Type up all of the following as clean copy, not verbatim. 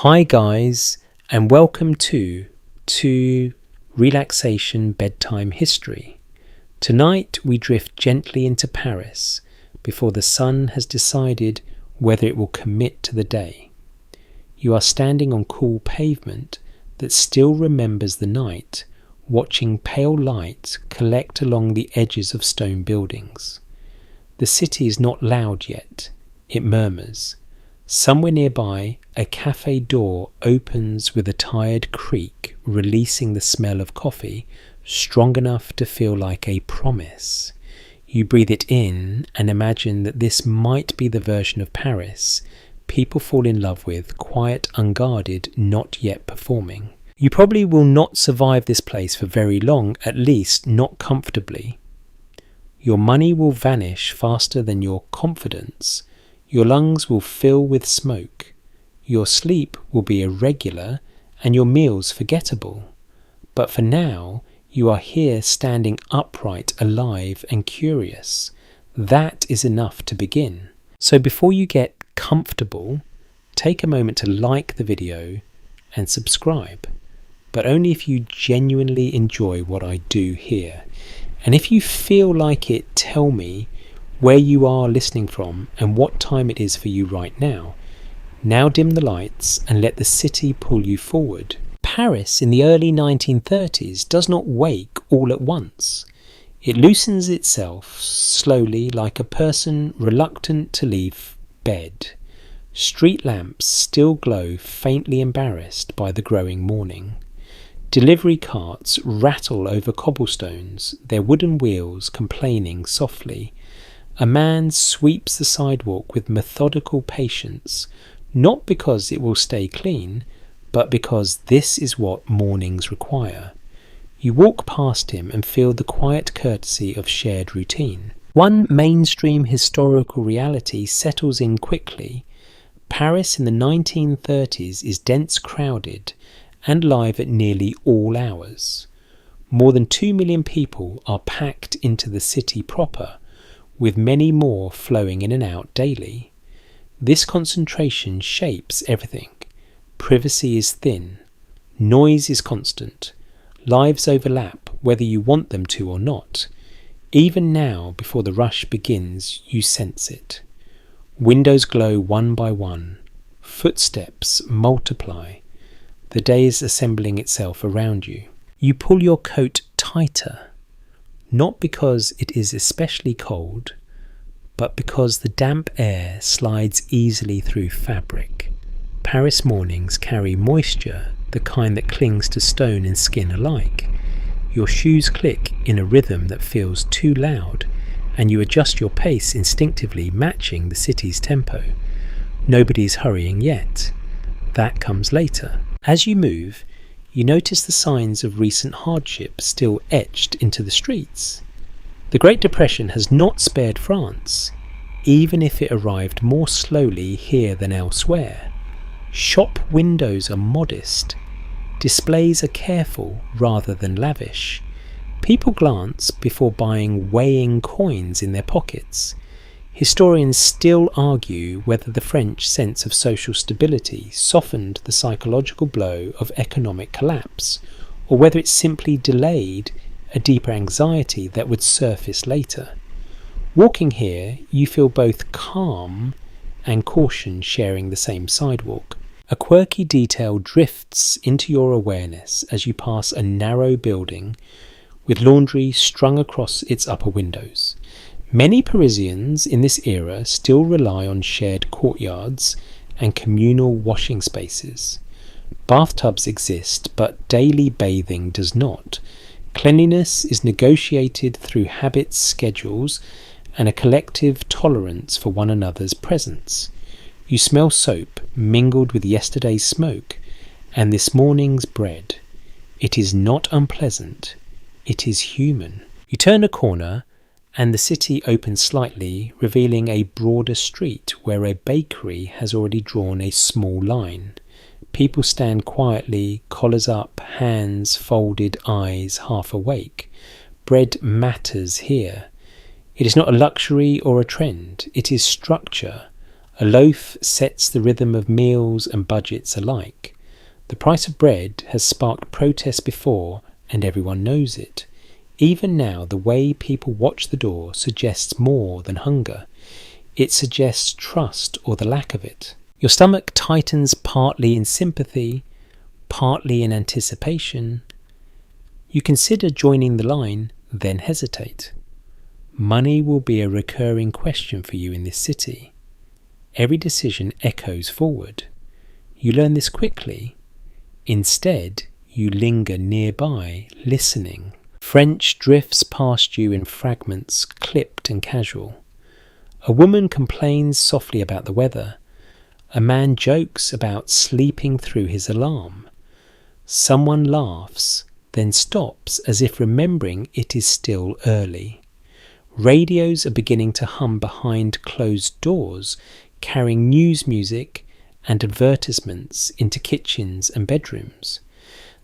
Hi guys, and welcome to Relaxation Bedtime History. Tonight we drift gently into Paris before the sun has decided whether it will commit to the day. You are standing on cool pavement that still remembers the night, watching pale light collect along the edges of stone buildings. The city is not loud yet, it murmurs. Somewhere nearby, a cafe door opens with a tired creak, releasing the smell of coffee, strong enough to feel like a promise. You breathe it in and imagine that this might be the version of Paris people fall in love with, quiet, unguarded, not yet performing. You probably will not survive this place for very long, at least not comfortably. Your money will vanish faster than your confidence. Your lungs will fill with smoke. Your sleep will be irregular and your meals forgettable. But for now, you are here standing upright, alive and curious. That is enough to begin. So before you get comfortable, take a moment to like the video and subscribe. But only if you genuinely enjoy what I do here. And if you feel like it, tell me where you are listening from and what time it is for you right now. Now dim the lights and let the city pull you forward. Paris in the early 1930s does not wake all at once. It loosens itself slowly like a person reluctant to leave bed. Street lamps still glow, faintly embarrassed by the growing morning. Delivery carts rattle over cobblestones, their wooden wheels complaining softly. A man sweeps the sidewalk with methodical patience, not because it will stay clean, but because this is what mornings require. You walk past him and feel the quiet courtesy of shared routine. One mainstream historical reality settles in quickly. Paris in the 1930s is dense, crowded, and live at nearly all hours. More than 2 million people are packed into the city proper, with many more flowing in and out daily. This concentration shapes everything. Privacy is thin. Noise is constant. Lives overlap whether you want them to or not. Even now, before the rush begins, you sense it. Windows glow one by one. Footsteps multiply. The day is assembling itself around you. You pull your coat tighter. Not because it is especially cold, but because the damp air slides easily through fabric. Paris mornings carry moisture, the kind that clings to stone and skin alike. Your shoes click in a rhythm that feels too loud, and you adjust your pace instinctively, matching the city's tempo. Nobody's hurrying yet. That comes later. As you move, you notice the signs of recent hardship still etched into the streets. The Great Depression has not spared France, even if it arrived more slowly here than elsewhere. Shop windows are modest. Displays are careful rather than lavish. People glance before buying, weighing coins in their pockets. Historians still argue whether the French sense of social stability softened the psychological blow of economic collapse, or whether it simply delayed a deeper anxiety that would surface later. Walking here, you feel both calm and caution sharing the same sidewalk. A quirky detail drifts into your awareness as you pass a narrow building with laundry strung across its upper windows. Many Parisians in this era still rely on shared courtyards and communal washing spaces. Bathtubs exist, but daily bathing does not. Cleanliness is negotiated through habits, schedules, and a collective tolerance for one another's presence. You smell soap mingled with yesterday's smoke and this morning's bread. It is not unpleasant. It is human. You turn a corner and the city opens slightly, revealing a broader street where a bakery has already drawn a small line. People stand quietly, collars up, hands folded, eyes half awake. Bread matters here. It is not a luxury or a trend. It is structure, A loaf sets the rhythm of meals and budgets alike. The price of bread has sparked protest before, and everyone knows it. Even now, the way people watch the door suggests more than hunger. It suggests trust or the lack of it. Your stomach tightens partly in sympathy, partly in anticipation. You consider joining the line, then hesitate. Money will be a recurring question for you in this city. Every decision echoes forward. You learn this quickly. Instead, you linger nearby, listening. French drifts past you in fragments, clipped and casual. A woman complains softly about the weather. A man jokes about sleeping through his alarm. Someone laughs, then stops as if remembering it is still early. Radios are beginning to hum behind closed doors, carrying news music and advertisements into kitchens and bedrooms.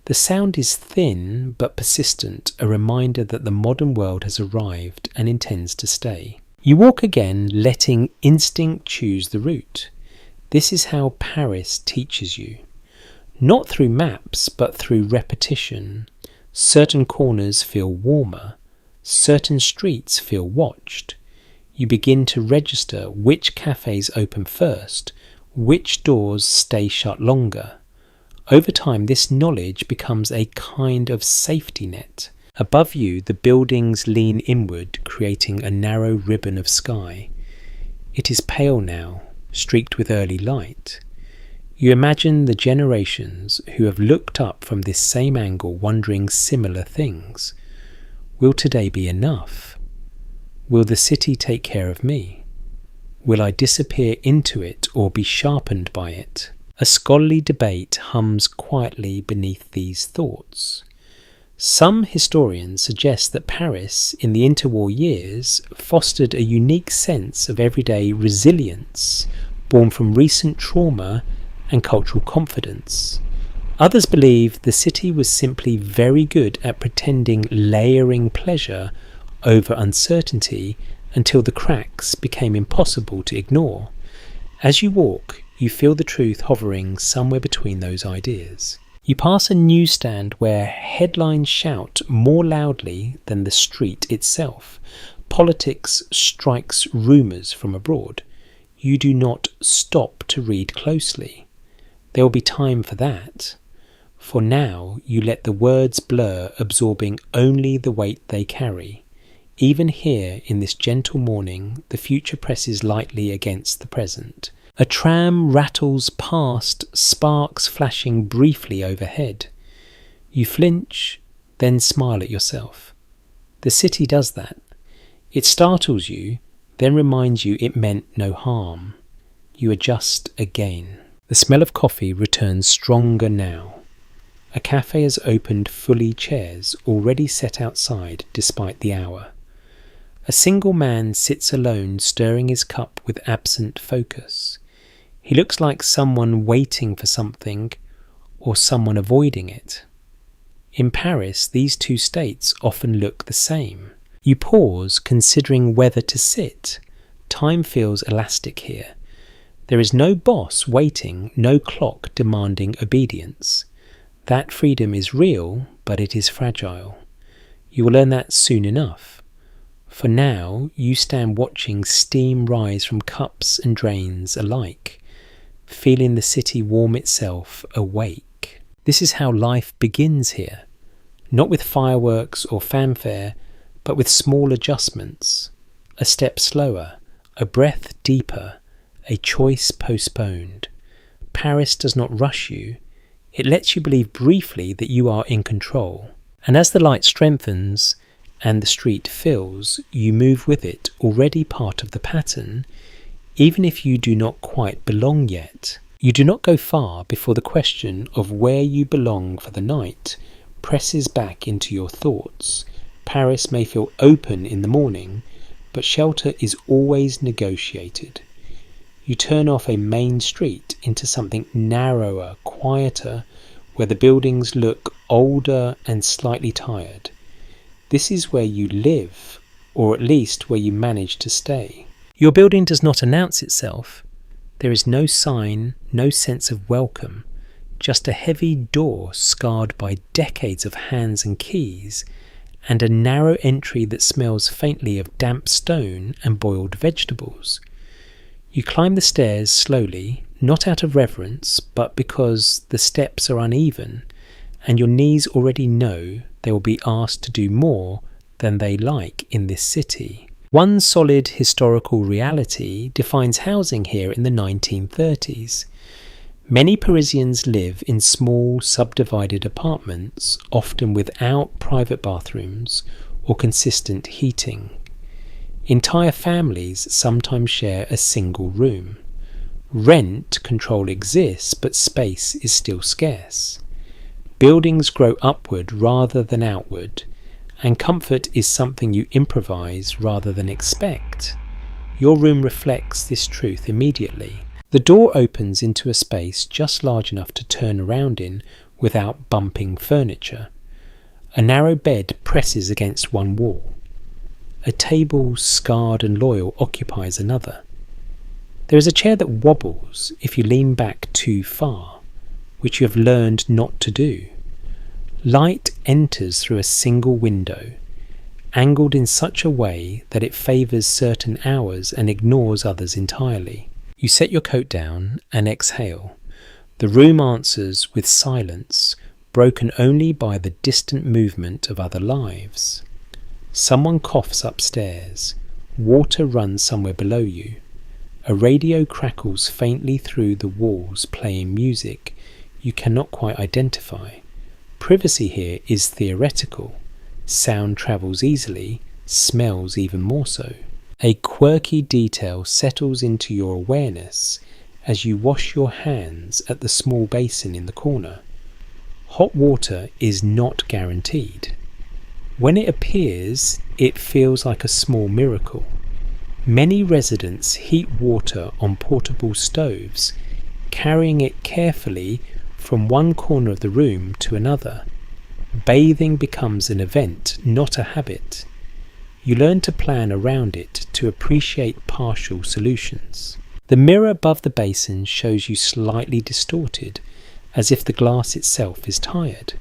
The sound is thin but persistent, a reminder that the modern world has arrived and intends to stay. You walk again, letting instinct choose the route. This is how Paris teaches you. Not through maps, but through repetition. Certain corners feel warmer. Certain streets feel watched. You begin to register which cafes open first, which doors stay shut longer. Over time, this knowledge becomes a kind of safety net. Above you, the buildings lean inward, creating a narrow ribbon of sky. It is pale now, streaked with early light. You imagine the generations who have looked up from this same angle wondering similar things. Will today be enough? Will the city take care of me? Will I disappear into it or be sharpened by it? A scholarly debate hums quietly beneath these thoughts. Some historians suggest that Paris, in the interwar years, fostered a unique sense of everyday resilience, born from recent trauma and cultural confidence. Others believe the city was simply very good at pretending layering pleasure over uncertainty until the cracks became impossible to ignore. As you walk, you feel the truth hovering somewhere between those ideas. You pass a newsstand where headlines shout more loudly than the street itself. Politics strikes rumours from abroad. You do not stop to read closely. There will be time for that. For now, you let the words blur, absorbing only the weight they carry. Even here, in this gentle morning, the future presses lightly against the present. A tram rattles past, sparks flashing briefly overhead. You flinch, then smile at yourself. The city does that. It startles you, then reminds you it meant no harm. You adjust again. The smell of coffee returns stronger now. A cafe has opened, fully chairs already set outside despite the hour. A single man sits alone, stirring his cup with absent focus. He looks like someone waiting for something or someone avoiding it. In Paris, these two states often look the same. You pause, considering whether to sit. Time feels elastic here. There is no boss waiting, no clock demanding obedience. That freedom is real, but it is fragile. You will learn that soon enough. For now, you stand watching steam rise from cups and drains alike, feeling the city warm itself awake. This is how life begins here, not with fireworks or fanfare, but with small adjustments, a step slower, a breath deeper, a choice postponed. Paris does not rush you. It lets you believe briefly that you are in control. And as the light strengthens and the street fills, you move with it, already part of the pattern, even if you do not quite belong yet. You do not go far before the question of where you belong for the night presses back into your thoughts. Paris may feel open in the morning, but shelter is always negotiated. You turn off a main street into something narrower, quieter, where the buildings look older and slightly tired. This is where you live, or at least where you manage to stay. Your building does not announce itself. There is no sign, no sense of welcome, just a heavy door scarred by decades of hands and keys, and a narrow entry that smells faintly of damp stone and boiled vegetables. You climb the stairs slowly, not out of reverence, but because the steps are uneven, and your knees already know they will be asked to do more than they like in this city. One solid historical reality defines housing here in the 1930s. Many Parisians live in small subdivided apartments, often without private bathrooms or consistent heating. Entire families sometimes share a single room. Rent control exists, but space is still scarce. Buildings grow upward rather than outward, and comfort is something you improvise rather than expect. Your room reflects this truth immediately. The door opens into a space just large enough to turn around in without bumping furniture. A narrow bed presses against one wall. A table, scarred and loyal, occupies another. There is a chair that wobbles if you lean back too far, which you have learned not to do. Light enters through a single window, angled in such a way that it favours certain hours and ignores others entirely. You set your coat down and exhale. The room answers with silence, broken only by the distant movement of other lives. Someone coughs upstairs. Water runs somewhere below you. A radio crackles faintly through the walls, playing music you cannot quite identify. Privacy here is theoretical. Sound travels easily, smells even more so. A quirky detail settles into your awareness as you wash your hands at the small basin in the corner. Hot water is not guaranteed. When it appears, it feels like a small miracle. Many residents heat water on portable stoves, carrying it carefully from one corner of the room to another. Bathing becomes an event, not a habit. You learn to plan around it, to appreciate partial solutions. The mirror above the basin shows you slightly distorted, as if the glass itself is tired.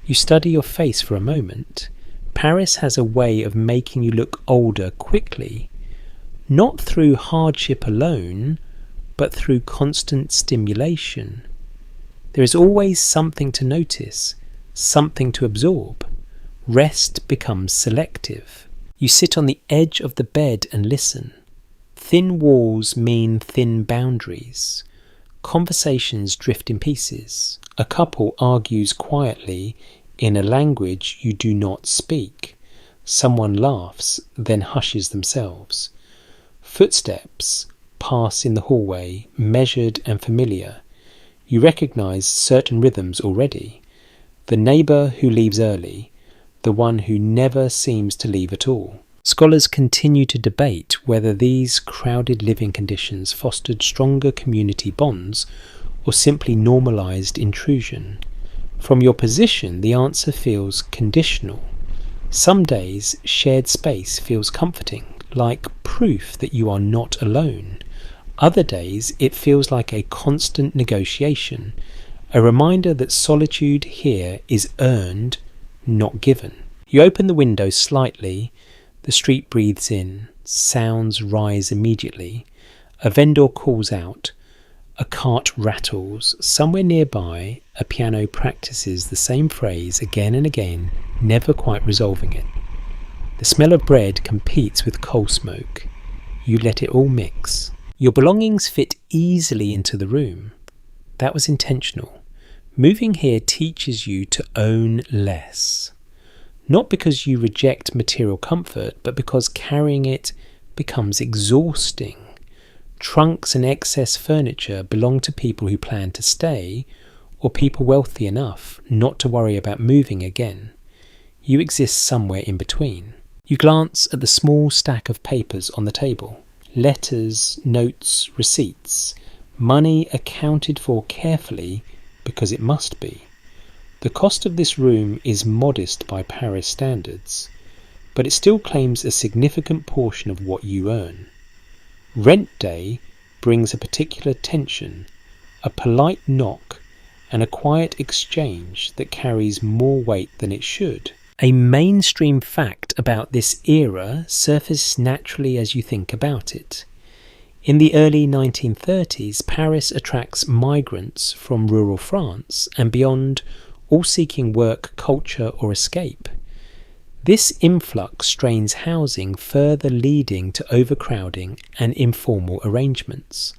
You study your face for a moment. Paris has a way of making you look older quickly, not through hardship alone, but through constant stimulation. There is always something to notice, something to absorb. Rest becomes selective. You sit on the edge of the bed and listen. Thin walls mean thin boundaries. Conversations drift in pieces. A couple argues quietly in a language you do not speak. Someone laughs, then hushes themselves. Footsteps pass in the hallway, measured and familiar. You recognize certain rhythms already. The neighbour who leaves early, the one who never seems to leave at all. Scholars continue to debate whether these crowded living conditions fostered stronger community bonds or simply normalised intrusion. From your position, the answer feels conditional. Some days, shared space feels comforting, like proof that you are not alone. Other days, it feels like a constant negotiation, a reminder that solitude here is earned, not given. You open the window slightly. The street breathes in. Sounds rise immediately. A vendor calls out. A cart rattles. Somewhere nearby, a piano practices the same phrase again and again, never quite resolving it. The smell of bread competes with coal smoke. You let it all mix. Your belongings fit easily into the room. That was intentional. Moving here teaches you to own less. Not because you reject material comfort, but because carrying it becomes exhausting. Trunks and excess furniture belong to people who plan to stay, or people wealthy enough not to worry about moving again. You exist somewhere in between. You glance at the small stack of papers on the table. Letters, notes, receipts. Money accounted for carefully because it must be. The cost of this room is modest by Paris standards, but it still claims a significant portion of what you earn. Rent day brings a particular tension, a polite knock, and a quiet exchange that carries more weight than it should. A mainstream fact about this era surfaces naturally as you think about it. In the early 1930s, Paris attracts migrants from rural France and beyond, all seeking work, culture, or escape. This influx strains housing, further leading to overcrowding and informal arrangements.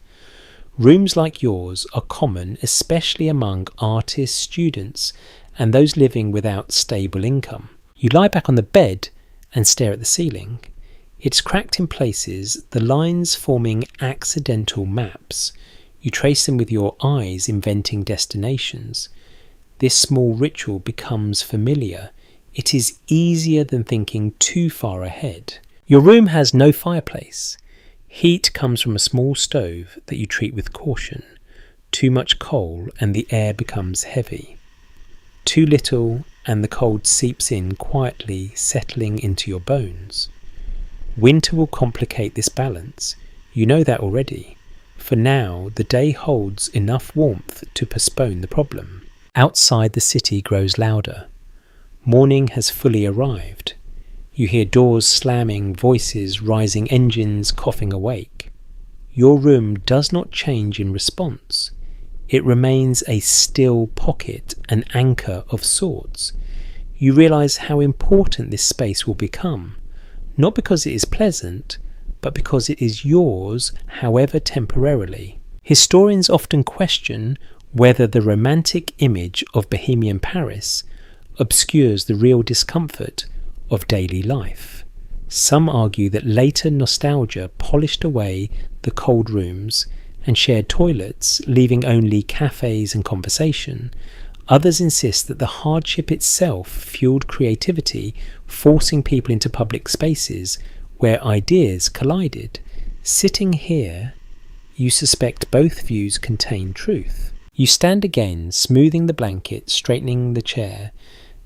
Rooms like yours are common, especially among artists, students, and those living without stable income. You lie back on the bed and stare at the ceiling. It's cracked in places, the lines forming accidental maps. You trace them with your eyes, inventing destinations. This small ritual becomes familiar. It is easier than thinking too far ahead. Your room has no fireplace. Heat comes from a small stove that you treat with caution. Too much coal and the air becomes heavy. Too little and the cold seeps in quietly, settling into your bones. Winter will complicate this balance. You know that already. For now, the day holds enough warmth to postpone the problem. Outside, the city grows louder. Morning has fully arrived. You hear doors slamming, voices rising, engines coughing awake. Your room does not change in response. It remains a still pocket, an anchor of sorts. You realize how important this space will become. Not because it is pleasant, but because it is yours, however temporarily. Historians often question whether the romantic image of Bohemian Paris obscures the real discomfort of daily life. Some argue that later nostalgia polished away the cold rooms and shared toilets, leaving only cafés and conversation. Others insist that the hardship itself fueled creativity, forcing people into public spaces where ideas collided. Sitting here, you suspect both views contain truth. You stand again, smoothing the blanket, straightening the chair.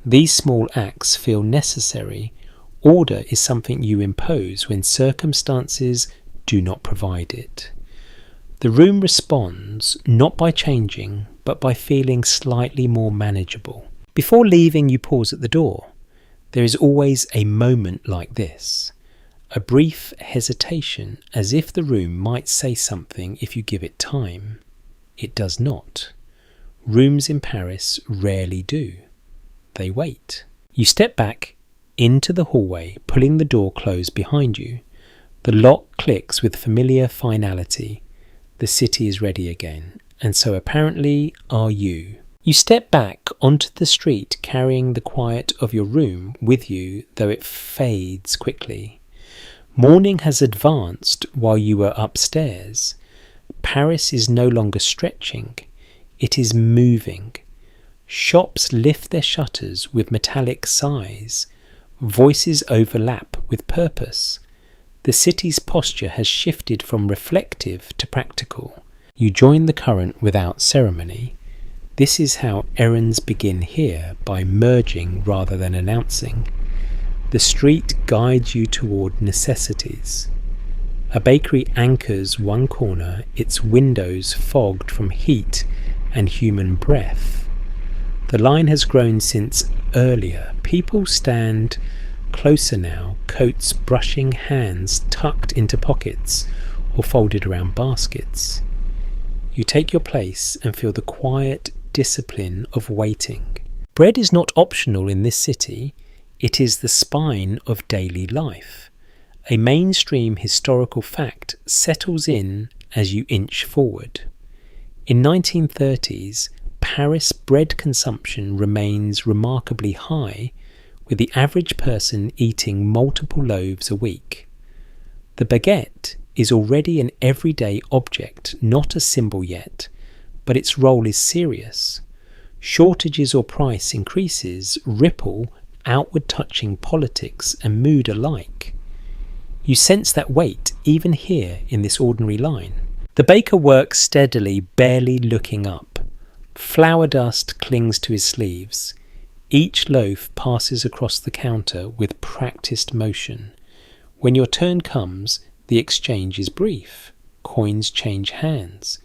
These small acts feel necessary. Order is something you impose when circumstances do not provide it. The room responds not by changing, but by feeling slightly more manageable. Before leaving, you pause at the door. There is always a moment like this. A brief hesitation, as if the room might say something if you give it time. It does not. Rooms in Paris rarely do. They wait. You step back into the hallway, pulling the door closed behind you. The lock clicks with familiar finality. The city is ready again, and so apparently are you. You step back onto the street, carrying the quiet of your room with you, though it fades quickly. Morning has advanced while you were upstairs. Paris is no longer stretching, it is moving. Shops lift their shutters with metallic sighs. Voices overlap with purpose. The city's posture has shifted from reflective to practical. You join the current without ceremony. This is how errands begin here, by merging rather than announcing. The street guides you toward necessities. A bakery anchors one corner, its windows fogged from heat and human breath. The line has grown since earlier. People stand closer now, coats brushing hands tucked into pockets or folded around baskets. You take your place and feel the quiet discipline of waiting. Bread is not optional in this city. It is the spine of daily life. A mainstream historical fact settles in as you inch forward. In 1930s, Paris bread consumption remains remarkably high, with the average person eating multiple loaves a week. The baguette is already an everyday object, not a symbol yet, but its role is serious. Shortages or price increases ripple outward-touching politics and mood alike. You sense that weight even here in this ordinary line. The baker works steadily, barely looking up. Flour dust clings to his sleeves. Each loaf passes across the counter with practiced motion. When your turn comes, the exchange is brief. coins change hands.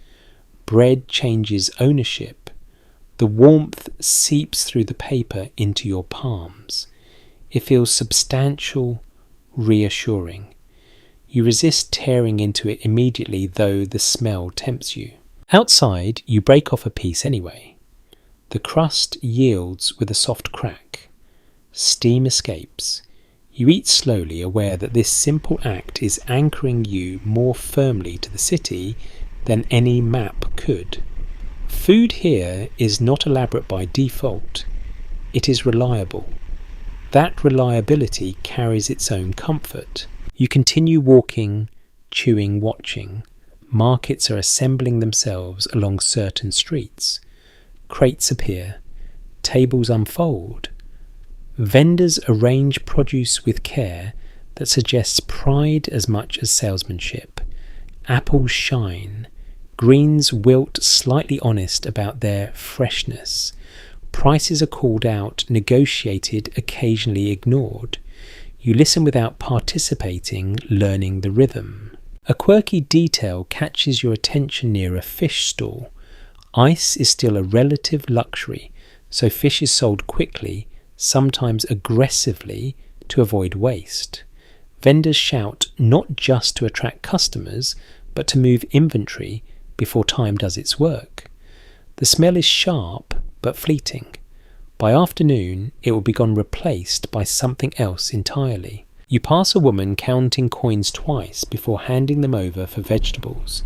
Bread changes ownership. The warmth seeps through the paper into your palms. It feels substantial, reassuring. You resist tearing into it immediately, though the smell tempts you. Outside, you break off a piece anyway. The crust yields with a soft crack. Steam escapes. You eat slowly, aware that this simple act is anchoring you more firmly to the city than any map could. Food here is not elaborate by default. It is reliable. That reliability carries its own comfort. You continue walking, chewing, watching. Markets are assembling themselves along certain streets. Crates appear. Tables unfold. Vendors arrange produce with care that suggests pride as much as salesmanship. Apples shine. Greens wilt, slightly honest about their freshness. Prices are called out, negotiated, occasionally ignored. You listen without participating, learning the rhythm. A quirky detail catches your attention near a fish stall. Ice is still a relative luxury, so fish is sold quickly, sometimes aggressively, to avoid waste. Vendors shout not just to attract customers, but to move inventory before time does its work. The smell is sharp but fleeting. By afternoon, it will be gone, replaced by something else entirely. You pass a woman counting coins twice before handing them over for vegetables.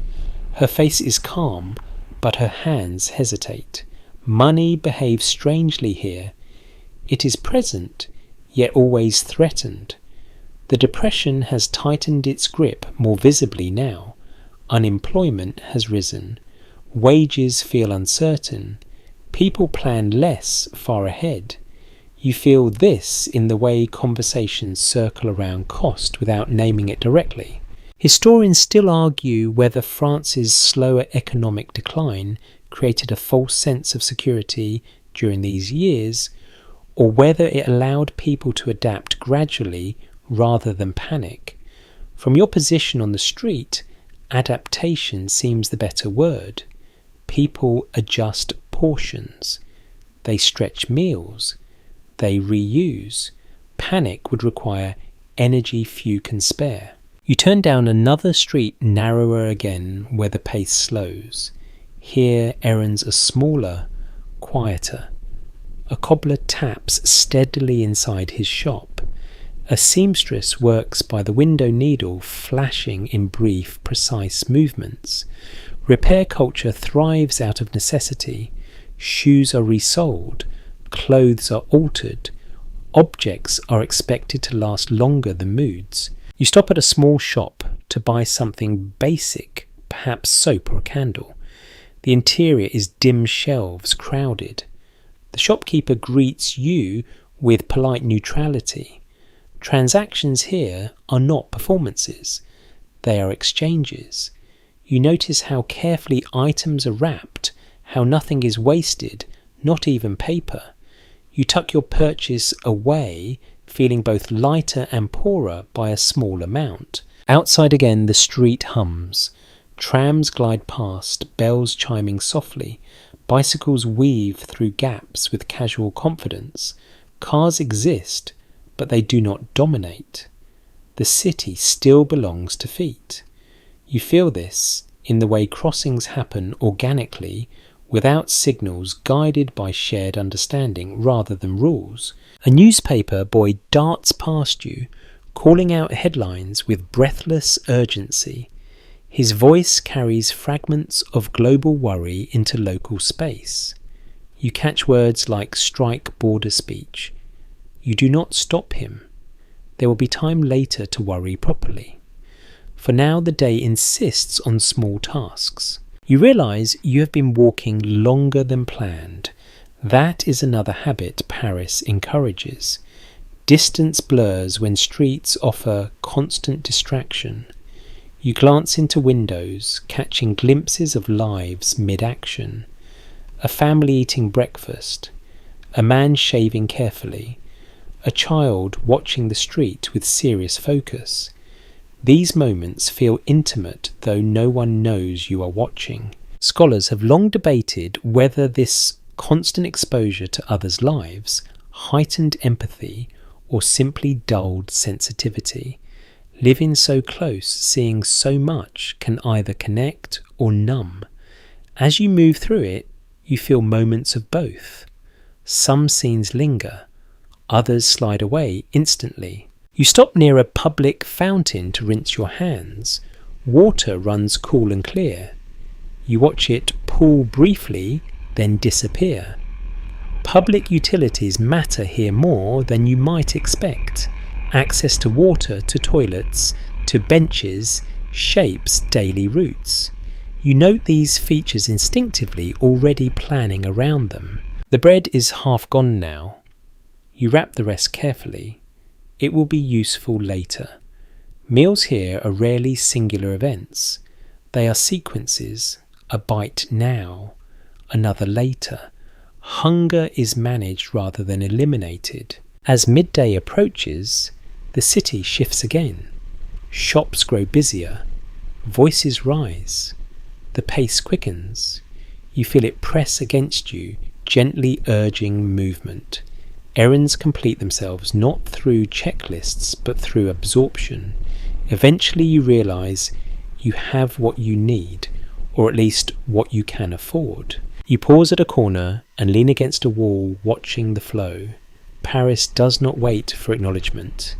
Her face is calm, but her hands hesitate. Money behaves strangely here. It is present, yet always threatened. The depression has tightened its grip more visibly now. Unemployment has risen. Wages feel uncertain. People plan less far ahead. You feel this in the way conversations circle around cost without naming it directly. Historians still argue whether France's slower economic decline created a false sense of security during these years, or whether it allowed people to adapt gradually rather than panic. From your position on the street, adaptation seems the better word. People adjust portions. They stretch meals. They reuse. Panic would require energy few can spare. You turn down another street, narrower again, where the pace slows. Here errands are smaller, quieter. A cobbler taps steadily inside his shop. A seamstress works by the window needle, flashing in brief, precise movements. Repair culture thrives out of necessity. Shoes are resold. Clothes are altered. Objects are expected to last longer than moods. You stop at a small shop to buy something basic, perhaps soap or a candle. The interior is dim shelves, crowded. The shopkeeper greets you with polite neutrality. Transactions here are not performances. They are exchanges. You notice how carefully items are wrapped, how nothing is wasted, not even paper. You tuck your purchase away, feeling both lighter and poorer by a small amount. Outside again, the street hums. Trams glide past, bells chiming softly. Bicycles weave through gaps with casual confidence. Cars exist, but they do not dominate. The city still belongs to feet. You feel this in the way crossings happen organically, without signals, guided by shared understanding rather than rules. A newspaper boy darts past you, calling out headlines with breathless urgency. His voice carries fragments of global worry into local space. You catch words like strike border speech. You do not stop him. There will be time later to worry properly. For now the day insists on small tasks. You realise you have been walking longer than planned. That is another habit Paris encourages. Distance blurs when streets offer constant distraction. You glance into windows, catching glimpses of lives mid-action. A family eating breakfast. A man shaving carefully. A child watching the street with serious focus. These moments feel intimate, though no one knows you are watching. Scholars have long debated whether this constant exposure to others' lives heightened empathy or simply dulled sensitivity. Living so close, seeing so much, can either connect or numb. As you move through it, you feel moments of both. Some scenes linger, others slide away instantly. You stop near a public fountain to rinse your hands. Water runs cool and clear. You watch it pool briefly, then disappear. Public utilities matter here more than you might expect. Access to water, to toilets, to benches, shapes daily routes. You note these features instinctively, already planning around them. The bread is half gone now. You wrap the rest carefully. It will be useful later. Meals here are rarely singular events. They are sequences, a bite now, another later. Hunger is managed rather than eliminated. As midday approaches, the city shifts again. Shops grow busier. Voices rise. The pace quickens. You feel it press against you, gently urging movement. Errands complete themselves not through checklists but through absorption. Eventually you realise you have what you need, or at least what you can afford. You pause at a corner and lean against a wall, watching the flow. Paris does not wait for acknowledgement.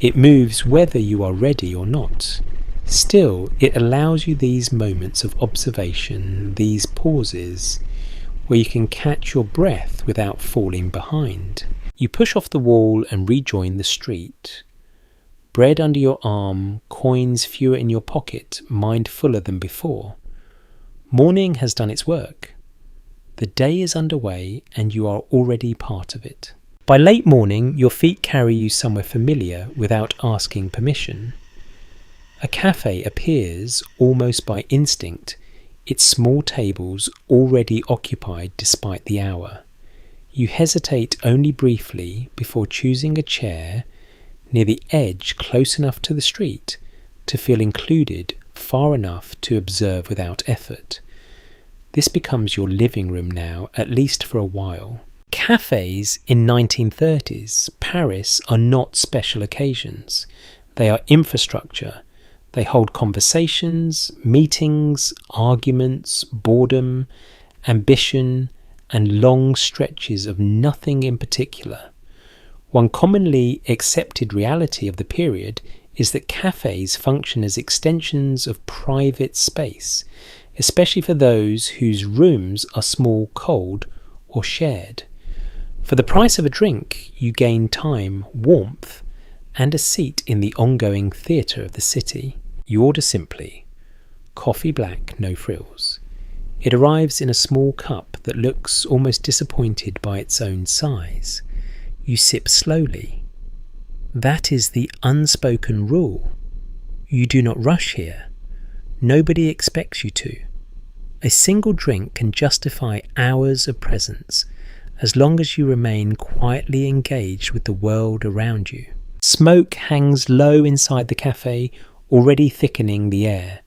It moves whether you are ready or not. Still, it allows you these moments of observation, these pauses, where you can catch your breath without falling behind. You push off the wall and rejoin the street. Bread under your arm, coins fewer in your pocket, mind fuller than before. Morning has done its work. The day is underway and you are already part of it. By late morning, your feet carry you somewhere familiar without asking permission. A cafe appears almost by instinct, its small tables already occupied despite the hour. You hesitate only briefly before choosing a chair near the edge close enough to the street to feel included, far enough to observe without effort. This becomes your living room now, at least for a while. Cafes in 1930s Paris are not special occasions. They are infrastructure. They hold conversations, meetings, arguments, boredom, ambition, and long stretches of nothing in particular. One commonly accepted reality of the period is that cafes function as extensions of private space, especially for those whose rooms are small, cold, or shared. For the price of a drink, you gain time, warmth, and a seat in the ongoing theatre of the city. You order simply, coffee black, no frills. It arrives in a small cup that looks almost disappointed by its own size. You sip slowly. That is the unspoken rule. You do not rush here. Nobody expects you to. A single drink can justify hours of presence, as long as you remain quietly engaged with the world around you. Smoke hangs low inside the cafe, already thickening the air.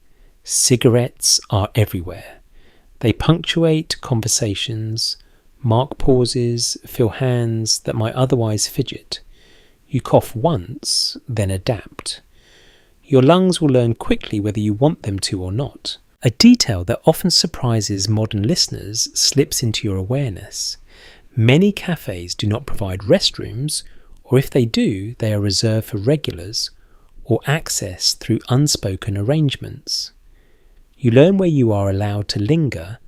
Cigarettes are everywhere. They punctuate conversations, mark pauses, fill hands that might otherwise fidget. You cough once, then adapt. Your lungs will learn quickly whether you want them to or not. A detail that often surprises modern listeners slips into your awareness. Many cafes do not provide restrooms, or if they do, they are reserved for regulars or access through unspoken arrangements. You learn where you are allowed to linger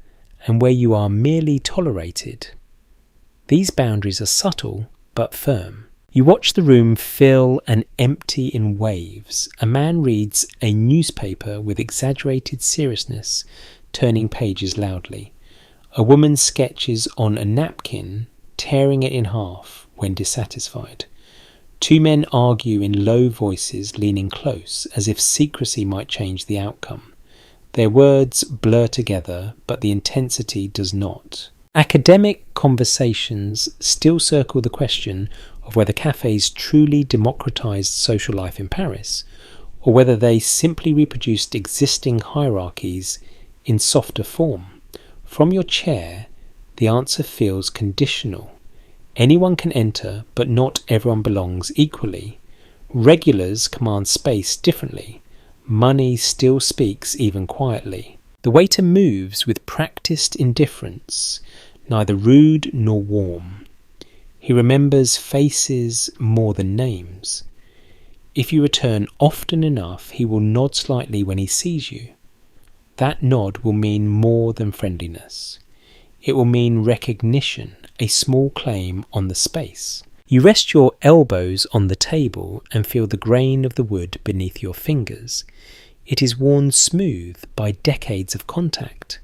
and where you are merely tolerated. These boundaries are subtle but firm. You watch the room fill and empty in waves. A man reads a newspaper with exaggerated seriousness, turning pages loudly. A woman sketches on a napkin, tearing it in half when dissatisfied. Two men argue in low voices, leaning close, as if secrecy might change the outcome. Their words blur together, but the intensity does not. Academic conversations still circle the question of whether cafes truly democratized social life in Paris, or whether they simply reproduced existing hierarchies in softer form. From your chair, the answer feels conditional. Anyone can enter, but not everyone belongs equally. Regulars command space differently. Money still speaks even quietly. The waiter moves with practiced indifference, neither rude nor warm. He remembers faces more than names. If you return often enough, he will nod slightly when he sees you. That nod will mean more than friendliness. It will mean recognition, a small claim on the space. You rest your elbows on the table and feel the grain of the wood beneath your fingers. It is worn smooth by decades of contact.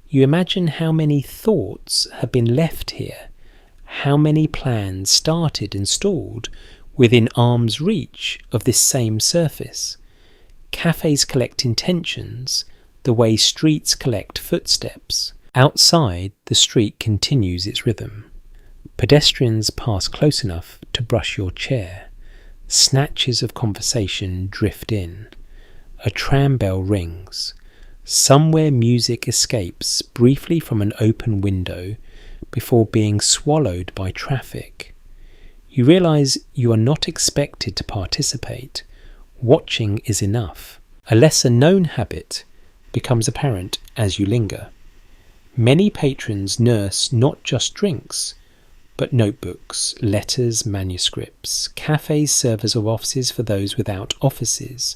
You imagine how many thoughts have been left here, how many plans started and stalled within arm's reach of this same surface. Cafes collect intentions the way streets collect footsteps. Outside, the street continues its rhythm. Pedestrians pass close enough to brush your chair. Snatches of conversation drift in. A tram bell rings. Somewhere music escapes briefly from an open window before being swallowed by traffic. You realise you are not expected to participate. Watching is enough. A lesser known habit becomes apparent as you linger. Many patrons nurse not just drinks, but notebooks, letters, manuscripts. Cafes serve as offices for those without offices.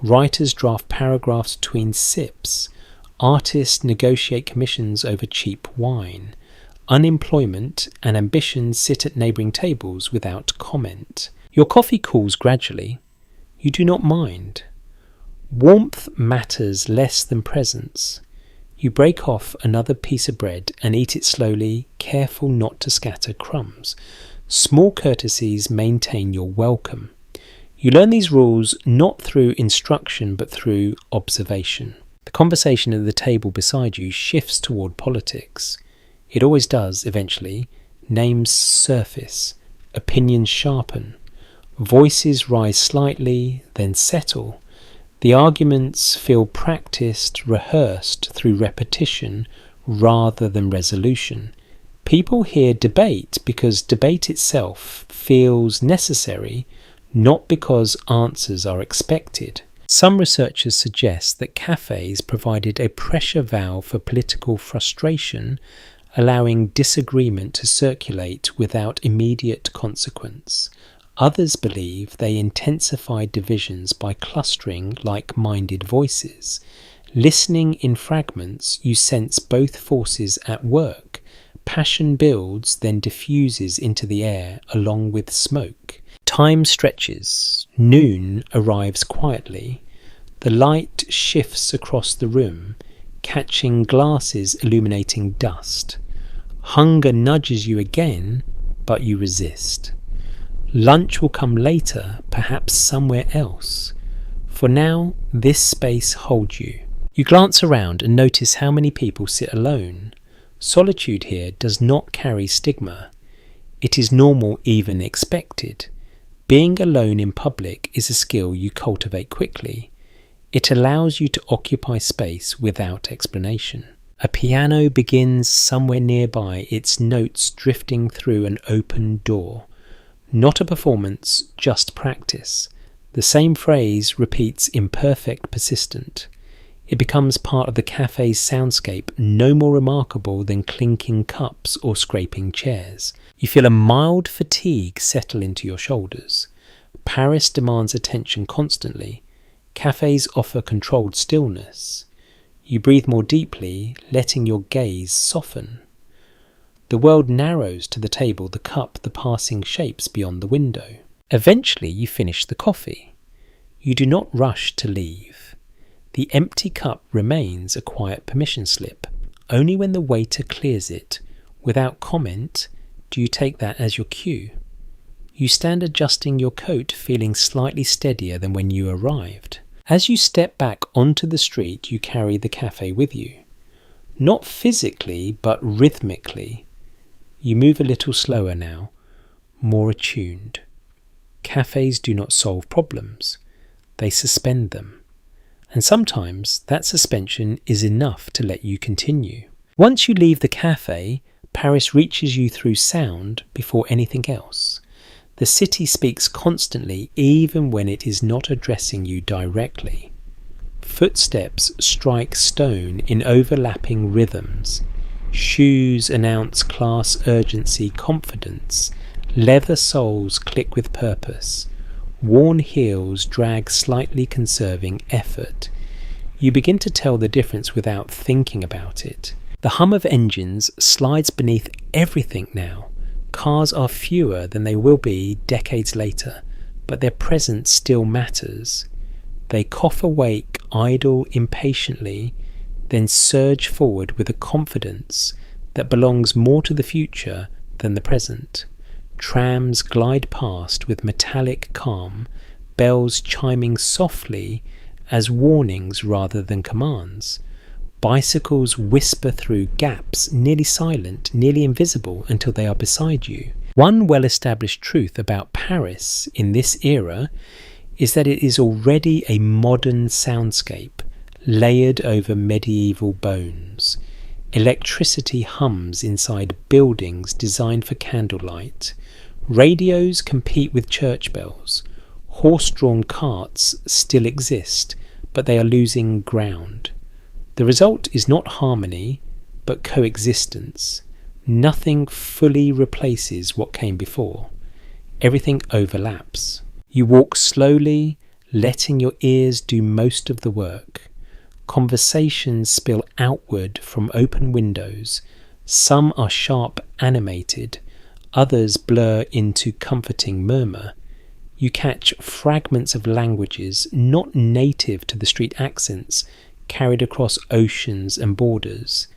Writers draft paragraphs between sips. Artists negotiate commissions over cheap wine. Unemployment and ambition sit at neighbouring tables without comment. Your coffee cools gradually. You do not mind. Warmth matters less than presence. You break off another piece of bread and eat it slowly, careful not to scatter crumbs. Small courtesies maintain your welcome. You learn these rules not through instruction but through observation. The conversation at the table beside you shifts toward politics. It always does, eventually. Names surface, opinions sharpen, voices rise slightly, then settle. The arguments feel practiced, rehearsed through repetition rather than resolution. People hear debate because debate itself feels necessary, not because answers are expected. Some researchers suggest that cafes provided a pressure valve for political frustration, allowing disagreement to circulate without immediate consequence. Others believe they intensified divisions by clustering like-minded voices. Listening in fragments, you sense both forces at work. Passion builds, then diffuses into the air along with smoke. Time stretches. Noon arrives quietly. The light shifts across the room, catching glasses illuminating dust. Hunger nudges you again, but you resist. Lunch will come later, perhaps somewhere else. For now, this space holds you. You glance around and notice how many people sit alone. Solitude here does not carry stigma. It is normal, even expected. Being alone in public is a skill you cultivate quickly. It allows you to occupy space without explanation. A piano begins somewhere nearby, its notes drifting through an open door. Not a performance, just practice. The same phrase repeats imperfect, persistent. It becomes part of the cafe's soundscape, no more remarkable than clinking cups or scraping chairs. You feel a mild fatigue settle into your shoulders. Paris demands attention constantly. Cafes offer controlled stillness. You breathe more deeply, letting your gaze soften. The world narrows to the table, the cup, the passing shapes beyond the window. Eventually you finish the coffee. You do not rush to leave. The empty cup remains a quiet permission slip. Only when the waiter clears it, without comment, do you take that as your cue. You stand adjusting your coat, feeling slightly steadier than when you arrived. As you step back onto the street, you carry the cafe with you. Not physically, but rhythmically. You move a little slower now, more attuned. Cafes do not solve problems. they suspend them. And sometimes that suspension is enough to let you continue. Once you leave the cafe, Paris reaches you through sound before anything else. The city speaks constantly, even when it is not addressing you directly. Footsteps strike stone in overlapping rhythms. Shoes announce class, urgency, confidence. Leather soles click with purpose. Worn heels drag slightly, conserving effort. You begin to tell the difference without thinking about it. The hum of engines slides beneath everything now. Cars are fewer than they will be decades later, but their presence still matters. They cough awake, idle impatiently, then surge forward with a confidence that belongs more to the future than the present. Trams glide past with metallic calm, bells chiming softly as warnings rather than commands. Bicycles whisper through gaps, nearly silent, nearly invisible until they are beside you. One well-established truth about Paris in this era is that it is already a modern soundscape, layered over medieval bones. Electricity hums inside buildings designed for candlelight. Radios compete with church bells. Horse-drawn carts still exist, but they are losing ground. The result is not harmony, but coexistence. Nothing fully replaces what came before. Everything overlaps. You walk slowly, letting your ears do most of the work. Conversations spill outward from open windows. Some are sharp, animated. Others blur into comforting murmur. You catch fragments of languages not native to the street accents, carried across oceans and borders.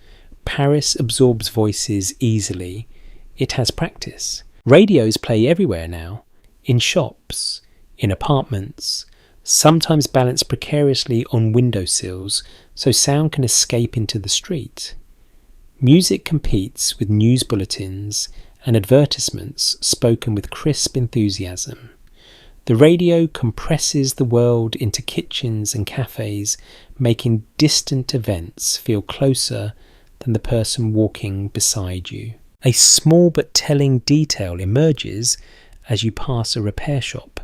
Paris absorbs voices easily. It has practice. Radios play everywhere now, in shops, in apartments, sometimes balanced precariously on windowsills so sound can escape into the street. Music competes with news bulletins and advertisements spoken with crisp enthusiasm. The radio compresses the world into kitchens and cafes, making distant events feel closer than the person walking beside you. A small but telling detail emerges as you pass a repair shop.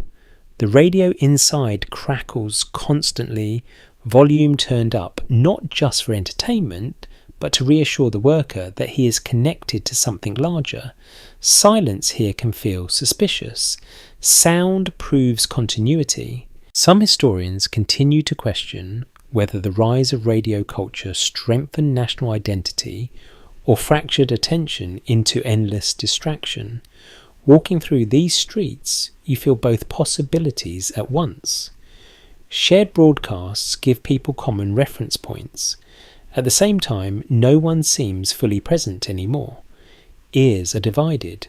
The radio inside crackles constantly, volume turned up, not just for entertainment, but to reassure the worker that he is connected to something larger. Silence here can feel suspicious. Sound proves continuity. Some historians continue to question whether the rise of radio culture strengthened national identity or fractured attention into endless distraction. Walking through these streets, you feel both possibilities at once. Shared broadcasts give people common reference points. At the same time, no one seems fully present anymore. Ears are divided.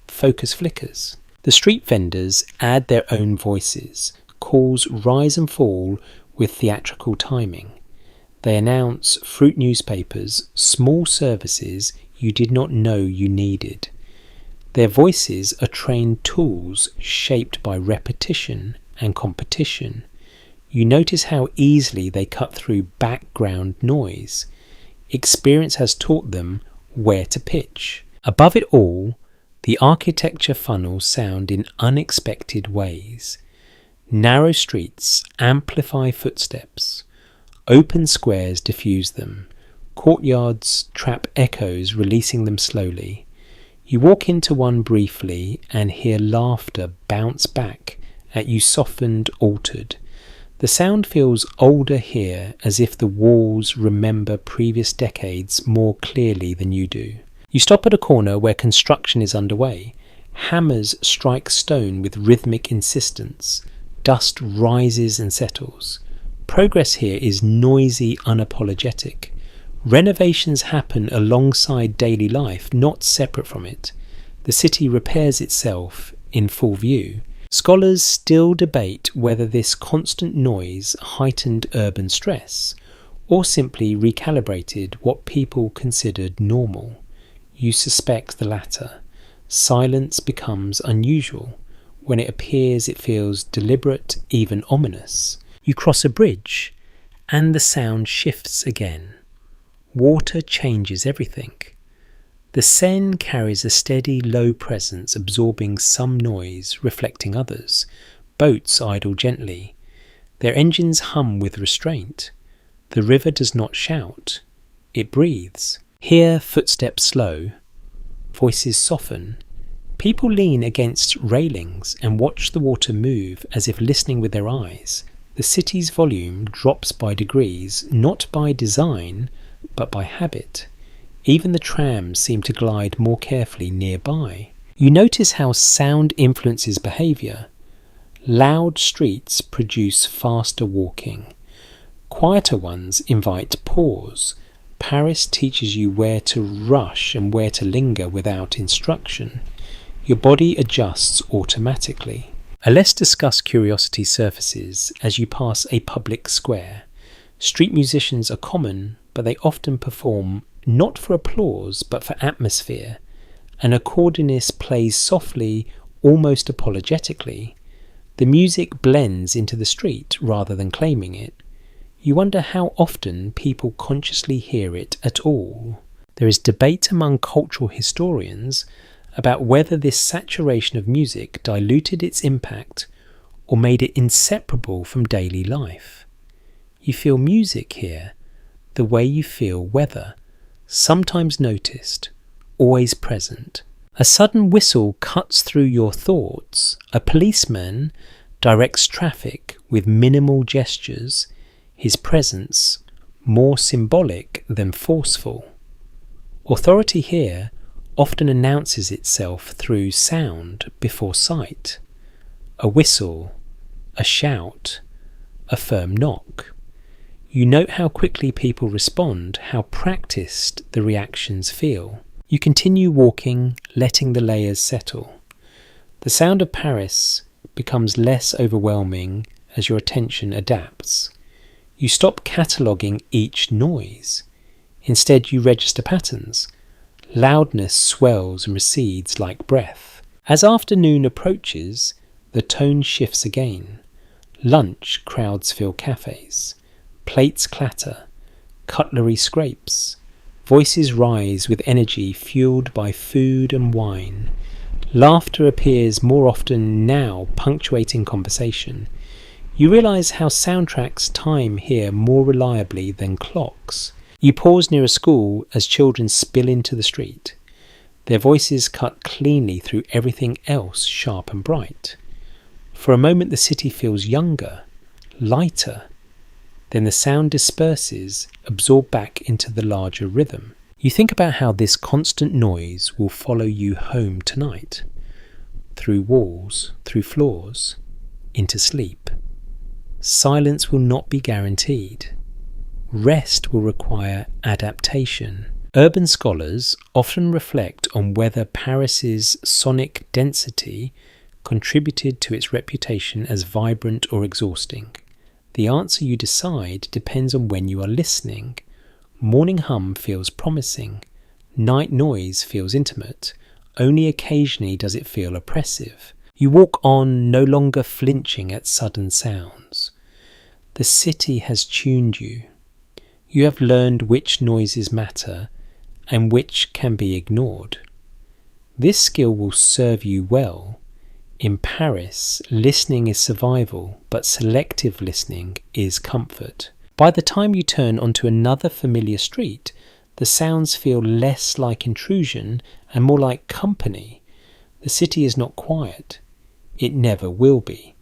Focus flickers. The street vendors add their own voices. Calls rise and fall with theatrical timing. They announce fruit newspapers, small services you did not know you needed. Their voices are trained tools shaped by repetition and competition. You notice how easily they cut through background noise. Experience has taught them where to pitch. Above it all, the architecture funnels sound in unexpected ways. Narrow streets amplify footsteps. Open squares diffuse them. Courtyards trap echoes, releasing them slowly. You walk into one briefly and hear laughter bounce back at you, softened, altered. The sound feels older here, as if the walls remember previous decades more clearly than you do. You stop at a corner where construction is underway. Hammers strike stone with rhythmic insistence. Dust rises and settles. Progress here is noisy, unapologetic. Renovations happen alongside daily life, not separate from it. The city repairs itself in full view. Scholars still debate whether this constant noise heightened urban stress, or simply recalibrated what people considered normal. You suspect the latter. Silence becomes unusual. When it appears, it feels deliberate, even ominous. You cross a bridge, and the sound shifts again. Water changes everything. The Seine carries a steady, low presence, absorbing some noise, reflecting others. Boats idle gently. Their engines hum with restraint. The river does not shout. It breathes. Here, footsteps slow. Voices soften. People lean against railings and watch the water move as if listening with their eyes. The city's volume drops by degrees, not by design, but by habit. Even the trams seem to glide more carefully nearby. You notice how sound influences behaviour. Loud streets produce faster walking. Quieter ones invite pause. Paris teaches you where to rush and where to linger without instruction. Your body adjusts automatically. A less discussed curiosity surfaces as you pass a public square. Street musicians are common, but they often perform not for applause but for atmosphere. An accordionist plays softly, almost apologetically. The music blends into the street rather than claiming it. You wonder how often people consciously hear it at all. There is debate among cultural historians about whether this saturation of music diluted its impact or made it inseparable from daily life. You feel music here the way you feel weather, sometimes noticed, always present. A sudden whistle cuts through your thoughts. A policeman directs traffic with minimal gestures, his presence more symbolic than forceful. Authority here often announces itself through sound before sight. A whistle, a shout, a firm knock. You note how quickly people respond, how practiced the reactions feel. You continue walking, letting the layers settle. The sound of Paris becomes less overwhelming as your attention adapts. You stop cataloguing each noise. Instead, you register patterns. Loudness swells and recedes like breath. As afternoon approaches, the tone shifts again. Lunch crowds fill cafés. Plates clatter. Cutlery scrapes. Voices rise with energy fueled by food and wine. Laughter appears more often now, punctuating conversation. You realise how soundtracks time here more reliably than clocks. You pause near a school as children spill into the street. Their voices cut cleanly through everything else sharp and bright. For a moment the city feels younger, lighter. Then the sound disperses, absorbed back into the larger rhythm. You think about how this constant noise will follow you home tonight. Through walls, through floors, into sleep. Silence will not be guaranteed. Rest will require adaptation. Urban scholars often reflect on whether Paris's sonic density contributed to its reputation as vibrant or exhausting. The answer you decide depends on when you are listening. Morning hum feels promising. Night noise feels intimate. Only occasionally does it feel oppressive. You walk on, no longer flinching at sudden sounds. The city has tuned you. You have learned which noises matter and which can be ignored. This skill will serve you well. In Paris, listening is survival, but selective listening is comfort. By the time you turn onto another familiar street, the sounds feel less like intrusion and more like company. The city is not quiet. It never will be.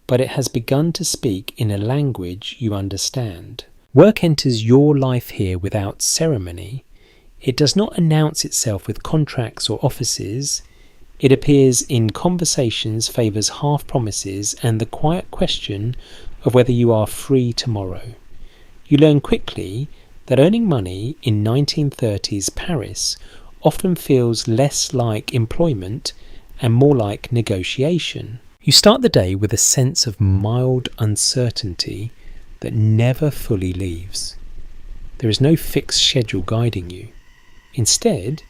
But it has begun to speak in a language you understand. Work enters your life here without ceremony. It does not announce itself with contracts or offices. It appears in conversations, favours half promises, and the quiet question of whether you are free tomorrow. You learn quickly that earning money in 1930s Paris often feels less like employment and more like negotiation. You start the day with a sense of mild uncertainty that never fully leaves. There is no fixed schedule guiding you. Instead,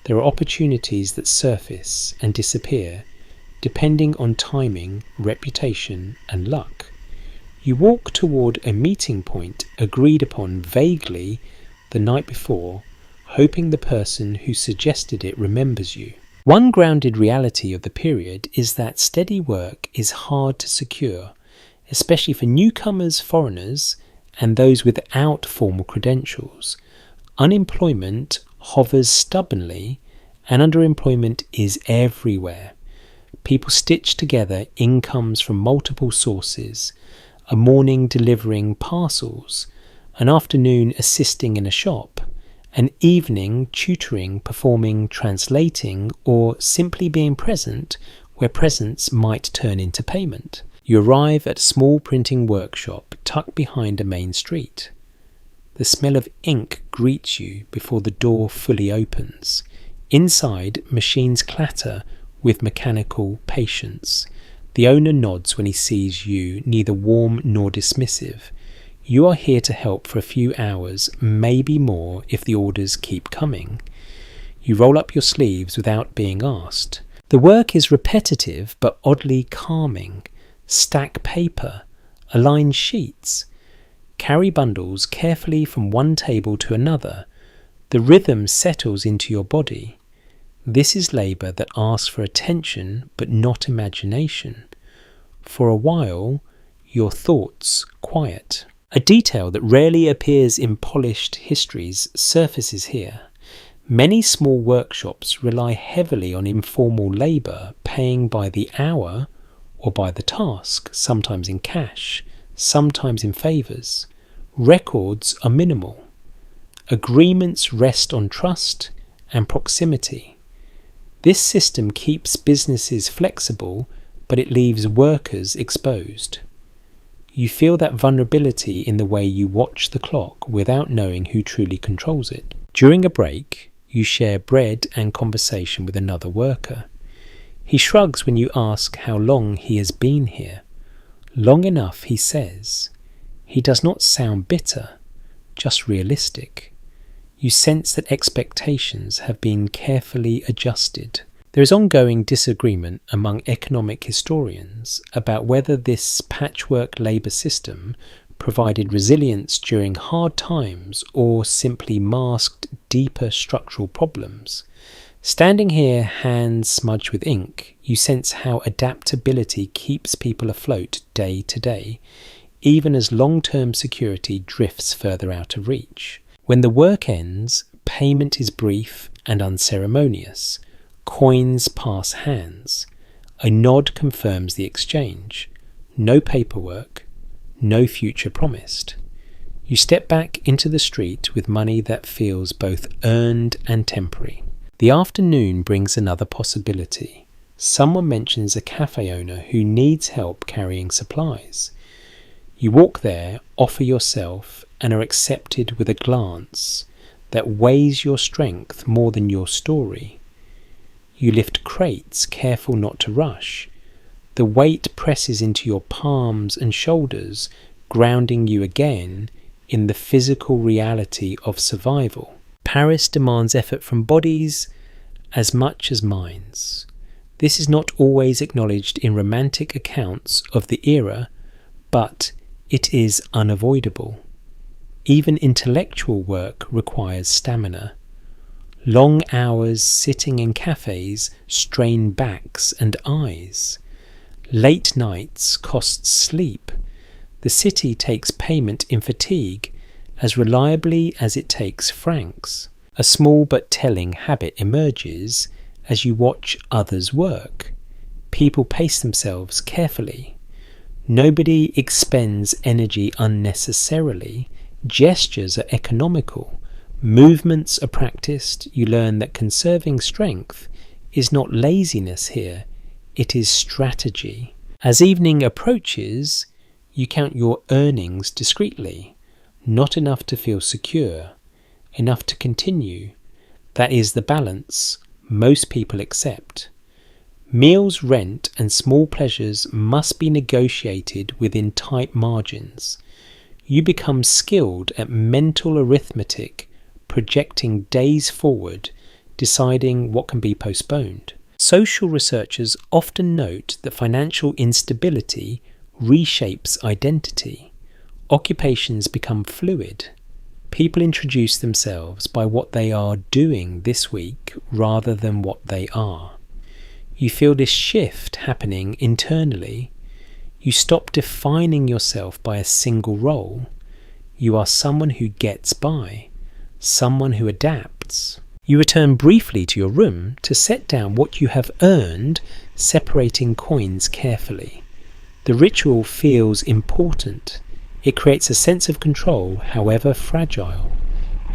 there are opportunities that surface and disappear. depending on timing, reputation, and luck. You walk toward a meeting point agreed upon vaguely the night before, hoping the person who suggested it remembers you. One grounded reality of the period is that steady work is hard to secure, especially for newcomers, foreigners, and those without formal credentials. Unemployment hovers stubbornly, and underemployment is everywhere. People stitch together incomes from multiple sources, a morning delivering parcels, an afternoon assisting in a shop, an evening tutoring, performing, translating, or simply being present where presence might turn into payment. You arrive at a small printing workshop tucked behind a main street. The smell of ink greets you before the door fully opens. Inside, machines clatter with mechanical patience. The owner nods when he sees you, neither warm nor dismissive. You are here to help for a few hours, maybe more if the orders keep coming. You roll up your sleeves without being asked. The work is repetitive but oddly calming. Stack paper, align sheets, carry bundles carefully from one table to another. The rhythm settles into your body. This is labour that asks for attention but not imagination. For a while, your thoughts quiet. A detail that rarely appears in polished histories surfaces here. Many small workshops rely heavily on informal labour, paying by the hour or by the task, sometimes in cash, sometimes in favours. Records are minimal. Agreements rest on trust and proximity. This system keeps businesses flexible, but it leaves workers exposed. You feel that vulnerability in the way you watch the clock without knowing who truly controls it. During a break, you share bread and conversation with another worker. He shrugs when you ask how long he has been here. Long enough, he says. He does not sound bitter, just realistic. You sense that expectations have been carefully adjusted. There is ongoing disagreement among economic historians about whether this patchwork labour system provided resilience during hard times or simply masked deeper structural problems. Standing here, hands smudged with ink, you sense how adaptability keeps people afloat day to day, even as long-term security drifts further out of reach. When the work ends, payment is brief and unceremonious. Coins pass hands. A nod confirms the exchange. No paperwork, no future promised. You step back into the street with money that feels both earned and temporary. The afternoon brings another possibility. Someone mentions a cafe owner who needs help carrying supplies. You walk there, offer yourself, and are accepted with a glance that weighs your strength more than your story. You lift crates, careful not to rush. The weight presses into your palms and shoulders, grounding you again in the physical reality of survival. Paris demands effort from bodies as much as minds. This is not always acknowledged in romantic accounts of the era, but it is unavoidable. Even intellectual work requires stamina. Long hours sitting in cafes strain backs and eyes. Late nights cost sleep. The city takes payment in fatigue as reliably as it takes francs. A small but telling habit emerges as you watch others work. People pace themselves carefully. Nobody expends energy unnecessarily. Gestures are economical. Movements are practiced. You learn that conserving strength is not laziness here, it is strategy. As evening approaches, you count your earnings discreetly. Not enough to feel secure, enough to continue. That is the balance most people accept. Meals, rent, and small pleasures must be negotiated within tight margins. You become skilled at mental arithmetic, projecting days forward, deciding what can be postponed. Social researchers often note that financial instability reshapes identity. Occupations become fluid. People introduce themselves by what they are doing this week rather than what they are. You feel this shift happening internally. You stop defining yourself by a single role. You are someone who gets by, someone who adapts. You return briefly to your room to set down what you have earned, separating coins carefully. The ritual feels important. It creates a sense of control, however fragile.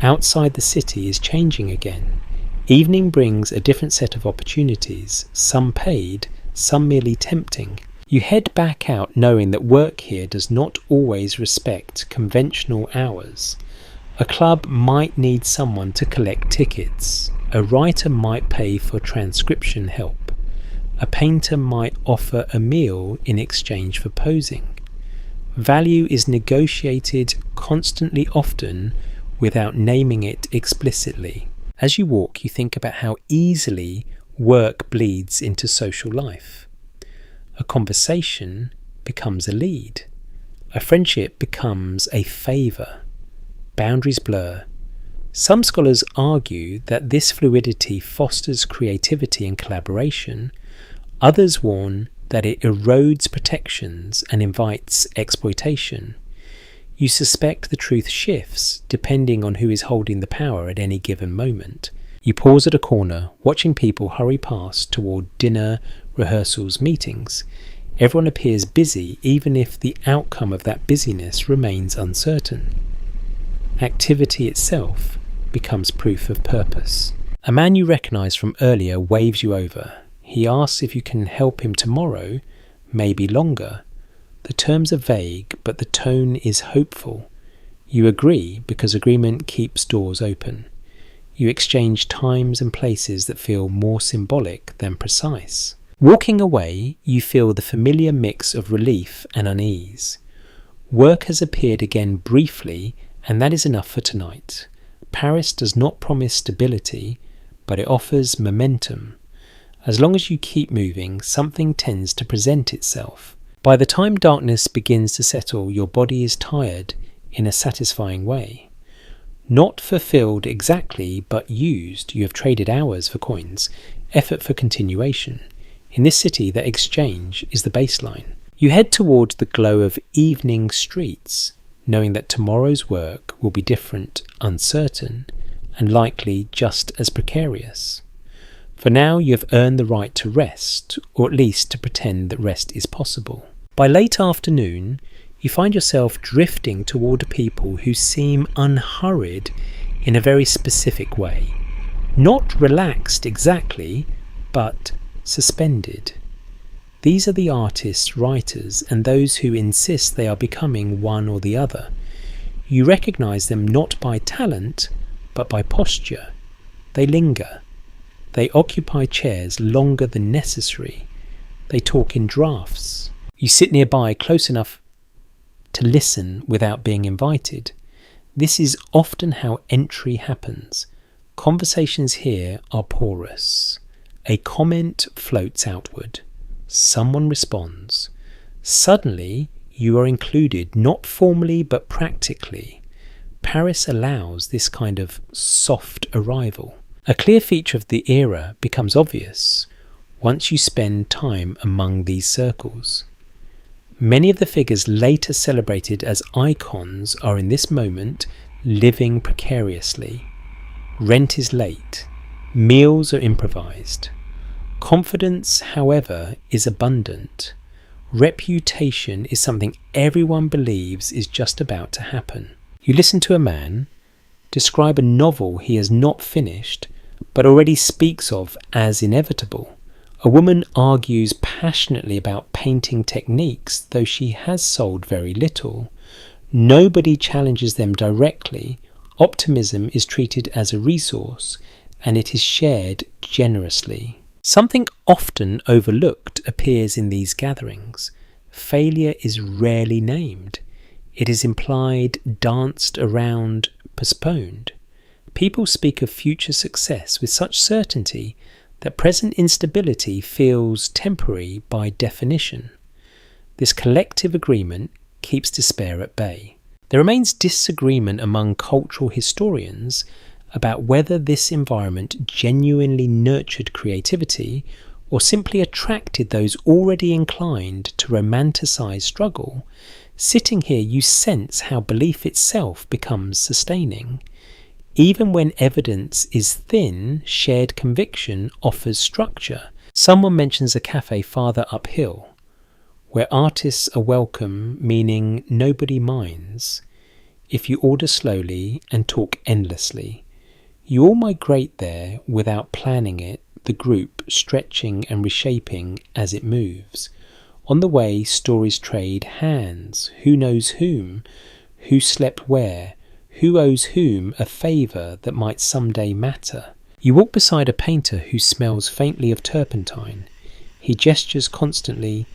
Outside the city is changing again. Evening brings a different set of opportunities, some paid, some merely tempting. You head back out knowing that work here does not always respect conventional hours. A club might need someone to collect tickets. A writer might pay for transcription help. A painter might offer a meal in exchange for posing. Value is negotiated constantly, often without naming it explicitly. As you walk, you think about how easily work bleeds into social life. A conversation becomes a lead. A friendship becomes a favour. Boundaries blur. Some scholars argue that this fluidity fosters creativity and collaboration. Others warn that it erodes protections and invites exploitation. You suspect the truth shifts depending on who is holding the power at any given moment. You pause at a corner, watching people hurry past toward dinner, rehearsals, meetings. Everyone appears busy, even if the outcome of that busyness remains uncertain. Activity itself becomes proof of purpose. A man you recognize from earlier waves you over. He asks if you can help him tomorrow, maybe longer. The terms are vague, but the tone is hopeful. You agree because agreement keeps doors open. You exchange times and places that feel more symbolic than precise. Walking away, you feel the familiar mix of relief and unease. Work has appeared again briefly, and that is enough for tonight. Paris does not promise stability, but it offers momentum. As long as you keep moving, something tends to present itself. By the time darkness begins to settle, your body is tired in a satisfying way. Not fulfilled exactly, but used. You have traded hours for coins, effort for continuation. In this city, that exchange is the baseline. You head towards the glow of evening streets, knowing that tomorrow's work will be different, uncertain, and likely just as precarious. For now, you have earned the right to rest, or at least to pretend that rest is possible. By late afternoon, you find yourself drifting toward people who seem unhurried in a very specific way. Not relaxed exactly, but suspended. These are the artists, writers, and those who insist they are becoming one or the other. You recognize them not by talent, but by posture. They linger. They occupy chairs longer than necessary. They talk in drafts. You sit nearby, close enough to listen without being invited. This is often how entry happens. Conversations here are porous. A comment floats outward. Someone responds. Suddenly, you are included, not formally but practically. Paris allows this kind of soft arrival. A clear feature of the era becomes obvious once you spend time among these circles. Many of the figures later celebrated as icons are in this moment living precariously. Rent is late. Meals are improvised. Confidence, however, is abundant. Reputation is something everyone believes is just about to happen. You listen to a man describe a novel he has not finished, but already speaks of as inevitable. A woman argues passionately about painting techniques, though she has sold very little. Nobody challenges them directly. Optimism is treated as a resource, and it is shared generously. Something often overlooked appears in these gatherings. Failure is rarely named. It is implied, danced around, postponed. People speak of future success with such certainty that present instability feels temporary by definition. This collective agreement keeps despair at bay. There remains disagreement among cultural historians about whether this environment genuinely nurtured creativity or simply attracted those already inclined to romanticize struggle. Sitting here, you sense how belief itself becomes sustaining. Even when evidence is thin, shared conviction offers structure. Someone mentions a cafe farther uphill, where artists are welcome, meaning nobody minds, if you order slowly and talk endlessly. You all migrate there without planning it, the group stretching and reshaping as it moves. On the way, stories trade hands. Who knows whom? Who slept where? Who owes whom a favour that might someday matter? You walk beside a painter who smells faintly of turpentine. He gestures constantly,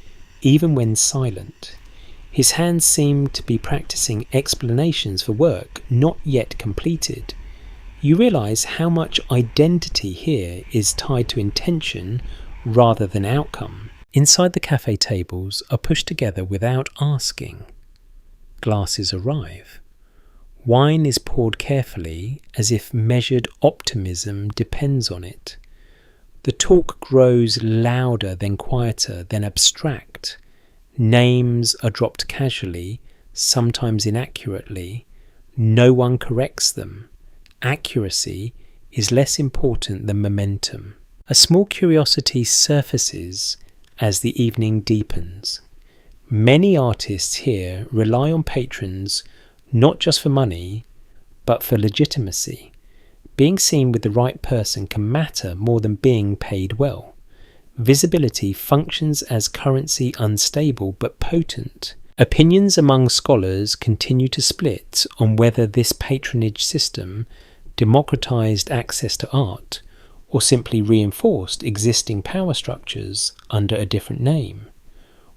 even when silent. His hands seem to be practicing explanations for work not yet completed. You realise how much identity here is tied to intention rather than outcome. Inside the cafe, tables are pushed together without asking. Glasses arrive. Wine is poured carefully, as if measured optimism depends on it. The talk grows louder, then quieter, then abstract. Names are dropped casually, sometimes inaccurately. No one corrects them. Accuracy is less important than momentum. A small curiosity surfaces as the evening deepens. Many artists here rely on patrons not just for money, but for legitimacy. Being seen with the right person can matter more than being paid well. Visibility functions as currency, unstable but potent. Opinions among scholars continue to split on whether this patronage system democratized access to art or simply reinforced existing power structures under a different name.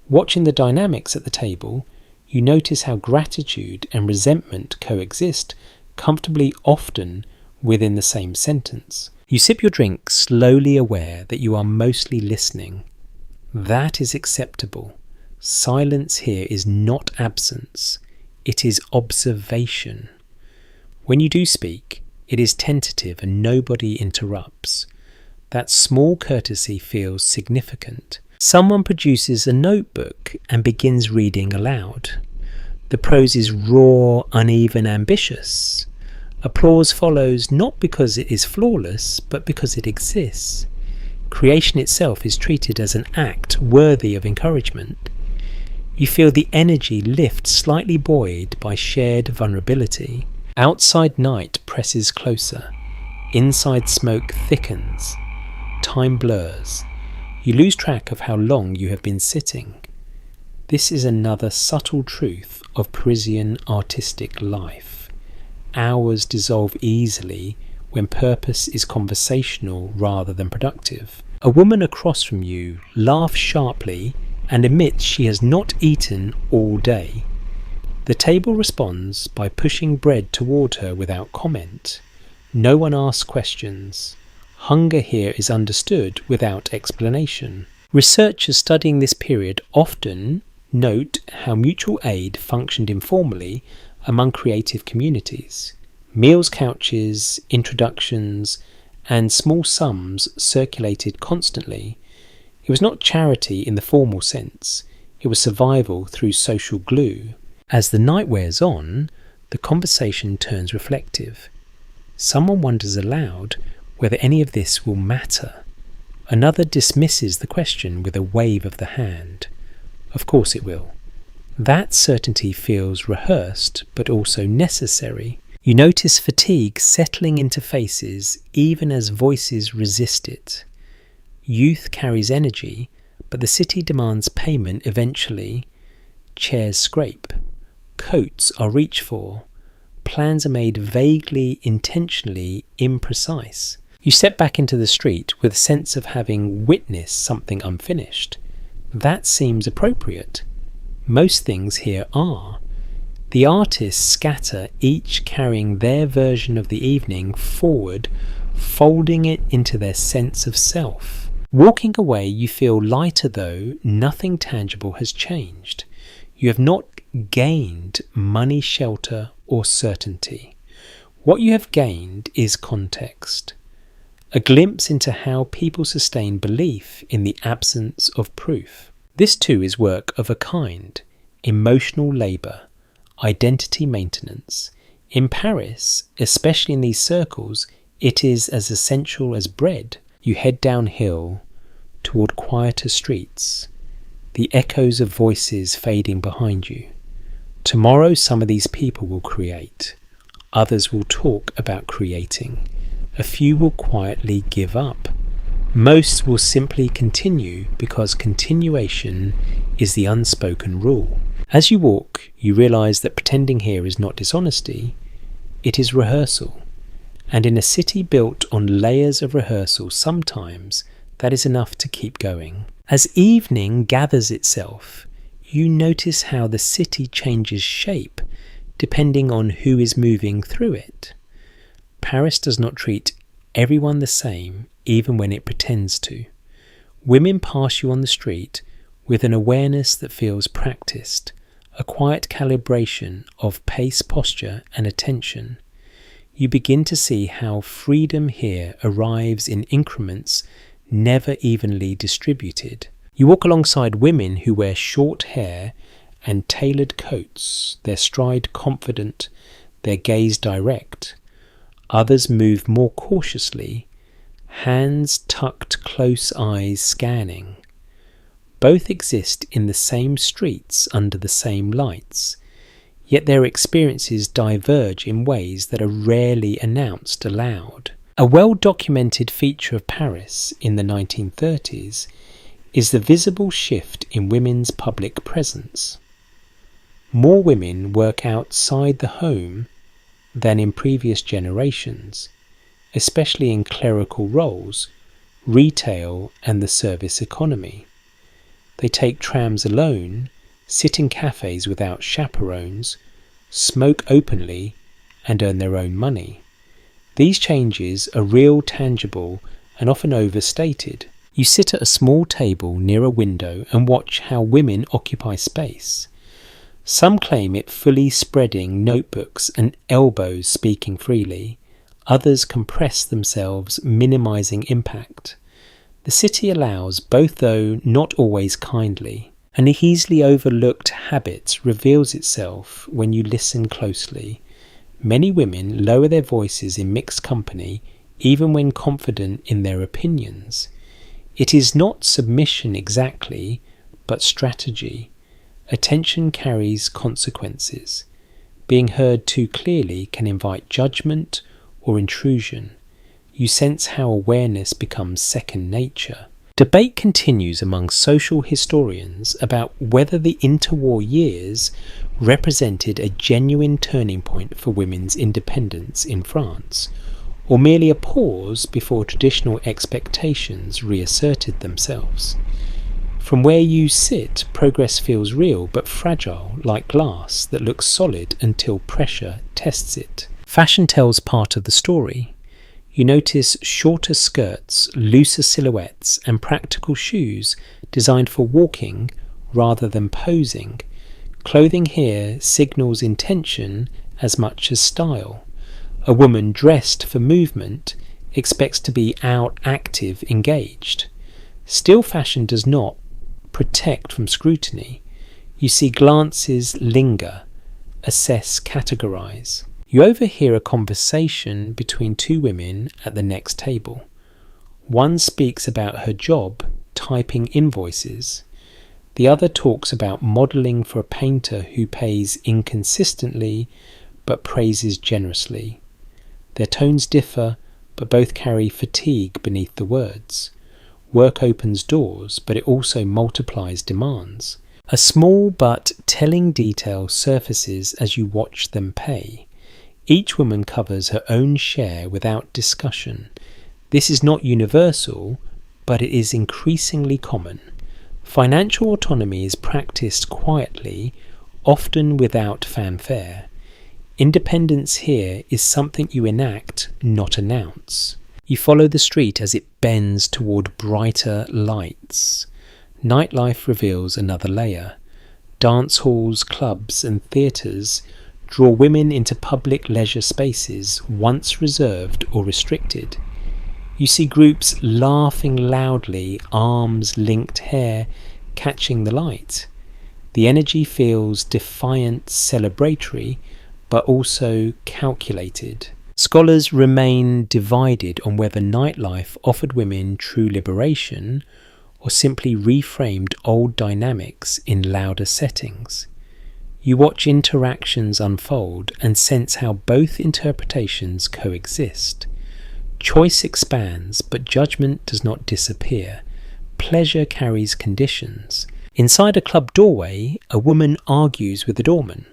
Watching the dynamics at the table, you notice how gratitude and resentment coexist comfortably, often within the same sentence. You sip your drink, slowly aware that you are mostly listening. That is acceptable. Silence here is not absence, it is observation. When you do speak, it is tentative and nobody interrupts. That small courtesy feels significant. Someone produces a notebook and begins reading aloud. The prose is raw, uneven, ambitious. Applause follows not because it is flawless, but because it exists. Creation itself is treated as an act worthy of encouragement. You feel the energy lift, slightly buoyed by shared vulnerability. Outside night presses closer. Inside smoke thickens. Time blurs. You lose track of how long you have been sitting. This is another subtle truth of Parisian artistic life. Hours dissolve easily when purpose is conversational rather than productive. A woman across from you laughs sharply and admits she has not eaten all day. The table responds by pushing bread toward her without comment. No one asks questions. Hunger here is understood without explanation. Researchers studying this period often note how mutual aid functioned informally among creative communities. Meals couches, introductions, and small sums circulated constantly. It was not charity in the formal sense, it was survival through social glue. As the night wears on, the conversation turns reflective. Someone wonders aloud whether any of this will matter. Another dismisses the question with a wave of the hand. Of course it will. That certainty feels rehearsed, but also necessary. You notice fatigue settling into faces even as voices resist it. Youth carries energy, but the city demands payment eventually. Chairs scrape. Coats are reached for. Plans are made vaguely, intentionally imprecise. You step back into the street with a sense of having witnessed something unfinished. That seems appropriate. Most things here are. The artists scatter, each carrying their version of the evening forward folding it into their sense of self. Walking away, you feel lighter, though nothing tangible has changed. You have not gained money, shelter, or certainty. What you have gained is context, a glimpse into how people sustain belief in the absence of proof. This too is work of a kind, emotional labour, identity maintenance. In Paris, especially in these circles, it is as essential as bread. You head downhill toward quieter streets, the echoes of voices fading behind you. Tomorrow some of these people will create, others will talk about creating, a few will quietly give up. Most will simply continue because continuation is the unspoken rule. As you walk, you realise that pretending here is not dishonesty, it is rehearsal. And in a city built on layers of rehearsal, sometimes that is enough to keep going. As evening gathers itself, you notice how the city changes shape depending on who is moving through it. Paris does not treat everyone the same, even when it pretends to. Women pass you on the street with an awareness that feels practiced, a quiet calibration of pace, posture, and attention. You begin to see how freedom here arrives in increments never evenly distributed. You walk alongside women who wear short hair and tailored coats, their stride confident, their gaze direct. Others move more cautiously, hands tucked, close eyes scanning. Both exist in the same streets under the same lights, yet their experiences diverge in ways that are rarely announced aloud. A well-documented feature of Paris in the 1930s is the visible shift in women's public presence. More women work outside the home than in previous generations, especially in clerical roles, retail and the service economy. They take trams alone, sit in cafes without chaperones, smoke openly, and earn their own money. These changes are real, tangible, and often overstated. You sit at a small table near a window and watch how women occupy space. Some claim it fully spreading notebooks and elbows speaking freely. Others compress themselves, minimizing impact. The city allows both, though not always kindly. An easily overlooked habit reveals itself when you listen closely. Many women lower their voices in mixed company, even when confident in their opinions. It is not submission exactly, but strategy. Attention carries consequences. Being heard too clearly can invite judgment or intrusion. You sense how awareness becomes second nature. Debate continues among social historians about whether the interwar years represented a genuine turning point for women's independence in France, or merely a pause before traditional expectations reasserted themselves. From where you sit, progress feels real but fragile, like glass that looks solid until pressure tests it. Fashion tells part of the story. You notice shorter skirts, looser silhouettes, and practical shoes designed for walking rather than posing. Clothing here signals intention as much as style. A woman dressed for movement expects to be out, active, engaged. Still, fashion does not protect from scrutiny. You see glances linger, assess, categorize. You overhear a conversation between two women at the next table. One speaks about her job, typing invoices. The other talks about modelling for a painter who pays inconsistently but praises generously. Their tones differ, but both carry fatigue beneath the words. Work opens doors, but it also multiplies demands. A small but telling detail surfaces as you watch them pay. Each woman covers her own share without discussion. This is not universal, but it is increasingly common. Financial autonomy is practiced quietly, often without fanfare. Independence here is something you enact, not announce. You follow the street as it bends toward brighter lights. Nightlife reveals another layer. Dance halls, clubs and theatres draw women into public leisure spaces once reserved or restricted. You see groups laughing loudly, arms linked, hair catching the light. The energy feels defiant, celebratory, but also calculated. Scholars remain divided on whether nightlife offered women true liberation or simply reframed old dynamics in louder settings. You watch interactions unfold and sense how both interpretations coexist. Choice expands, but judgment does not disappear. Pleasure carries conditions. Inside a club doorway, a woman argues with the doorman.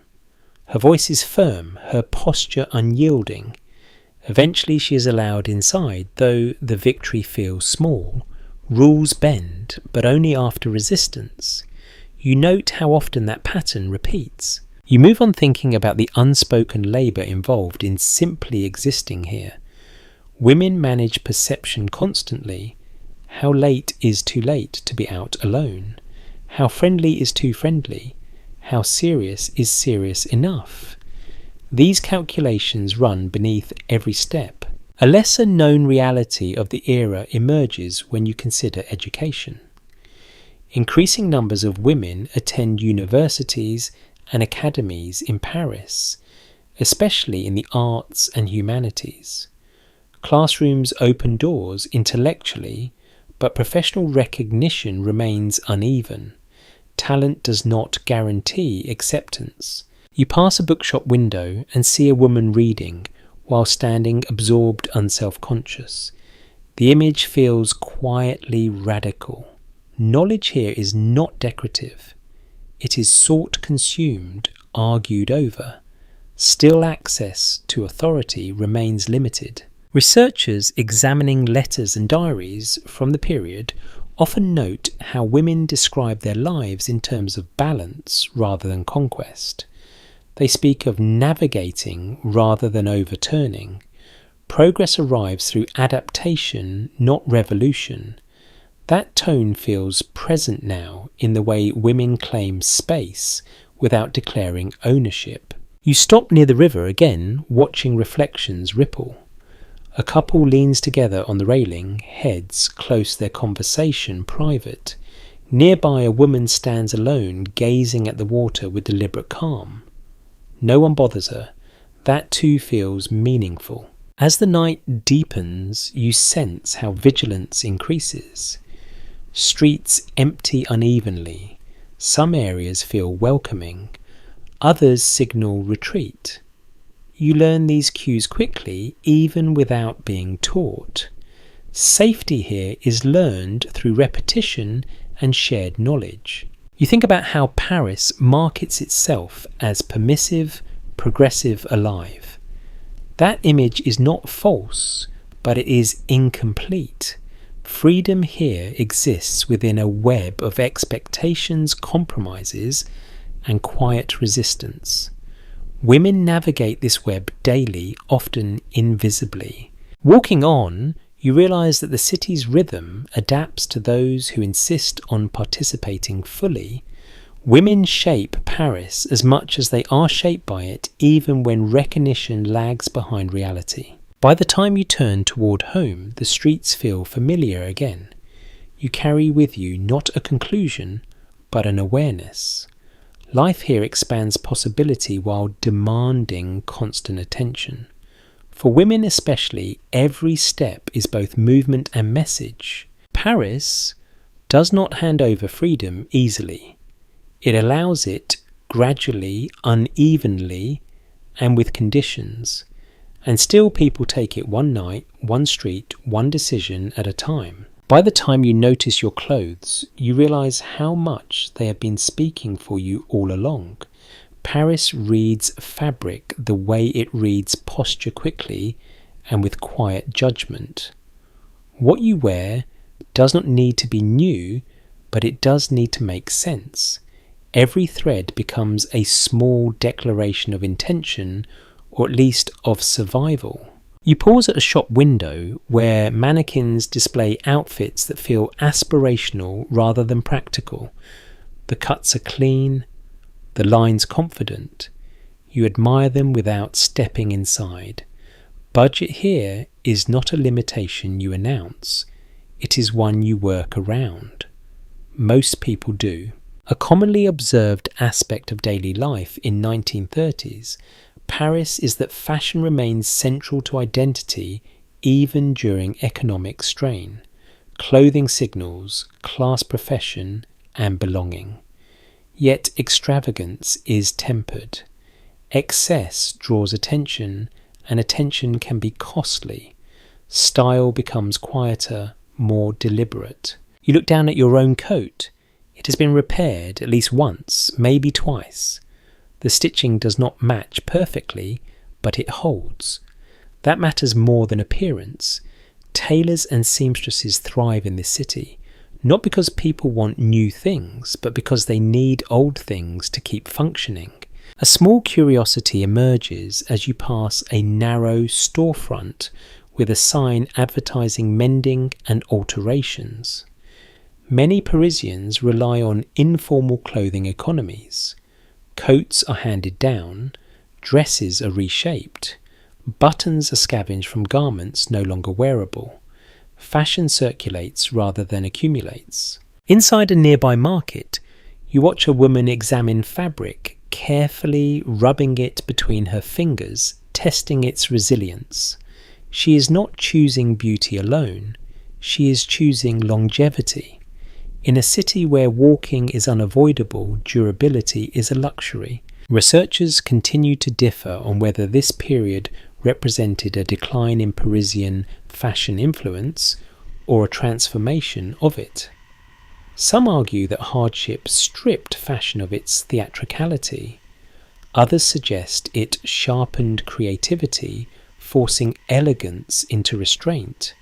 Her voice is firm, her posture unyielding. Eventually she is allowed inside, though the victory feels small. Rules bend, but only after resistance. You note how often that pattern repeats. You move on thinking about the unspoken labour involved in simply existing here. Women manage perception constantly. How late is too late to be out alone? How friendly is too friendly? How serious is serious enough? These calculations run beneath every step. A lesser known reality of the era emerges when you consider education. Increasing numbers of women attend universities and academies in Paris, especially in the arts and humanities. Classrooms open doors intellectually, but professional recognition remains uneven. Talent does not guarantee acceptance. You pass a bookshop window and see a woman reading while standing absorbed, unself-conscious. The image feels quietly radical. Knowledge here is not decorative. It is sought, consumed, argued over. Still, access to authority remains limited. Researchers examining letters and diaries from the period often note how women describe their lives in terms of balance rather than conquest. They speak of navigating rather than overturning. Progress arrives through adaptation, not revolution. That tone feels present now in the way women claim space without declaring ownership. You stop near the river again, watching reflections ripple. A couple leans together on the railing, heads close, their conversation private. Nearby, a woman stands alone, gazing at the water with deliberate calm. No one bothers her. That too feels meaningful. As the night deepens, you sense how vigilance increases. Streets empty unevenly. Some areas feel welcoming. Others signal retreat. You learn these cues quickly, even without being taught. Safety here is learned through repetition and shared knowledge. You think about how Paris markets itself as permissive, progressive, alive. That image is not false, but it is incomplete. Freedom here exists within a web of expectations, compromises, and quiet resistance. Women navigate this web daily, often invisibly. Walking on, you realise that the city's rhythm adapts to those who insist on participating fully. Women shape Paris as much as they are shaped by it, even when recognition lags behind reality. By the time you turn toward home, the streets feel familiar again. You carry with you not a conclusion, but an awareness. Life here expands possibility while demanding constant attention. For women especially, every step is both movement and message. Paris does not hand over freedom easily. It allows it gradually, unevenly, and with conditions. And still people take it one night, one street, one decision at a time. By the time you notice your clothes, you realise how much they have been speaking for you all along. Paris reads fabric the way it reads posture, quickly and with quiet judgment. What you wear does not need to be new, but it does need to make sense. Every thread becomes a small declaration of intention, or at least of survival. You pause at a shop window where mannequins display outfits that feel aspirational rather than practical. The cuts are clean, the lines confident. You admire them without stepping inside. Budget here is not a limitation you announce. It is one you work around. Most people do. A commonly observed aspect of daily life in 1930s, Paris is that fashion remains central to identity even during economic strain. Clothing signals class, profession, and belonging. Yet extravagance is tempered. Excess draws attention, and attention can be costly. Style becomes quieter, more deliberate. You look down at your own coat. It has been repaired at least once, maybe twice. The stitching does not match perfectly, but it holds. That matters more than appearance. Tailors and seamstresses thrive in this city, not because people want new things, but because they need old things to keep functioning. A small curiosity emerges as you pass a narrow storefront with a sign advertising mending and alterations. Many Parisians rely on informal clothing economies. Coats are handed down, dresses are reshaped, buttons are scavenged from garments no longer wearable. Fashion circulates rather than accumulates. Inside a nearby market, you watch a woman examine fabric, carefully rubbing it between her fingers, testing its resilience. She is not choosing beauty alone, she is choosing longevity. In a city where walking is unavoidable, durability is a luxury. Researchers continue to differ on whether this period represented a decline in Parisian fashion influence or a transformation of it. Some argue that hardship stripped fashion of its theatricality. Others suggest it sharpened creativity, forcing elegance into restraint.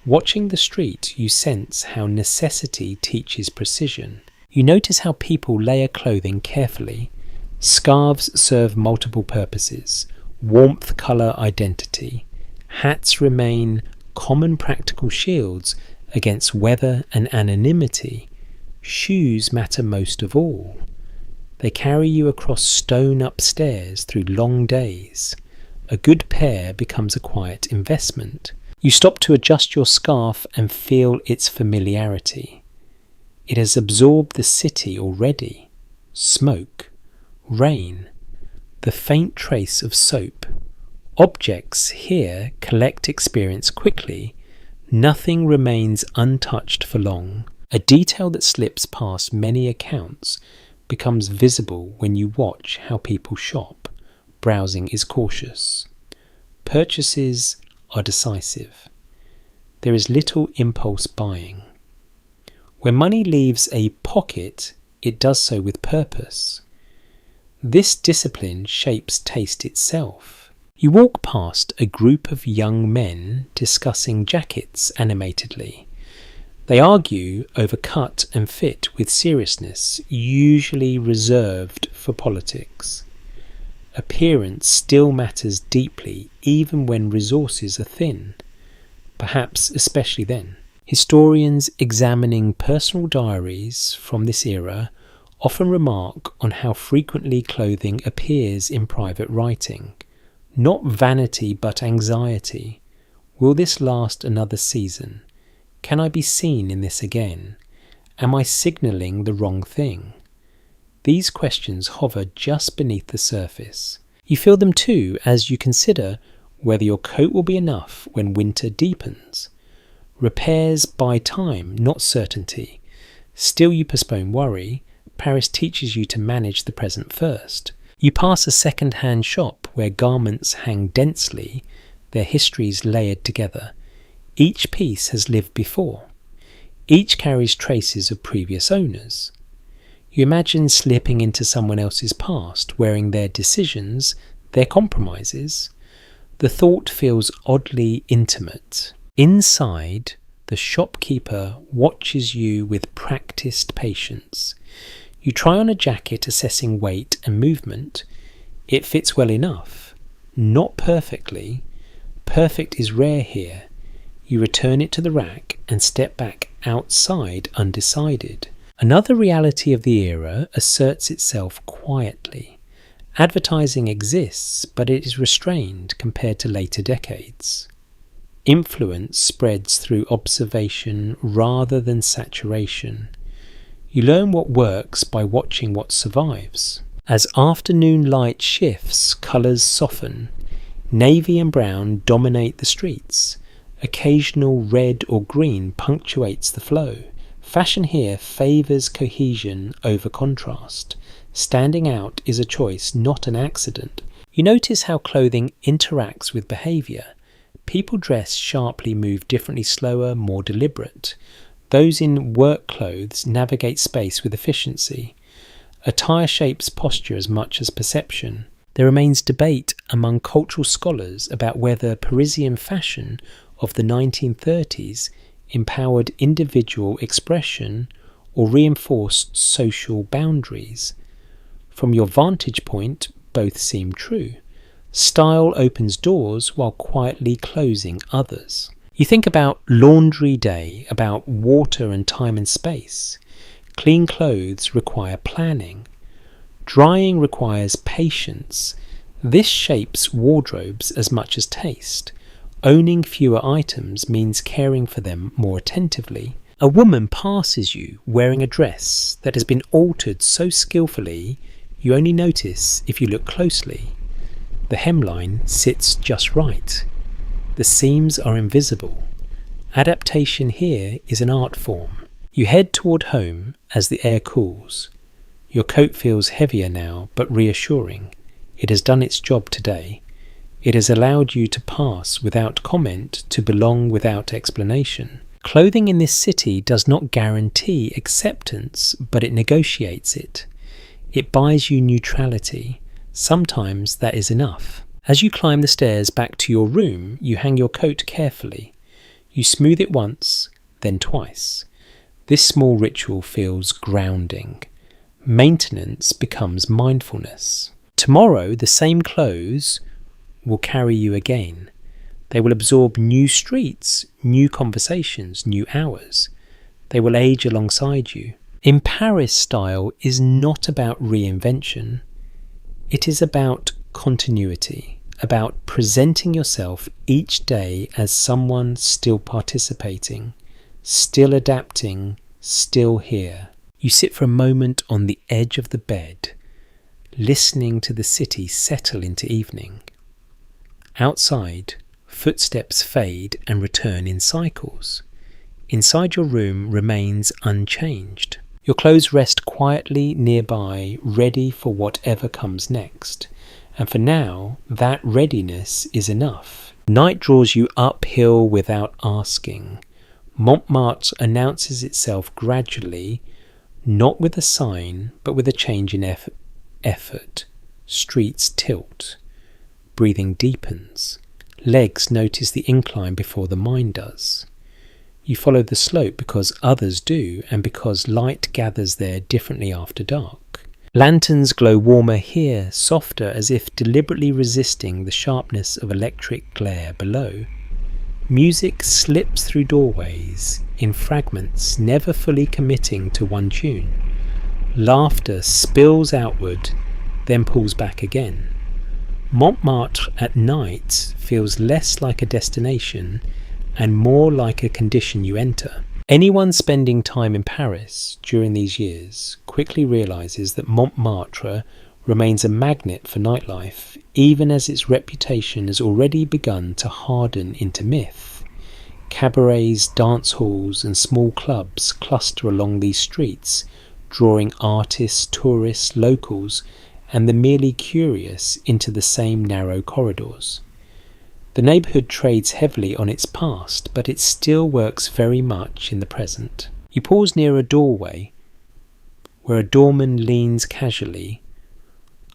Watching the street, you sense how necessity teaches precision. You notice how people layer clothing carefully. Scarves serve multiple purposes. Warmth, colour, identity. Hats remain common practical shields against weather and anonymity. Shoes matter most of all. They carry you across stone upstairs through long days. A good pair becomes a quiet investment. You stop to adjust your scarf and feel its familiarity. It has absorbed the city already. Smoke, rain, the faint trace of soap. Objects here collect experience quickly. Nothing remains untouched for long. A detail that slips past many accounts becomes visible when you watch how people shop. Browsing is cautious. Purchases are decisive. There is little impulse buying. When money leaves a pocket, it does so with purpose. This discipline shapes taste itself. You walk past a group of young men discussing jackets animatedly. They argue over cut and fit with seriousness, usually reserved for politics. Appearance still matters deeply even when resources are thin, perhaps especially then. Historians examining personal diaries from this era often remark on how frequently clothing appears in private writing. Not vanity but anxiety. Will this last another season? Can I be seen in this again? Am I signalling the wrong thing? These questions hover just beneath the surface. You feel them too as you consider whether your coat will be enough when winter deepens. Repairs buy time, not certainty. Still you postpone worry. Paris teaches you to manage the present first. You pass a second-hand shop where garments hang densely, their histories layered together. Each piece has lived before. Each carries traces of previous owners. You imagine slipping into someone else's past, wearing their decisions, their compromises. The thought feels oddly intimate. Inside, the shopkeeper watches you with practiced patience. You try on a jacket, assessing weight and movement. It fits well enough, not perfectly. Perfect is rare here. You return it to the rack and step back outside undecided. Another reality of the era asserts itself quietly. Advertising exists, but it is restrained compared to later decades. Influence spreads through observation rather than saturation. You learn what works by watching what survives. As afternoon light shifts, colours soften. Navy and brown dominate the streets. Occasional red or green punctuates the flow. Fashion here favours cohesion over contrast. Standing out is a choice, not an accident. You notice how clothing interacts with behaviour. People dressed sharply move differently, slower, more deliberate. Those in work clothes navigate space with efficiency. Attire shapes posture as much as perception. There remains debate among cultural scholars about whether Parisian fashion of the 1930s empowered individual expression or reinforced social boundaries. From your vantage point, both seem true. Style opens doors while quietly closing others. You think about laundry day, about water and time and space. Clean clothes require planning. Drying requires patience. This shapes wardrobes as much as taste. Owning fewer items means caring for them more attentively. A woman passes you wearing a dress that has been altered so skillfully you only notice if you look closely. The hemline sits just right. The seams are invisible. Adaptation here is an art form. You head toward home as the air cools. Your coat feels heavier now, but reassuring. It has done its job today. It has allowed you to pass without comment, to belong without explanation. Clothing in this city does not guarantee acceptance, but it negotiates it. It buys you neutrality. Sometimes that is enough. As you climb the stairs back to your room, you hang your coat carefully. You smooth it once, then twice. This small ritual feels grounding. Maintenance becomes mindfulness. Tomorrow, the same clothes will carry you again. They will absorb new streets, new conversations, new hours. They will age alongside you. In Paris, style is not about reinvention. It is about continuity, about presenting yourself each day as someone still participating, still adapting, still here. You sit for a moment on the edge of the bed, listening to the city settle into evening. Outside, footsteps fade and return in cycles. Inside your room remains unchanged. Your clothes rest quietly nearby, ready for whatever comes next. And for now, that readiness is enough. Night draws you uphill without asking. Montmartre announces itself gradually, not with a sign, but with a change in effort. Streets tilt. Breathing deepens. Legs notice the incline before the mind does. You follow the slope because others do, and because light gathers there differently after dark. Lanterns glow warmer here, softer, as if deliberately resisting the sharpness of electric glare below. Music slips through doorways, in fragments, never fully committing to one tune. Laughter spills outward, then pulls back again. Montmartre at night feels less like a destination and more like a condition you enter. Anyone spending time in Paris during these years quickly realises that Montmartre remains a magnet for nightlife, even as its reputation has already begun to harden into myth. Cabarets, dance halls and small clubs cluster along these streets, drawing artists, tourists, locals and the merely curious into the same narrow corridors. The neighbourhood trades heavily on its past, but it still works very much in the present. You pause near a doorway, where a doorman leans casually,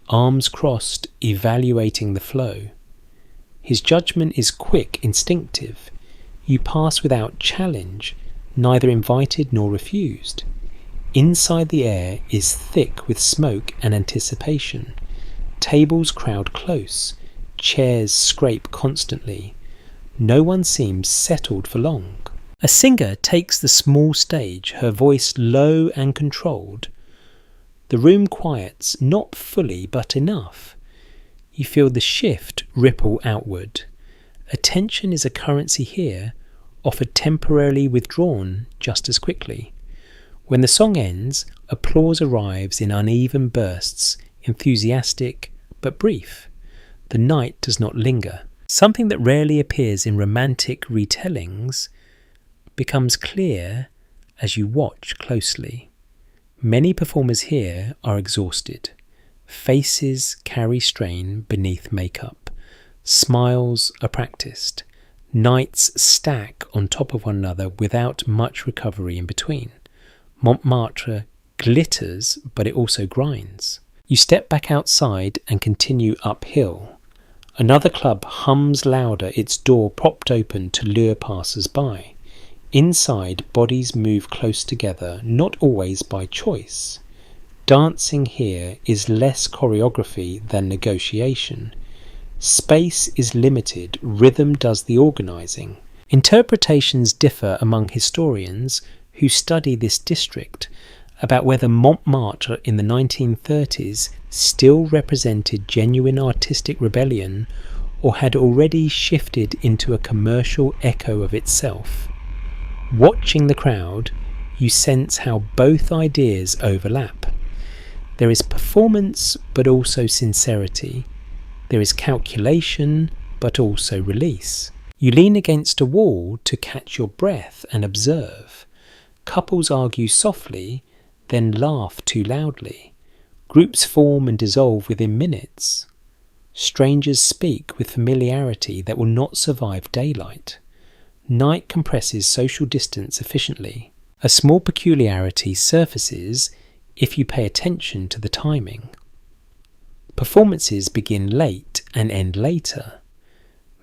arms crossed, evaluating the flow. His judgment is quick, instinctive. You pass without challenge, neither invited nor refused. Inside the air is thick with smoke and anticipation. Tables crowd close. Chairs scrape constantly. No one seems settled for long. A singer takes the small stage, her voice low and controlled. The room quiets, not fully, but enough. You feel the shift ripple outward. Attention is a currency here, offered temporarily withdrawn just as quickly. When the song ends, applause arrives in uneven bursts, enthusiastic but brief. The night does not linger. Something that rarely appears in romantic retellings becomes clear as you watch closely. Many performers here are exhausted. Faces carry strain beneath makeup. Smiles are practiced. Nights stack on top of one another without much recovery in between. Montmartre glitters, but it also grinds. You step back outside and continue uphill. Another club hums louder, its door propped open to lure passers-by. Inside, bodies move close together, not always by choice. Dancing here is less choreography than negotiation. Space is limited, rhythm does the organising. Interpretations differ among historians who study this district about whether Montmartre in the 1930s still represented genuine artistic rebellion or had already shifted into a commercial echo of itself. Watching the crowd, you sense how both ideas overlap. There is performance, but also sincerity. There is calculation, but also release. You lean against a wall to catch your breath and observe. Couples argue softly, then laugh too loudly. Groups form and dissolve within minutes. Strangers speak with familiarity that will not survive daylight. Night compresses social distance efficiently. A small peculiarity surfaces if you pay attention to the timing. Performances begin late and end later.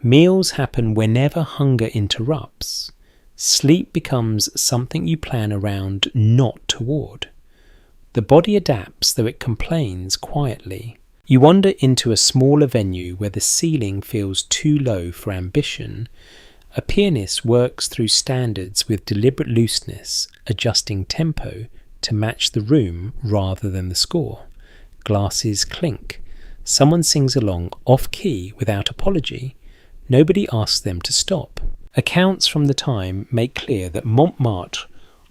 Meals happen whenever hunger interrupts. Sleep becomes something you plan around, not toward. The body adapts, though it complains quietly. You wander into a smaller venue where the ceiling feels too low for ambition. A pianist works through standards with deliberate looseness, adjusting tempo to match the room rather than the score. Glasses clink. Someone sings along off-key without apology. Nobody asks them to stop. Accounts from the time make clear that Montmartre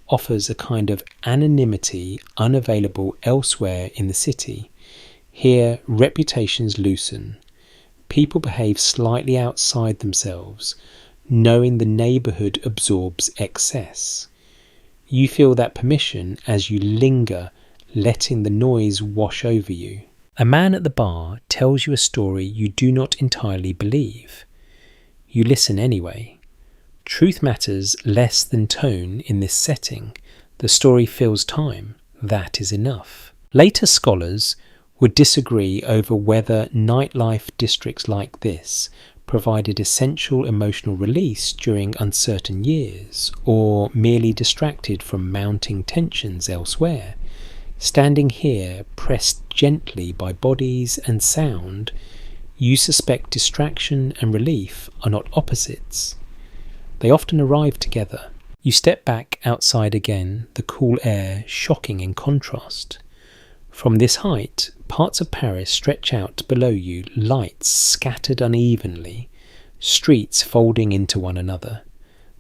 offers a kind of anonymity unavailable elsewhere in the city. Here, reputations loosen. People behave slightly outside themselves, knowing the neighbourhood absorbs excess. You feel that permission as you linger, letting the noise wash over you. A man at the bar tells you a story you do not entirely believe. You listen anyway. Truth matters less than tone in this setting. The story fills time. That is enough. Later scholars would disagree over whether nightlife districts like this provided essential emotional release during uncertain years, or merely distracted from mounting tensions elsewhere. Standing here, pressed gently by bodies and sound, you suspect distraction and relief are not opposites. They often arrive together. You step back outside again, the cool air shocking in contrast. From this height, parts of Paris stretch out below you, lights scattered unevenly, streets folding into one another.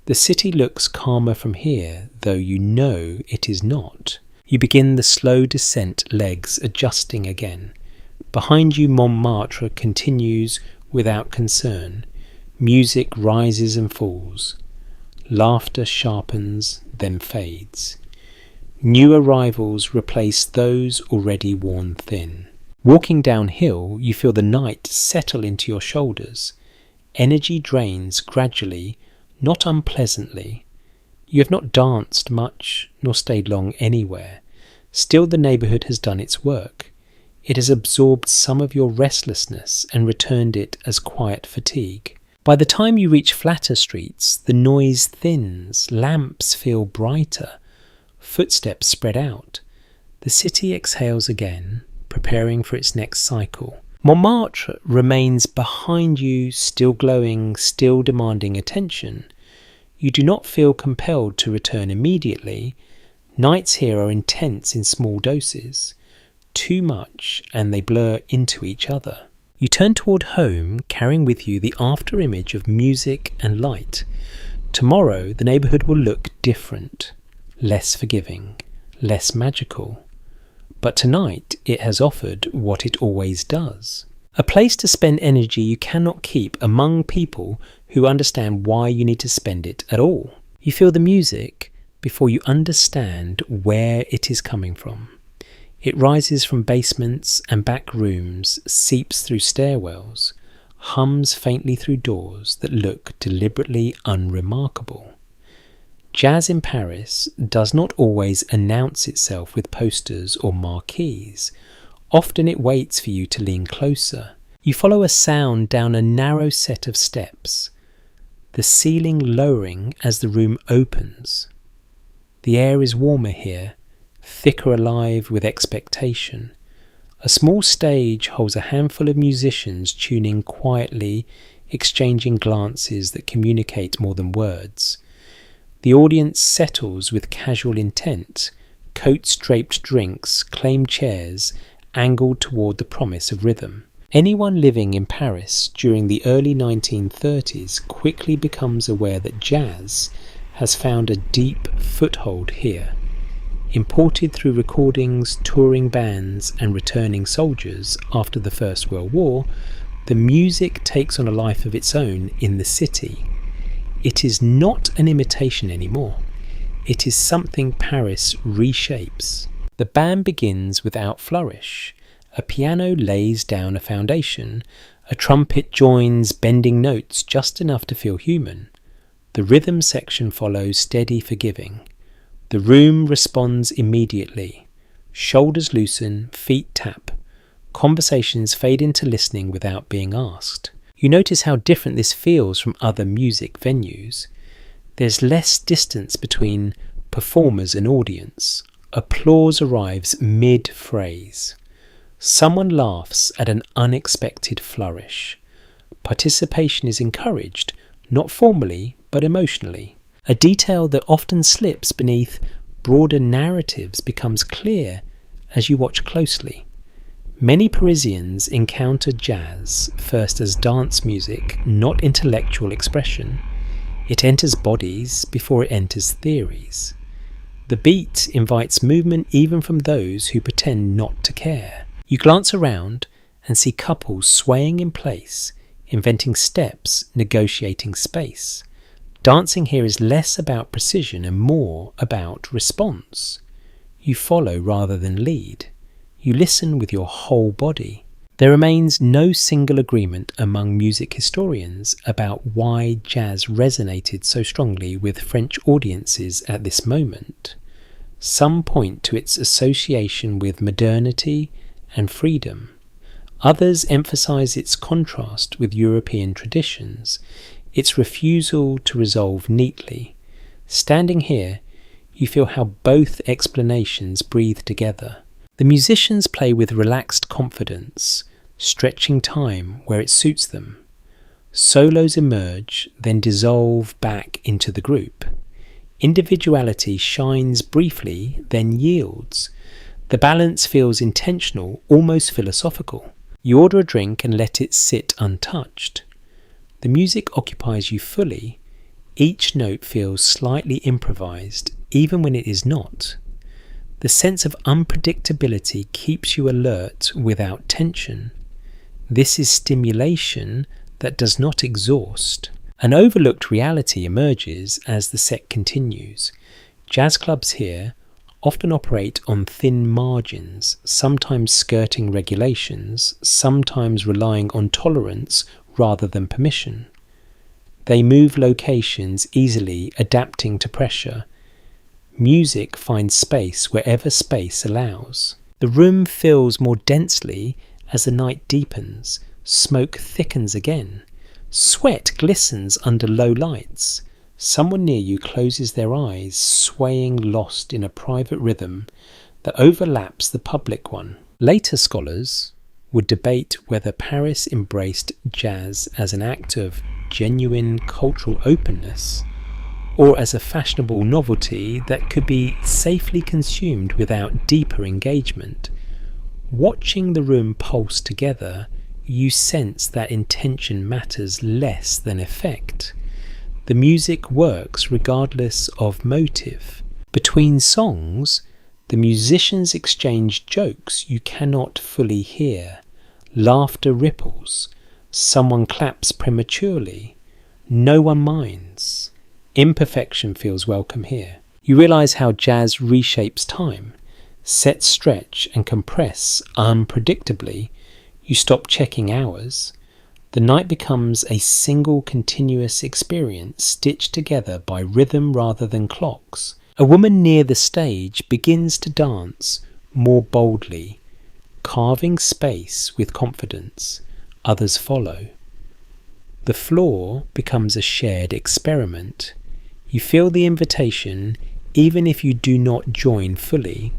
The city looks calmer from here, though you know it is not. You begin the slow descent, legs adjusting again. Behind you, Montmartre continues without concern. Music rises and falls. Laughter sharpens, then fades. New arrivals replace those already worn thin. Walking downhill, you feel the night settle into your shoulders. Energy drains gradually, not unpleasantly. You have not danced much, nor stayed long anywhere. Still, the neighbourhood has done its work. It has absorbed some of your restlessness and returned it as quiet fatigue. By the time you reach flatter streets, the noise thins, lamps feel brighter, footsteps spread out. The city exhales again, preparing for its next cycle. Montmartre remains behind you, still glowing, still demanding attention. You do not feel compelled to return immediately. Nights here are intense in small doses. Too much, and they blur into each other. You turn toward home, carrying with you the after-image of music and light. Tomorrow, the neighbourhood will look different, less forgiving, less magical. But tonight, it has offered what it always does. A place to spend energy you cannot keep among people who understand why you need to spend it at all. You feel the music before you understand where it is coming from. It rises from basements and back rooms, seeps through stairwells, hums faintly through doors that look deliberately unremarkable. Jazz in Paris does not always announce itself with posters or marquees. Often it waits for you to lean closer. You follow a sound down a narrow set of steps, the ceiling lowering as the room opens. The air is warmer here, thicker alive with expectation. A small stage holds a handful of musicians tuning quietly, exchanging glances that communicate more than words. The audience settles with casual intent, coat-draped drinks claim chairs, angled toward the promise of rhythm. Anyone living in Paris during the early 1930s quickly becomes aware that jazz has found a deep foothold here. Imported through recordings, touring bands and returning soldiers after the First World War, the music takes on a life of its own in the city. It is not an imitation anymore. It is something Paris reshapes. The band begins without flourish. A piano lays down a foundation. A trumpet joins, bending notes just enough to feel human. The rhythm section follows, steady, forgiving. The room responds immediately. Shoulders loosen, feet tap. Conversations fade into listening without being asked. You notice how different this feels from other music venues. There's less distance between performers and audience. Applause arrives mid-phrase. Someone laughs at an unexpected flourish. Participation is encouraged, not formally, but emotionally. A detail that often slips beneath broader narratives becomes clear as you watch closely. Many Parisians encounter jazz first as dance music, not intellectual expression. It enters bodies before it enters theories. The beat invites movement even from those who pretend not to care. You glance around and see couples swaying in place, inventing steps, negotiating space. Dancing here is less about precision and more about response. You follow rather than lead. You listen with your whole body. There remains no single agreement among music historians about why jazz resonated so strongly with French audiences at this moment. Some point to its association with modernity and freedom. Others emphasize its contrast with European traditions, its refusal to resolve neatly. Standing here, you feel how both explanations breathe together. The musicians play with relaxed confidence, stretching time where it suits them. Solos emerge, then dissolve back into the group. Individuality shines briefly, then yields. The balance feels intentional, almost philosophical. You order a drink and let it sit untouched. The music occupies you fully. Each note feels slightly improvised, even when it is not. The sense of unpredictability keeps you alert without tension. This is stimulation that does not exhaust. An overlooked reality emerges as the set continues. Jazz clubs here often operate on thin margins, sometimes skirting regulations, sometimes relying on tolerance rather than permission. They move locations easily, adapting to pressure. Music finds space wherever space allows. The room fills more densely as the night deepens. Smoke thickens again. Sweat glistens under low lights. Someone near you closes their eyes, swaying lost in a private rhythm that overlaps the public one. Later scholars, would debate whether Paris embraced jazz as an act of genuine cultural openness or as a fashionable novelty that could be safely consumed without deeper engagement. Watching the room pulse together, you sense that intention matters less than effect. The music works regardless of motive. Between songs, the musicians exchange jokes you cannot fully hear. Laughter ripples. Someone claps prematurely. No one minds. Imperfection feels welcome here. You realise how jazz reshapes time. Sets stretch and compress unpredictably. You stop checking hours. The night becomes a single continuous experience stitched together by rhythm rather than clocks. A woman near the stage begins to dance more boldly, carving space with confidence. Others follow. The floor becomes a shared experiment. You feel the invitation even if you do not join fully.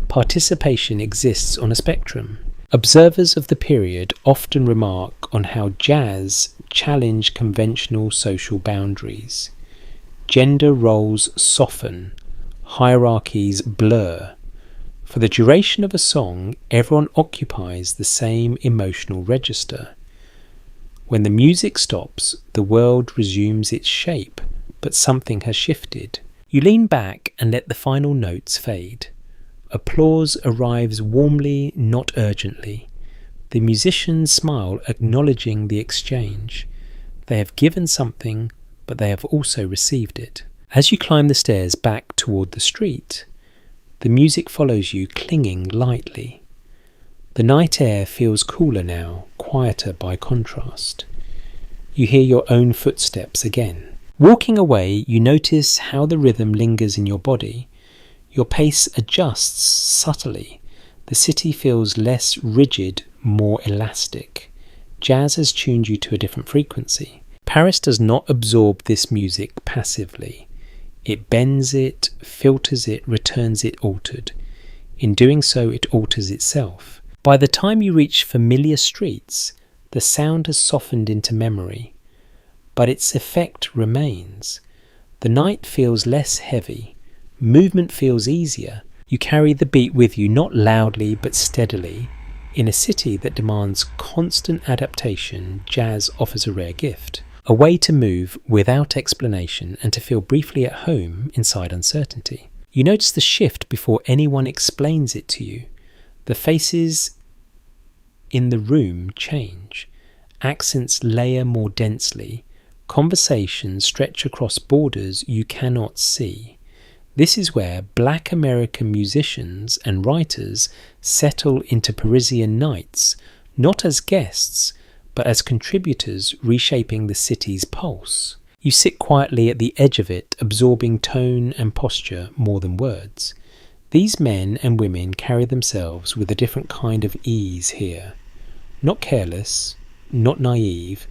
Participation exists on a spectrum. Observers of the period often remark on how jazz challenged conventional social boundaries. Gender roles soften, hierarchies blur. For the duration of a song, everyone occupies the same emotional register. When the music stops, the world resumes its shape, but something has shifted. You lean back and let the final notes fade. Applause arrives warmly, not urgently. The musicians smile, acknowledging the exchange. They have given something, but they have also received it. As you climb the stairs back toward the street, the music follows you, clinging lightly. The night air feels cooler now, quieter by contrast. You hear your own footsteps again. Walking away, you notice how the rhythm lingers in your body. Your pace adjusts subtly. The city feels less rigid, more elastic. Jazz has tuned you to a different frequency. Paris does not absorb this music passively. It bends it, filters it, returns it altered. In doing so, it alters itself. By the time you reach familiar streets, the sound has softened into memory, but its effect remains. The night feels less heavy. Movement feels easier. You carry the beat with you, not loudly but steadily. In a city that demands constant adaptation, jazz offers a rare gift. A way to move without explanation and to feel briefly at home inside uncertainty. You notice the shift before anyone explains it to you. The faces in the room change. Accents layer more densely. Conversations stretch across borders you cannot see. This is where Black American musicians and writers settle into Parisian nights, not as guests, but as contributors reshaping the city's pulse. You sit quietly at the edge of it, absorbing tone and posture more than words. These men and women carry themselves with a different kind of ease here. Not careless, not naive,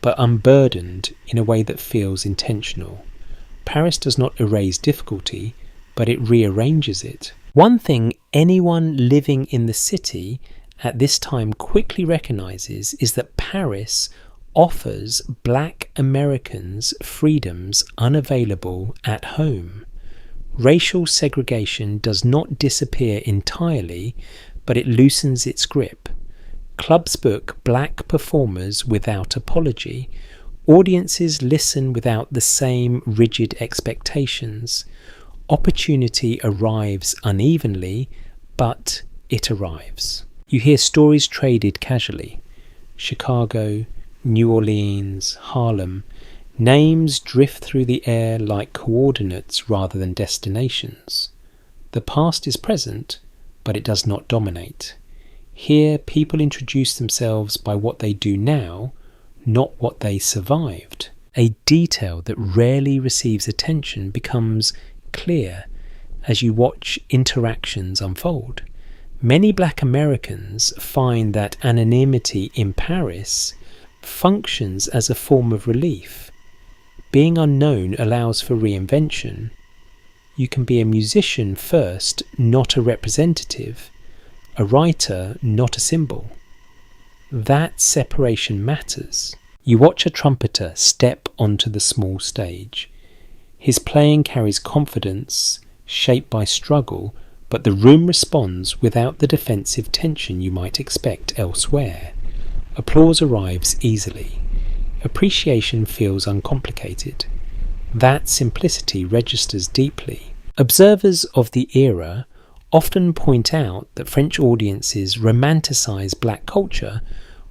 but unburdened in a way that feels intentional. Paris does not erase difficulty, but it rearranges it. One thing anyone living in the city at this time quickly recognizes is that Paris offers Black Americans freedoms unavailable at home. Racial segregation does not disappear entirely, but it loosens its grip. Clubs book Black performers without apology. Audiences listen without the same rigid expectations. Opportunity arrives unevenly, but it arrives. You hear stories traded casually. Chicago, New Orleans, Harlem. Names drift through the air like coordinates rather than destinations. The past is present, but it does not dominate. Here, people introduce themselves by what they do now, not what they survived. A detail that rarely receives attention becomes clear as you watch interactions unfold. Many Black Americans find that anonymity in Paris functions as a form of relief. Being unknown allows for reinvention. You can be a musician first, not a representative, a writer, not a symbol. That separation matters. You watch a trumpeter step onto the small stage. His playing carries confidence, shaped by struggle, but the room responds without the defensive tension you might expect elsewhere. Applause arrives easily. Appreciation feels uncomplicated. That simplicity registers deeply. Observers of the era often point out that French audiences romanticize black culture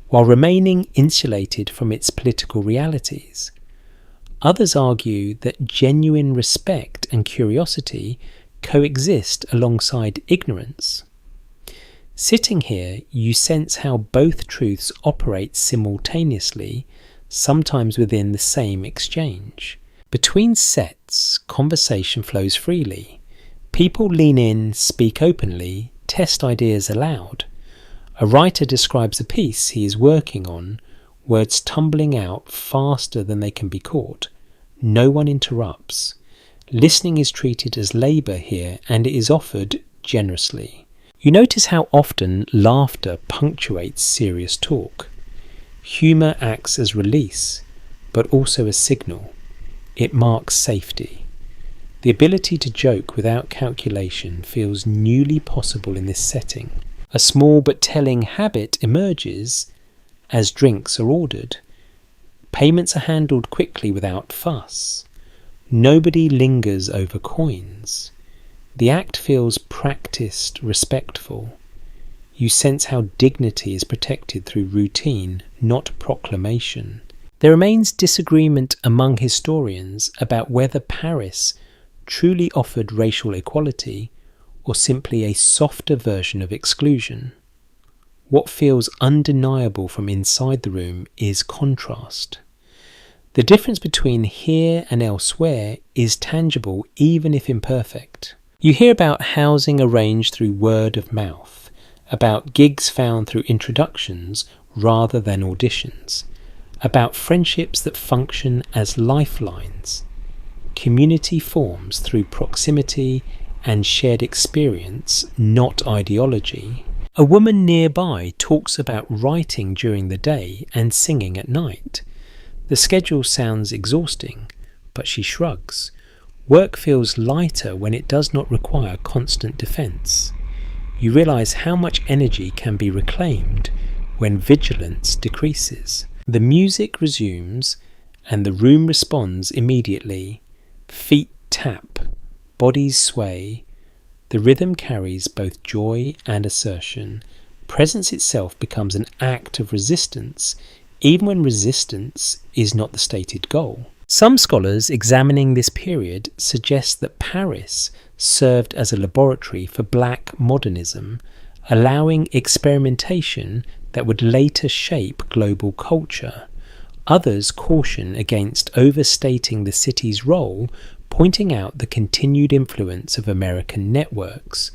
while remaining insulated from its political realities. Others argue that genuine respect and curiosity coexist alongside ignorance. Sitting here, you sense how both truths operate simultaneously, sometimes within the same exchange. Between sets, conversation flows freely. People lean in, speak openly, test ideas aloud. A writer describes a piece he is working on, words tumbling out faster than they can be caught. No one interrupts. Listening is treated as labour here, and it is offered generously. You notice how often laughter punctuates serious talk. Humour acts as release, but also as signal. It marks safety. The ability to joke without calculation feels newly possible in this setting. A small but telling habit emerges as drinks are ordered. Payments are handled quickly without fuss. Nobody lingers over coins. The act feels practiced, respectful. You sense how dignity is protected through routine, not proclamation. There remains disagreement among historians about whether Paris truly offered racial equality or simply a softer version of exclusion. What feels undeniable from inside the room is contrast. The difference between here and elsewhere is tangible even if imperfect. You hear about housing arranged through word of mouth, about gigs found through introductions rather than auditions, about friendships that function as lifelines. Community forms through proximity and shared experience, not ideology. A woman nearby talks about writing during the day and singing at night. The schedule sounds exhausting, but she shrugs. Work feels lighter when it does not require constant defence. You realise how much energy can be reclaimed when vigilance decreases. The music resumes and the room responds immediately. Feet tap, bodies sway. The rhythm carries both joy and assertion. Presence itself becomes an act of resistance, even when resistance is not the stated goal. Some scholars examining this period suggest that Paris served as a laboratory for black modernism, allowing experimentation that would later shape global culture. Others caution against overstating the city's role, pointing out the continued influence of American networks.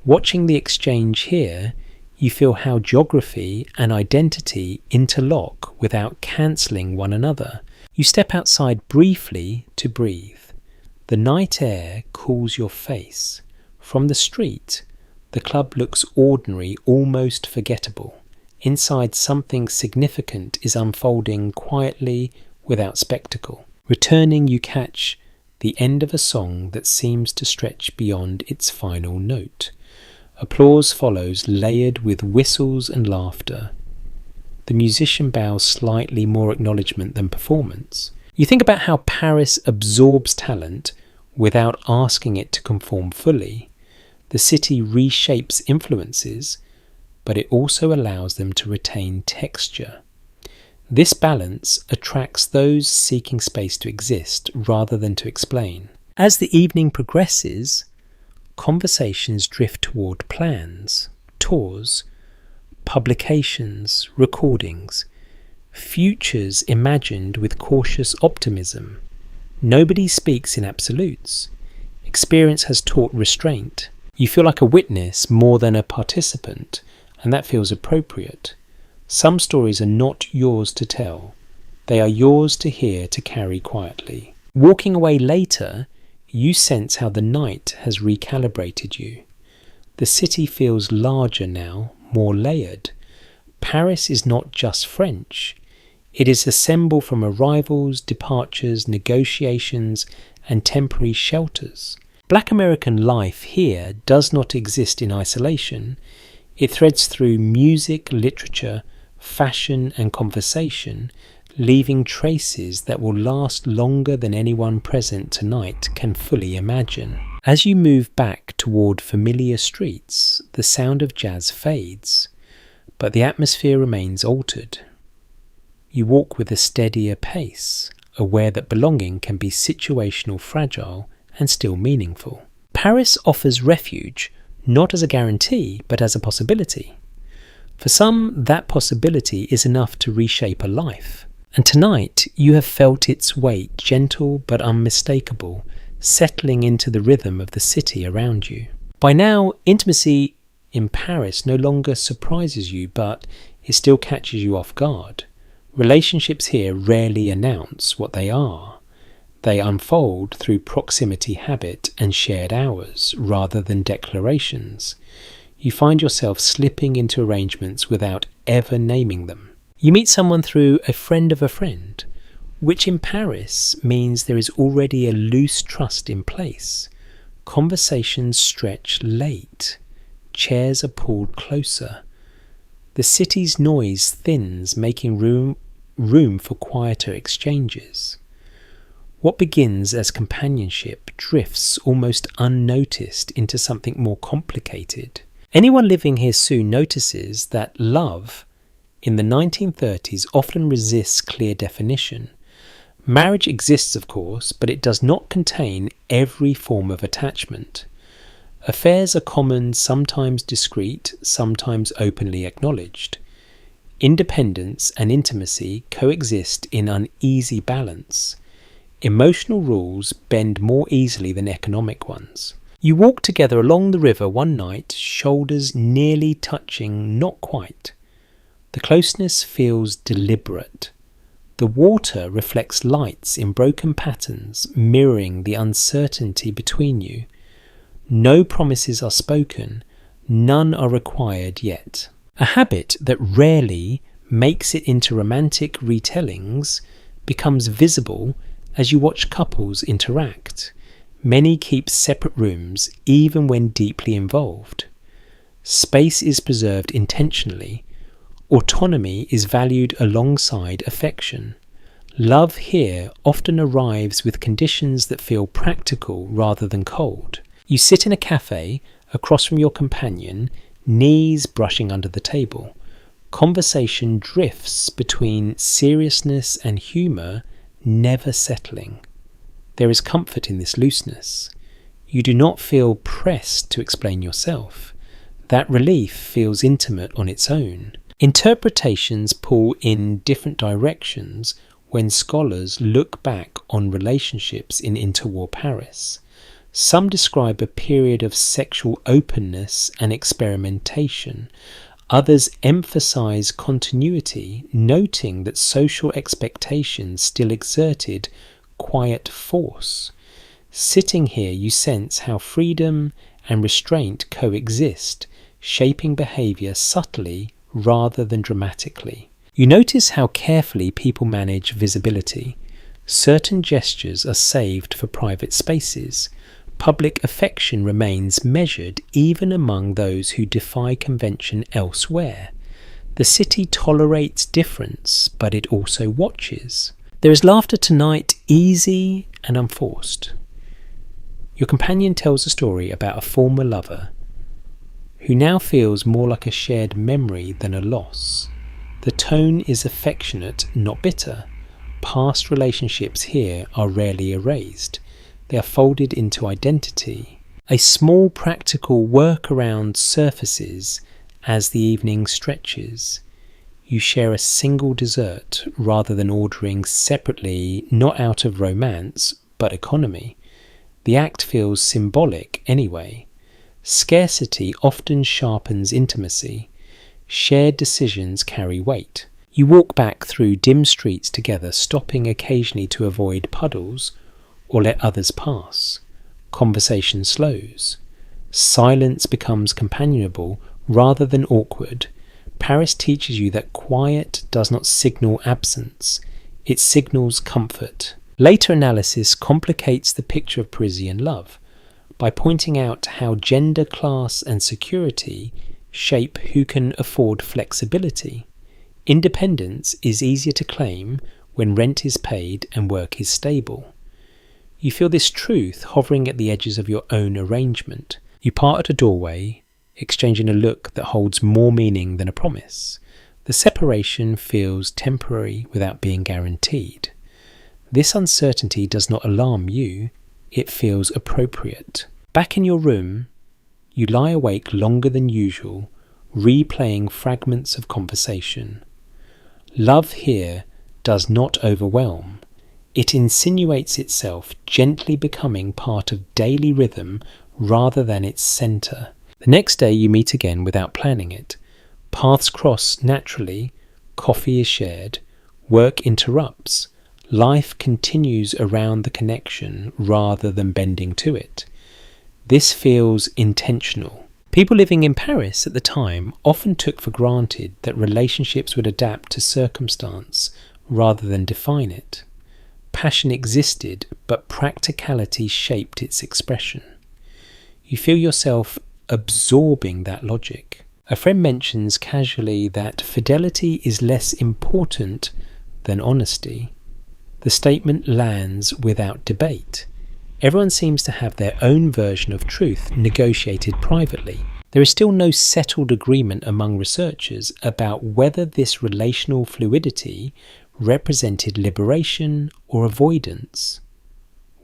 Watching the exchange here, you feel how geography and identity interlock without cancelling one another. You step outside briefly to breathe. The night air cools your face. From the street, the club looks ordinary, almost forgettable. Inside, something significant is unfolding quietly without spectacle. Returning, you catch the end of a song that seems to stretch beyond its final note. Applause follows, layered with whistles and laughter. The musician bows slightly, more acknowledgement than performance. You think about how Paris absorbs talent without asking it to conform fully. The city reshapes influences, but it also allows them to retain texture. This balance attracts those seeking space to exist rather than to explain. As the evening progresses, conversations drift toward plans, tours, publications, recordings, futures imagined with cautious optimism. Nobody speaks in absolutes. Experience has taught restraint. You feel like a witness more than a participant, and that feels appropriate. Some stories are not yours to tell. They are yours to hear, to carry quietly. Walking away later, you sense how the night has recalibrated you. The city feels larger now, more layered. Paris is not just French. It is assembled from arrivals, departures, negotiations, and temporary shelters. Black American life here does not exist in isolation. It threads through music, literature, fashion, and conversation, leaving traces that will last longer than anyone present tonight can fully imagine. As you move back toward familiar streets, the sound of jazz fades, but the atmosphere remains altered. You walk with a steadier pace, aware that belonging can be situational, fragile, and still meaningful. Paris offers refuge, not as a guarantee, but as a possibility. For some, that possibility is enough to reshape a life. And tonight, you have felt its weight, gentle but unmistakable, settling into the rhythm of the city around you. By now, intimacy in Paris no longer surprises you, but it still catches you off guard. Relationships here rarely announce what they are. They unfold through proximity, habit, and shared hours, rather than declarations. You find yourself slipping into arrangements without ever naming them. You meet someone through a friend of a friend, which in Paris means there is already a loose trust in place. Conversations stretch late. Chairs are pulled closer. The city's noise thins, making room for quieter exchanges. What begins as companionship drifts almost unnoticed into something more complicated. Anyone living here soon notices that love in the 1930s often resists clear definition. Marriage exists, of course, but it does not contain every form of attachment. Affairs are common, sometimes discreet, sometimes openly acknowledged. Independence and intimacy coexist in uneasy balance. Emotional rules bend more easily than economic ones. You walk together along the river one night, shoulders nearly touching, not quite. The closeness feels deliberate. The water reflects lights in broken patterns, mirroring the uncertainty between you. No promises are spoken, none are required yet. A habit that rarely makes it into romantic retellings becomes visible as you watch couples interact. Many keep separate rooms even when deeply involved. Space is preserved intentionally. Autonomy is valued alongside affection. Love here often arrives with conditions that feel practical rather than cold. You sit in a cafe across from your companion, knees brushing under the table. Conversation drifts between seriousness and humour, never settling. There is comfort in this looseness. You do not feel pressed to explain yourself. That relief feels intimate on its own. Interpretations pull in different directions when scholars look back on relationships in interwar Paris. Some describe a period of sexual openness and experimentation. Others emphasize continuity, noting that social expectations still exerted quiet force. Sitting here, you sense how freedom and restraint coexist, shaping behavior subtly rather than dramatically. You notice how carefully people manage visibility. Certain gestures are saved for private spaces. Public affection remains measured even among those who defy convention elsewhere. The city tolerates difference, but it also watches. There is laughter tonight, easy and unforced. Your companion tells a story about a former lover who now feels more like a shared memory than a loss. The tone is affectionate, not bitter. Past relationships here are rarely erased. They are folded into identity. A small practical workaround surfaces as the evening stretches. You share a single dessert rather than ordering separately, not out of romance, but economy. The act feels symbolic anyway. Scarcity often sharpens intimacy. Shared decisions carry weight. You walk back through dim streets together, stopping occasionally to avoid puddles or let others pass. Conversation slows. Silence becomes companionable rather than awkward. Paris teaches you that quiet does not signal absence, it signals comfort. Later analysis complicates the picture of Parisian love by pointing out how gender, class, and security shape who can afford flexibility. Independence is easier to claim when rent is paid and work is stable. You feel this truth hovering at the edges of your own arrangement. You part at a doorway, exchanging a look that holds more meaning than a promise. The separation feels temporary without being guaranteed. This uncertainty does not alarm you, it feels appropriate. Back in your room, you lie awake longer than usual, replaying fragments of conversation. Love here does not overwhelm. It insinuates itself, gently becoming part of daily rhythm rather than its centre. The next day you meet again without planning it. Paths cross naturally, coffee is shared, work interrupts, life continues around the connection rather than bending to it. This feels intentional. People living in Paris at the time often took for granted that relationships would adapt to circumstance rather than define it. Passion existed, but practicality shaped its expression. You feel yourself absorbing that logic. A friend mentions casually that fidelity is less important than honesty. The statement lands without debate. Everyone seems to have their own version of truth negotiated privately. There is still no settled agreement among researchers about whether this relational fluidity represented liberation or avoidance.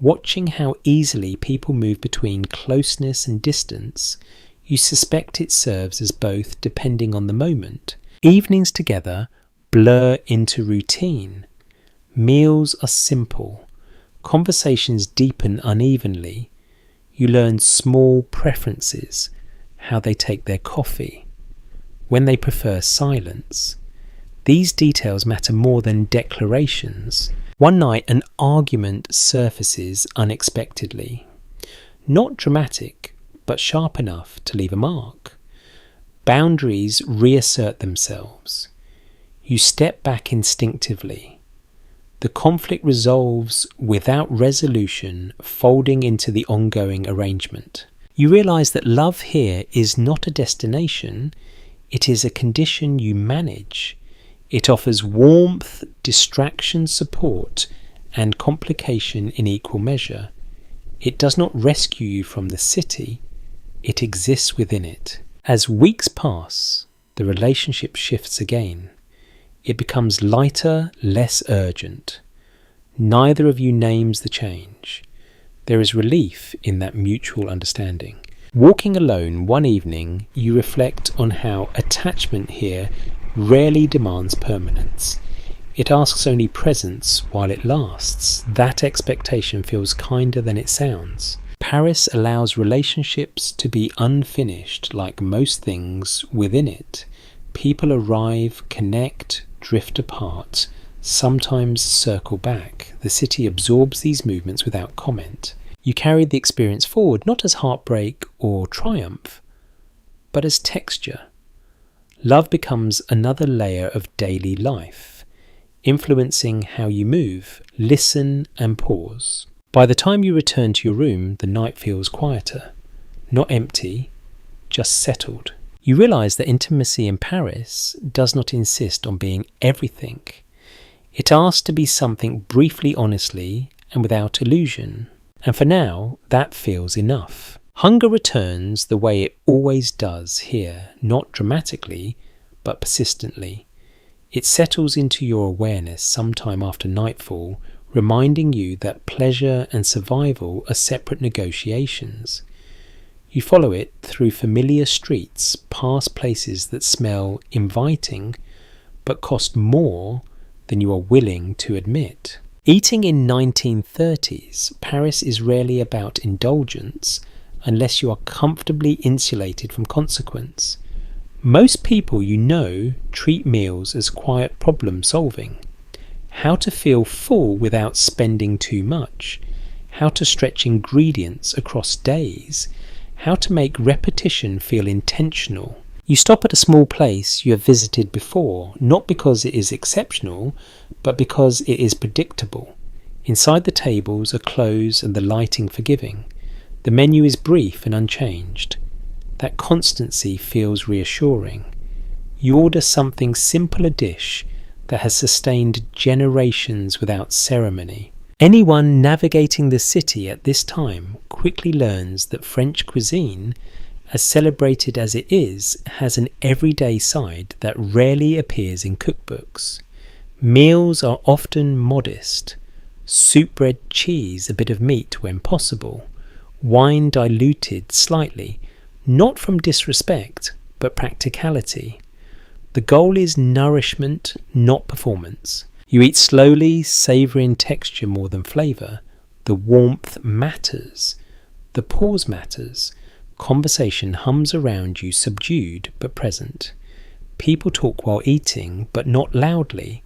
Watching how easily people move between closeness and distance, you suspect it serves as both depending on the moment. Evenings together blur into routine. Meals are simple. Conversations deepen unevenly. You learn small preferences, how they take their coffee, when they prefer silence. These details matter more than declarations. One night, an argument surfaces unexpectedly. Not dramatic, but sharp enough to leave a mark. Boundaries reassert themselves. You step back instinctively. The conflict resolves without resolution, folding into the ongoing arrangement. You realise that love here is not a destination, it is a condition you manage. It offers warmth, distraction, support, and complication in equal measure. It does not rescue you from the city, it exists within it. As weeks pass, the relationship shifts again. It becomes lighter, less urgent. Neither of you names the change. There is relief in that mutual understanding. Walking alone one evening, you reflect on how attachment here rarely demands permanence. It asks only presence while it lasts. That expectation feels kinder than it sounds. Paris allows relationships to be unfinished like most things within it. People arrive, connect, drift apart, sometimes circle back. The city absorbs these movements without comment. You carry the experience forward not as heartbreak or triumph, but as texture. Love becomes another layer of daily life, influencing how you move, listen, and pause. By the time you return to your room, the night feels quieter, not empty, just settled. You realise that intimacy in Paris does not insist on being everything. It asks to be something briefly, honestly, and without illusion. And for now, that feels enough. Hunger returns the way it always does here, not dramatically, but persistently. It settles into your awareness sometime after nightfall, reminding you that pleasure and survival are separate negotiations. You follow it through familiar streets, past places that smell inviting, but cost more than you are willing to admit. Eating in 1930s, Paris is rarely about indulgence unless you are comfortably insulated from consequence. Most people you know treat meals as quiet problem solving. How to feel full without spending too much, how to stretch ingredients across days, how to make repetition feel intentional. You stop at a small place you have visited before, not because it is exceptional, but because it is predictable. Inside the tables are clothes and the lighting forgiving. The menu is brief and unchanged. That constancy feels reassuring. You order something simple, a dish that has sustained generations without ceremony. Anyone navigating the city at this time quickly learns that French cuisine, as celebrated as it is, has an everyday side that rarely appears in cookbooks. Meals are often modest. Soup, bread, cheese, a bit of meat when possible. Wine diluted slightly, not from disrespect, but practicality. The goal is nourishment, not performance. You eat slowly, savouring texture more than flavour. The warmth matters. The pause matters. Conversation hums around you, subdued but present. People talk while eating, but not loudly.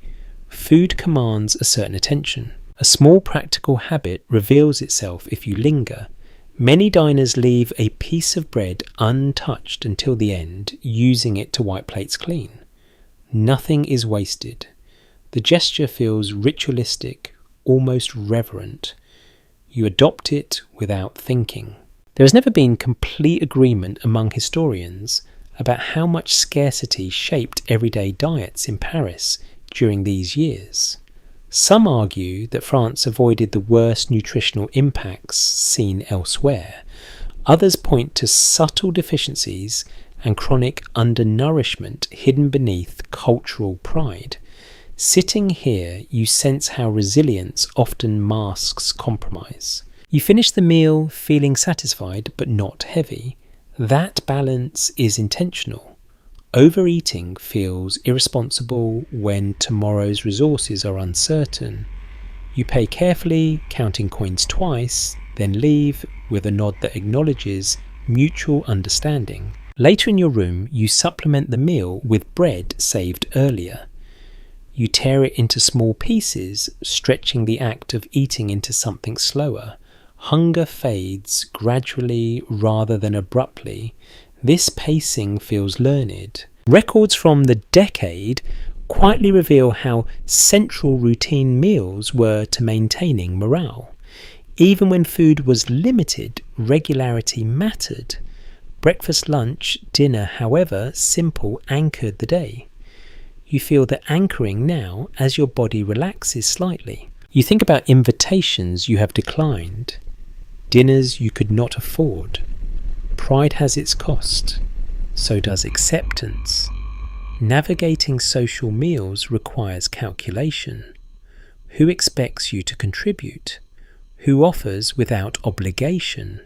Food commands a certain attention. A small practical habit reveals itself if you linger. Many diners leave a piece of bread untouched until the end, using it to wipe plates clean. Nothing is wasted. The gesture feels ritualistic, almost reverent. You adopt it without thinking. There has never been complete agreement among historians about how much scarcity shaped everyday diets in Paris during these years. Some argue that France avoided the worst nutritional impacts seen elsewhere. Others point to subtle deficiencies and chronic undernourishment hidden beneath cultural pride. Sitting here, you sense how resilience often masks compromise. You finish the meal feeling satisfied but not heavy. That balance is intentional. Overeating feels irresponsible when tomorrow's resources are uncertain. You pay carefully, counting coins twice, then leave with a nod that acknowledges mutual understanding. Later in your room, you supplement the meal with bread saved earlier. You tear it into small pieces, stretching the act of eating into something slower. Hunger fades gradually rather than abruptly. This pacing feels learned. Records from the decade quietly reveal how central routine meals were to maintaining morale. Even when food was limited, regularity mattered. Breakfast, lunch, dinner, however simple, anchored the day. You feel the anchoring now as your body relaxes slightly. You think about invitations you have declined, dinners you could not afford. Pride has its cost, so does acceptance. Navigating social meals requires calculation. Who expects you to contribute? Who offers without obligation?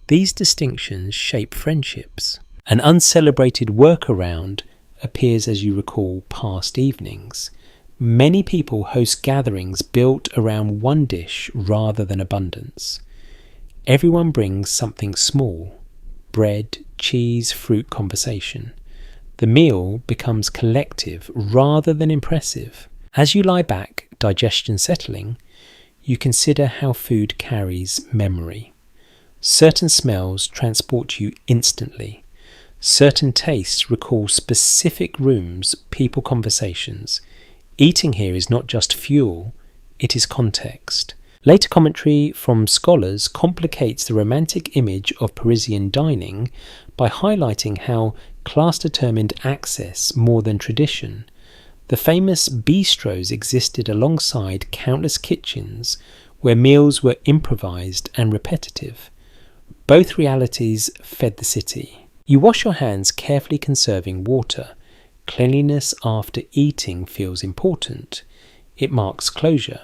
These distinctions shape friendships. An uncelebrated workaround appears as you recall past evenings. Many people host gatherings built around one dish rather than abundance. Everyone brings something small: bread, cheese, fruit, conversation. The meal becomes collective rather than impressive. As you lie back, digestion settling, you consider how food carries memory. Certain smells transport you instantly. Certain tastes recall specific rooms, people, conversations. Eating here is not just fuel, it is context. Later commentary from scholars complicates the romantic image of Parisian dining by highlighting how class determined access more than tradition. The famous bistros existed alongside countless kitchens where meals were improvised and repetitive. Both realities fed the city. You wash your hands, carefully conserving water. Cleanliness after eating feels important. It marks closure.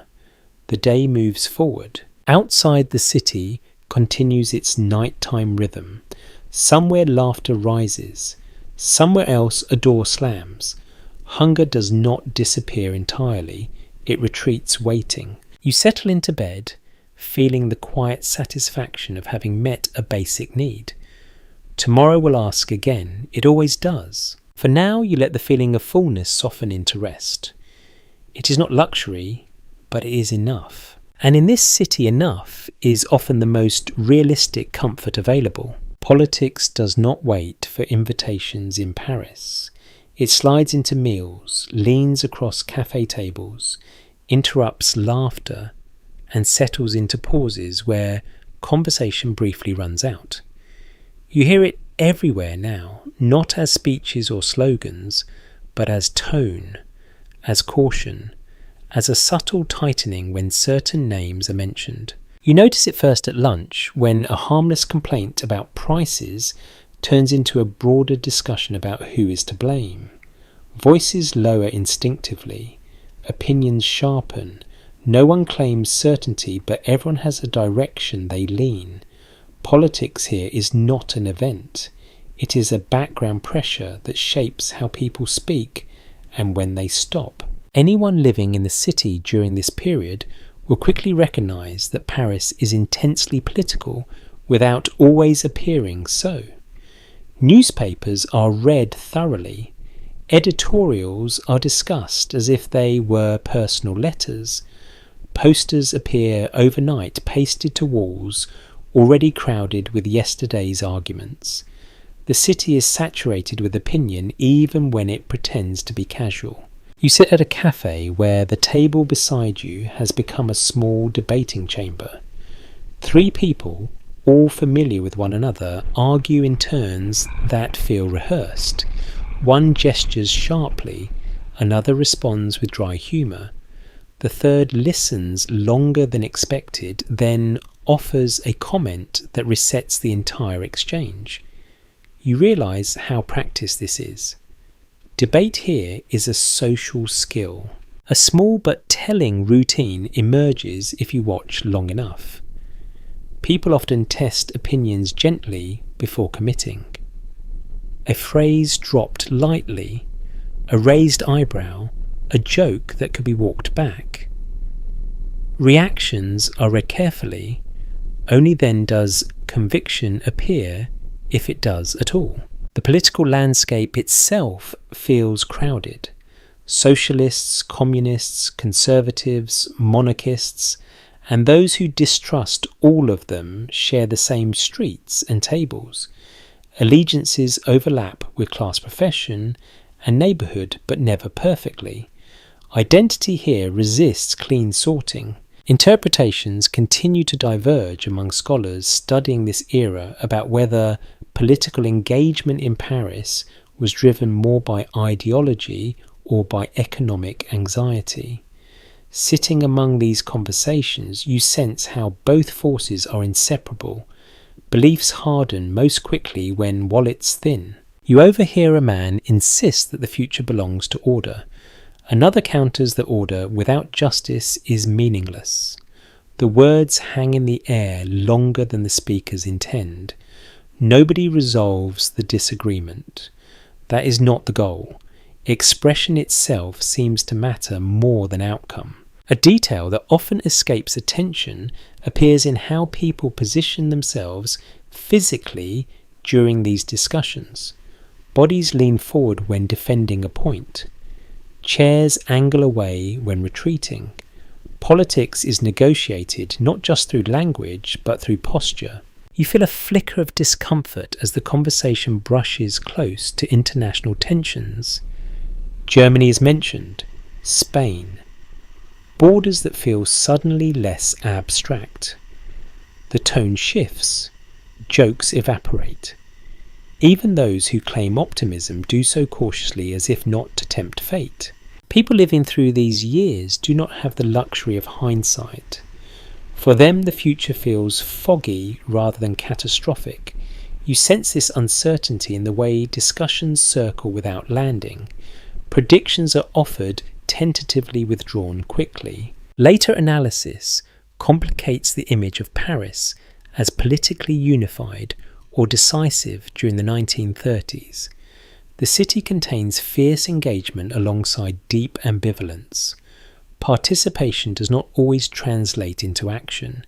The day moves forward. Outside the city continues its nighttime rhythm. Somewhere laughter rises. Somewhere else a door slams. Hunger does not disappear entirely. It retreats waiting. You settle into bed, feeling the quiet satisfaction of having met a basic need. Tomorrow will ask again. It always does. For now, you let the feeling of fullness soften into rest. It is not luxury, but it is enough. And in this city, enough is often the most realistic comfort available. Politics does not wait for invitations in Paris. It slides into meals, leans across cafe tables, interrupts laughter, and settles into pauses where conversation briefly runs out. You hear it everywhere now, not as speeches or slogans, but as tone, as caution, as a subtle tightening when certain names are mentioned. You notice it first at lunch, when a harmless complaint about prices turns into a broader discussion about who is to blame. Voices lower instinctively, opinions sharpen. No one claims certainty, but everyone has a direction they lean. Politics here is not an event. It is a background pressure that shapes how people speak and when they stop. Anyone living in the city during this period will quickly recognise that Paris is intensely political without always appearing so. Newspapers are read thoroughly. Editorials are discussed as if they were personal letters. Posters appear overnight, pasted to walls already crowded with yesterday's arguments. The city is saturated with opinion even when it pretends to be casual. You sit at a cafe where the table beside you has become a small debating chamber. 3 people, all familiar with one another, argue in turns that feel rehearsed. One gestures sharply, another responds with dry humour. The third listens longer than expected, then offers a comment that resets the entire exchange. You realise how practiced this is. Debate here is a social skill. A small but telling routine emerges if you watch long enough. People often test opinions gently before committing. A phrase dropped lightly, a raised eyebrow, a joke that could be walked back. Reactions are read carefully. Only then does conviction appear, if it does at all. The political landscape itself feels crowded. Socialists, communists, conservatives, monarchists, and those who distrust all of them share the same streets and tables. Allegiances overlap with class, profession, and neighbourhood, but never perfectly. Identity here resists clean sorting. Interpretations continue to diverge among scholars studying this era about whether political engagement in Paris was driven more by ideology or by economic anxiety. Sitting among these conversations, you sense how both forces are inseparable. Beliefs harden most quickly when wallets thin. You overhear a man insist that the future belongs to order. Another counters that order without justice is meaningless. The words hang in the air longer than the speakers intend. Nobody resolves the disagreement. That is not the goal. Expression itself seems to matter more than outcome. A detail that often escapes attention appears in how people position themselves physically during these discussions. Bodies lean forward when defending a point. Chairs angle away when retreating. Politics is negotiated not just through language, but through posture. You feel a flicker of discomfort as the conversation brushes close to international tensions. Germany is mentioned, Spain. Borders that feel suddenly less abstract. The tone shifts. Jokes evaporate. Even those who claim optimism do so cautiously as if not to tempt fate. People living through these years do not have the luxury of hindsight. For them, the future feels foggy rather than catastrophic. You sense this uncertainty in the way discussions circle without landing. Predictions are offered, tentatively withdrawn quickly. Later analysis complicates the image of Paris as politically unified or decisive during the 1930s. The city contains fierce engagement alongside deep ambivalence. Participation does not always translate into action.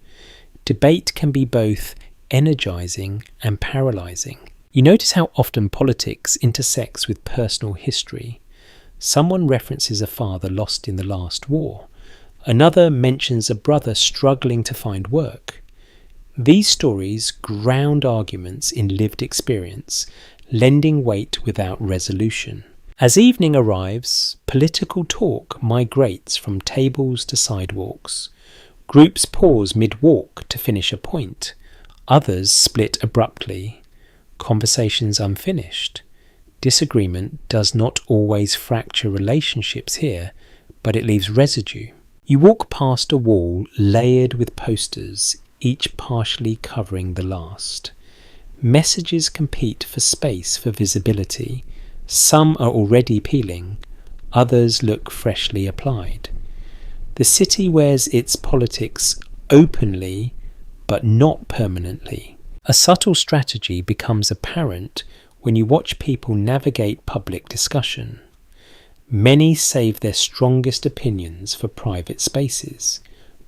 Debate can be both energizing and paralyzing. You notice how often politics intersects with personal history. Someone references a father lost in the last war. Another mentions a brother struggling to find work. These stories ground arguments in lived experience, lending weight without resolution. As evening arrives, political talk migrates from tables to sidewalks. Groups pause mid-walk to finish a point. Others split abruptly. Conversations unfinished. Disagreement does not always fracture relationships here, but it leaves residue. You walk past a wall layered with posters, each partially covering the last. Messages compete for space for visibility. Some are already peeling, others look freshly applied. The city wears its politics openly, but not permanently. A subtle strategy becomes apparent when you watch people navigate public discussion. Many save their strongest opinions for private spaces.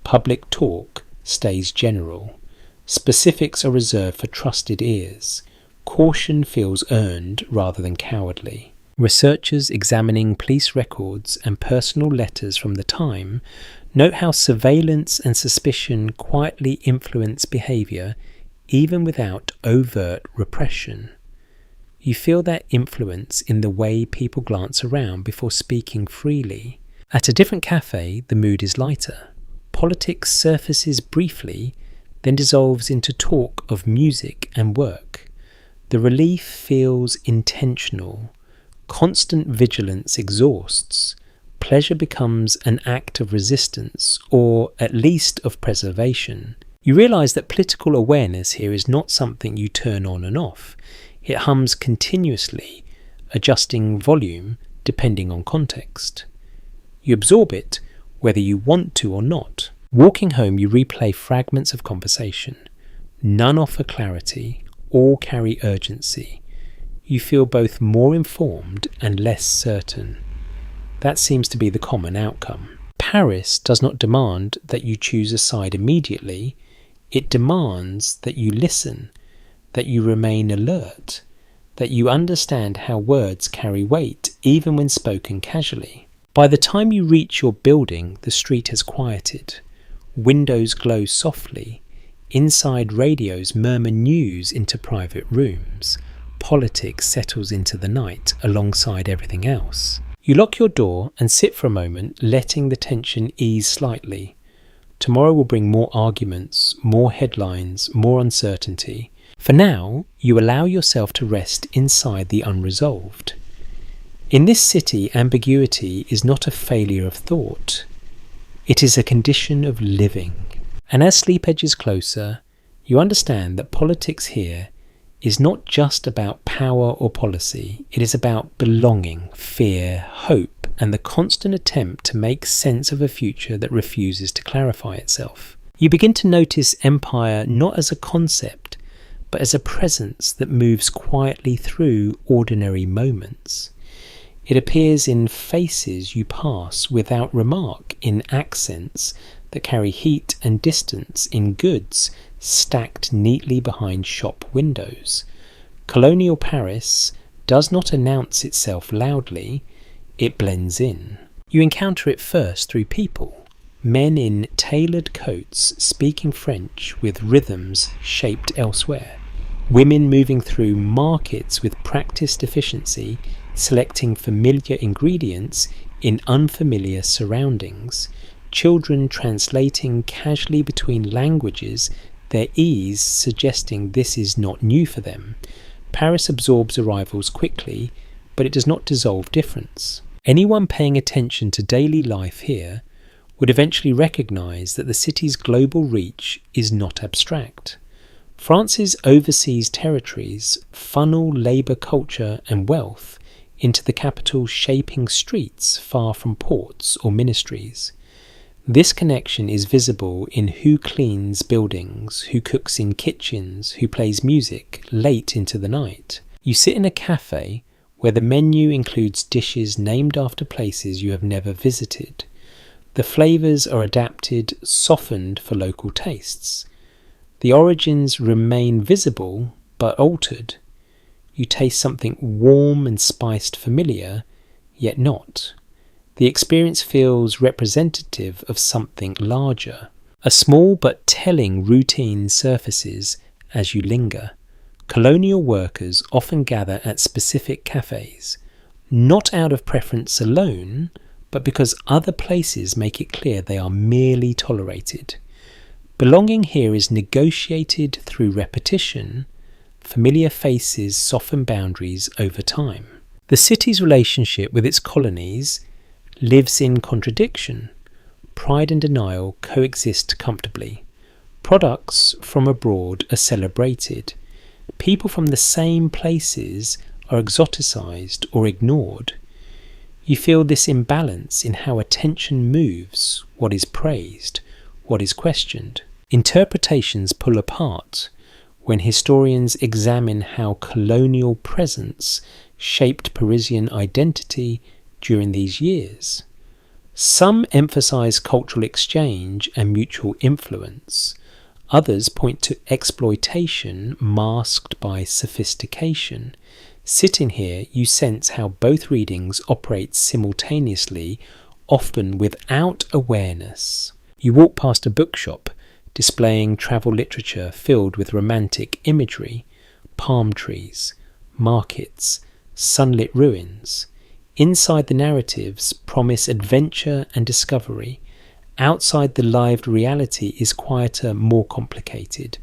Public talk stays general. Specifics are reserved for trusted ears. Caution feels earned rather than cowardly. Researchers examining police records and personal letters from the time note how surveillance and suspicion quietly influence behaviour even without overt repression. You feel that influence in the way people glance around before speaking freely. At a different cafe, the mood is lighter. Politics surfaces briefly, then dissolves into talk of music and work. The relief feels intentional. Constant vigilance exhausts. Pleasure becomes an act of resistance, or at least of preservation. You realise that political awareness here is not something you turn on and off. It hums continuously, adjusting volume depending on context. You absorb it, whether you want to or not. Walking home, you replay fragments of conversation. None offer clarity. All carry urgency. You feel both more informed and less certain. That seems to be the common outcome. Paris does not demand that you choose a side immediately. It demands that you listen, that you remain alert, that you understand how words carry weight even when spoken casually. By the time you reach your building, the street has quieted. Windows glow softly. Inside radios murmur news into private rooms. Politics settles into the night alongside everything else. You lock your door and sit for a moment, letting the tension ease slightly. Tomorrow will bring more arguments, more headlines, more uncertainty. For now, you allow yourself to rest inside the unresolved. In this city, ambiguity is not a failure of thought. It is a condition of living. And as sleep edges closer, you understand that politics here is not just about power or policy. It is about belonging, fear, hope, and the constant attempt to make sense of a future that refuses to clarify itself. You begin to notice empire not as a concept, but as a presence that moves quietly through ordinary moments. It appears in faces you pass without remark, in accents that carry heat and distance, in goods stacked neatly behind shop windows. Colonial Paris does not announce itself loudly, it blends in. You encounter it first through people. Men in tailored coats speaking French with rhythms shaped elsewhere. Women moving through markets with practiced efficiency, selecting familiar ingredients in unfamiliar surroundings. Children translating casually between languages, their ease suggesting this is not new for them. Paris absorbs arrivals quickly, but it does not dissolve difference. Anyone paying attention to daily life here would eventually recognise that the city's global reach is not abstract. France's overseas territories funnel labour, culture and wealth into the capital, shaping streets far from ports or ministries. This connection is visible in who cleans buildings, who cooks in kitchens, who plays music late into the night. You sit in a cafe where the menu includes dishes named after places you have never visited. The flavours are adapted, softened for local tastes. The origins remain visible but altered. You taste something warm and spiced familiar, yet not. The experience feels representative of something larger. A small but telling routine surfaces as you linger. Colonial workers often gather at specific cafés, not out of preference alone, but because other places make it clear they are merely tolerated. Belonging here is negotiated through repetition. Familiar faces soften boundaries over time. The city's relationship with its colonies lives in contradiction. Pride and denial coexist comfortably. Products from abroad are celebrated. People from the same places are exoticized or ignored. You feel this imbalance in how attention moves, what is praised, what is questioned. Interpretations pull apart when historians examine how colonial presence shaped Parisian identity during these years. Some emphasize cultural exchange and mutual influence. Others point to exploitation masked by sophistication. Sitting here, you sense how both readings operate simultaneously, often without awareness. You walk past a bookshop displaying travel literature filled with romantic imagery, palm trees, markets, sunlit ruins. Inside the narratives promise adventure and discovery. Outside the lived reality is quieter, more complicated.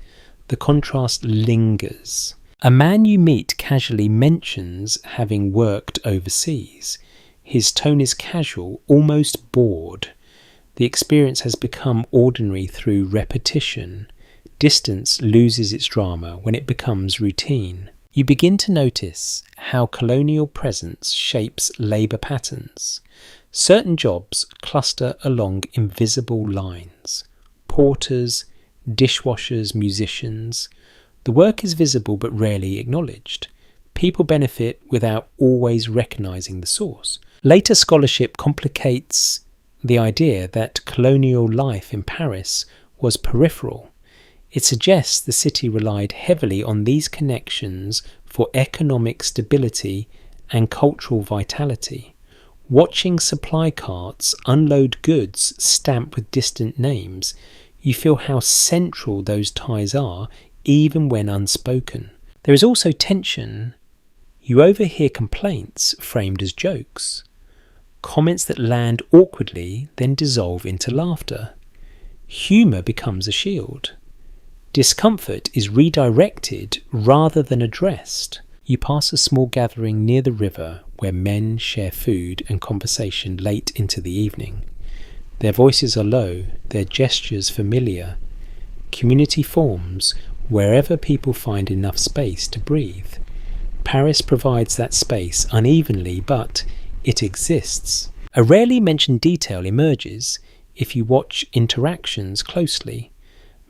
The contrast lingers. A man you meet casually mentions having worked overseas. His tone is casual, almost bored. The experience has become ordinary through repetition. Distance loses its drama when it becomes routine. You begin to notice how colonial presence shapes labour patterns. Certain jobs cluster along invisible lines. Porters, dishwashers, musicians. The work is visible but rarely acknowledged. People benefit without always recognising the source. Later scholarship complicates the idea that colonial life in Paris was peripheral. It suggests the city relied heavily on these connections for economic stability and cultural vitality. Watching supply carts unload goods stamped with distant names, you feel how central those ties are, even when unspoken. There is also tension. You overhear complaints framed as jokes. Comments that land awkwardly then dissolve into laughter. Humour becomes a shield. Discomfort is redirected rather than addressed. You pass a small gathering near the river where men share food and conversation late into the evening. Their voices are low, their gestures familiar. Community forms wherever people find enough space to breathe. Paris provides that space unevenly, but it exists. A rarely mentioned detail emerges if you watch interactions closely.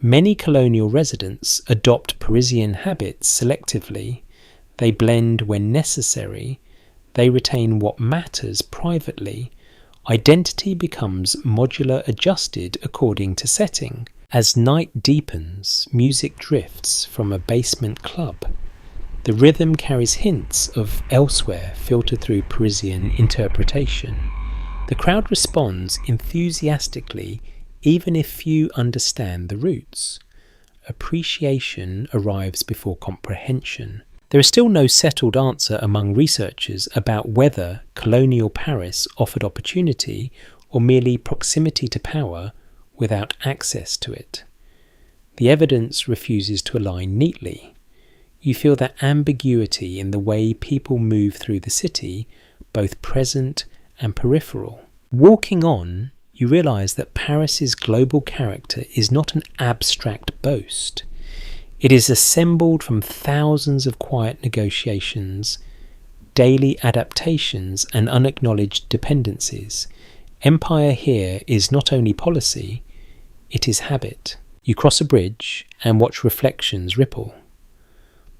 Many colonial residents adopt Parisian habits selectively. They blend when necessary. They retain what matters privately. Identity becomes modular, adjusted according to setting. As night deepens, music drifts from a basement club. The rhythm carries hints of elsewhere filtered through Parisian interpretation. The crowd responds enthusiastically, even if few understand the roots. Appreciation arrives before comprehension. There is still no settled answer among researchers about whether colonial Paris offered opportunity or merely proximity to power without access to it. The evidence refuses to align neatly. You feel that ambiguity in the way people move through the city, both present and peripheral. Walking on, you realise that Paris's global character is not an abstract boast. It is assembled from thousands of quiet negotiations, daily adaptations and unacknowledged dependencies. Empire here is not only policy, it is habit. You cross a bridge and watch reflections ripple.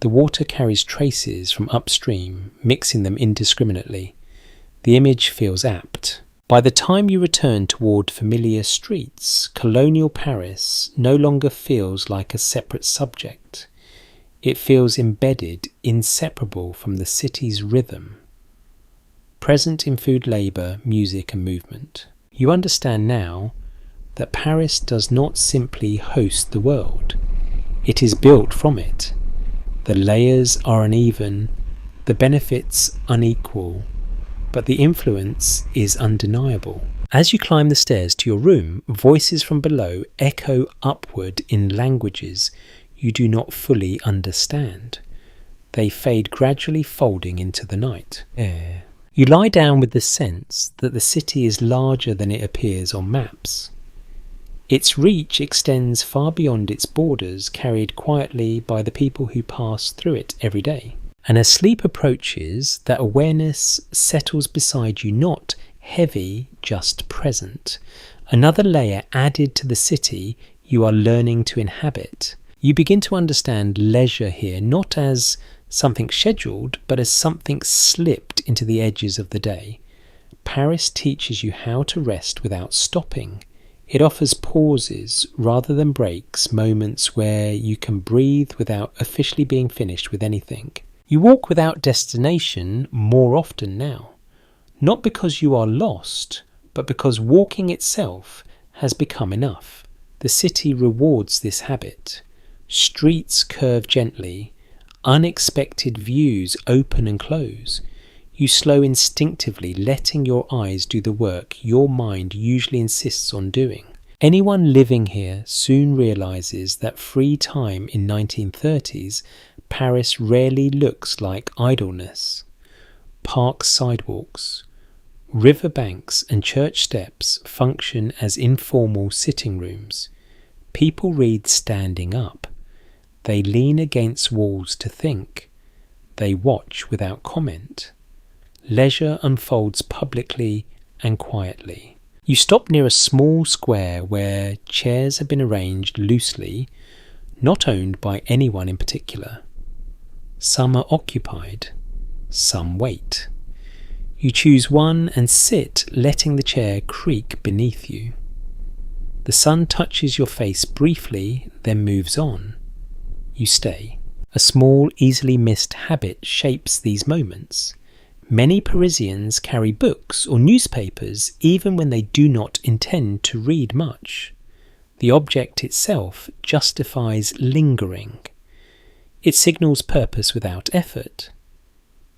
The water carries traces from upstream, mixing them indiscriminately. The image feels apt. By the time you return toward familiar streets, colonial Paris no longer feels like a separate subject. It feels embedded, inseparable from the city's rhythm. Present in food, labour, music and movement. You understand now, that Paris does not simply host the world, it is built from it. The layers are uneven, the benefits unequal, but the influence is undeniable. As you climb the stairs to your room, voices from below echo upward in languages you do not fully understand. They fade gradually, folding into the night air. You lie down with the sense that the city is larger than it appears on maps. Its reach extends far beyond its borders, carried quietly by the people who pass through it every day. And as sleep approaches, that awareness settles beside you, not heavy, just present. Another layer added to the city you are learning to inhabit. You begin to understand leisure here, not as something scheduled, but as something slipped into the edges of the day. Paris teaches you how to rest without stopping. It offers pauses rather than breaks, moments where you can breathe without officially being finished with anything. You walk without destination more often now, not because you are lost, but because walking itself has become enough. The city rewards this habit. Streets curve gently, unexpected views open and close. You slow instinctively, letting your eyes do the work your mind usually insists on doing. Anyone living here soon realizes that free time in 1930s Paris rarely looks like idleness. Park sidewalks, river banks and church steps function as informal sitting rooms. People read standing up. They lean against walls to think. They watch without comment. Leisure unfolds publicly and quietly. You stop near a small square where chairs have been arranged loosely, not owned by anyone in particular. Some are occupied, some wait. You choose one and sit, letting the chair creak beneath you. The sun touches your face briefly, then moves on. You stay. A small, easily missed habit shapes these moments. Many Parisians carry books or newspapers even when they do not intend to read much. The object itself justifies lingering. It signals purpose without effort.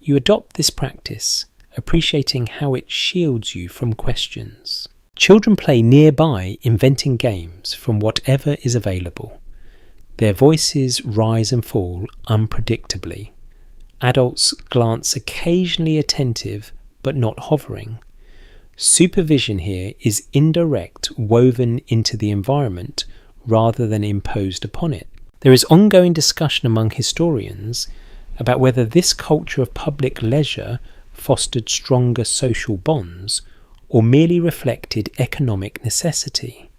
You adopt this practice, appreciating how it shields you from questions. Children play nearby, inventing games from whatever is available. Their voices rise and fall unpredictably. Adults glance occasionally attentive, but not hovering. Supervision here is indirect, woven into the environment rather than imposed upon it. There is ongoing discussion among historians about whether this culture of public leisure fostered stronger social bonds or merely reflected economic necessity.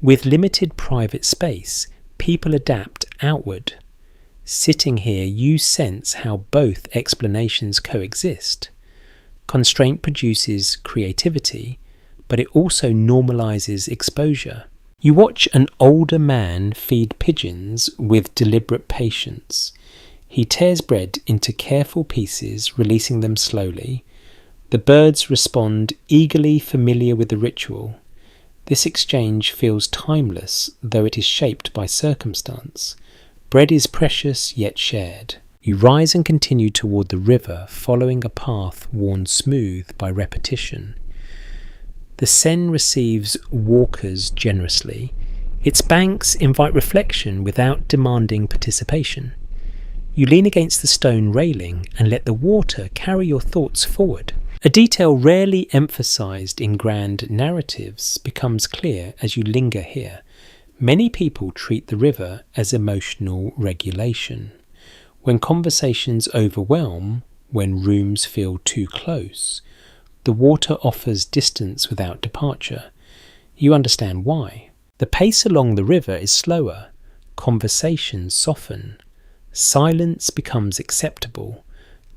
With limited private space, people adapt outward. Sitting here, you sense how both explanations coexist. Constraint produces creativity, but it also normalizes exposure. You watch an older man feed pigeons with deliberate patience. He tears bread into careful pieces, releasing them slowly. The birds respond, eagerly familiar with the ritual. This exchange feels timeless, though it is shaped by circumstance. Bread is precious, yet shared. You rise and continue toward the river, following a path worn smooth by repetition. The Seine receives walkers generously. Its banks invite reflection without demanding participation. You lean against the stone railing and let the water carry your thoughts forward. A detail rarely emphasized in grand narratives becomes clear as you linger here. Many people treat the river as emotional regulation. When conversations overwhelm, when rooms feel too close, the water offers distance without departure. You understand why. The pace along the river is slower. Conversations soften. Silence becomes acceptable.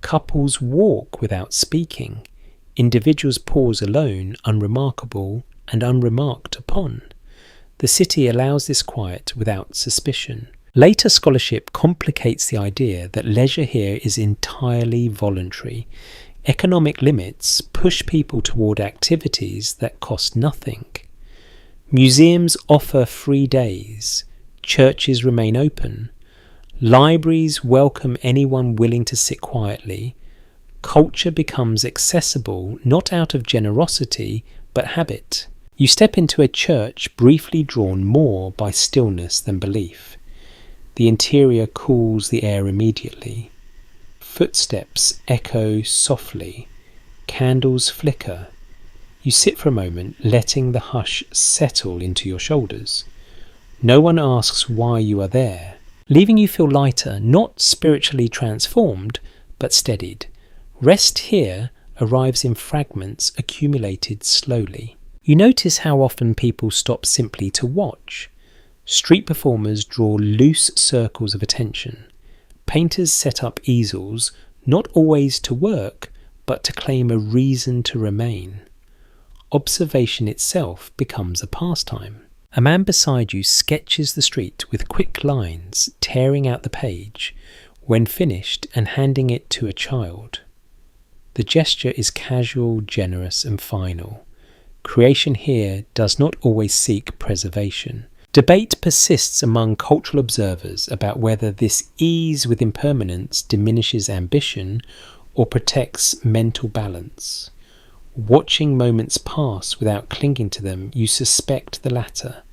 Couples walk without speaking. Individuals pause alone, unremarkable and unremarked upon. The city allows this quiet without suspicion. Later scholarship complicates the idea that leisure here is entirely voluntary. Economic limits push people toward activities that cost nothing. Museums offer free days. Churches remain open. Libraries welcome anyone willing to sit quietly. Culture becomes accessible not out of generosity but habit. You step into a church briefly drawn more by stillness than belief. The interior cools the air immediately. Footsteps echo softly. Candles flicker. You sit for a moment, letting the hush settle into your shoulders. No one asks why you are there, leaving you feel lighter, not spiritually transformed, but steadied. Rest here arrives in fragments accumulated slowly. You notice how often people stop simply to watch. Street performers draw loose circles of attention. Painters set up easels, not always to work, but to claim a reason to remain. Observation itself becomes a pastime. A man beside you sketches the street with quick lines, tearing out the page, when finished and handing it to a child. The gesture is casual, generous and final. Creation here does not always seek preservation. Debate persists among cultural observers about whether this ease with impermanence diminishes ambition or protects mental balance. Watching moments pass without clinging to them, you suspect the latter.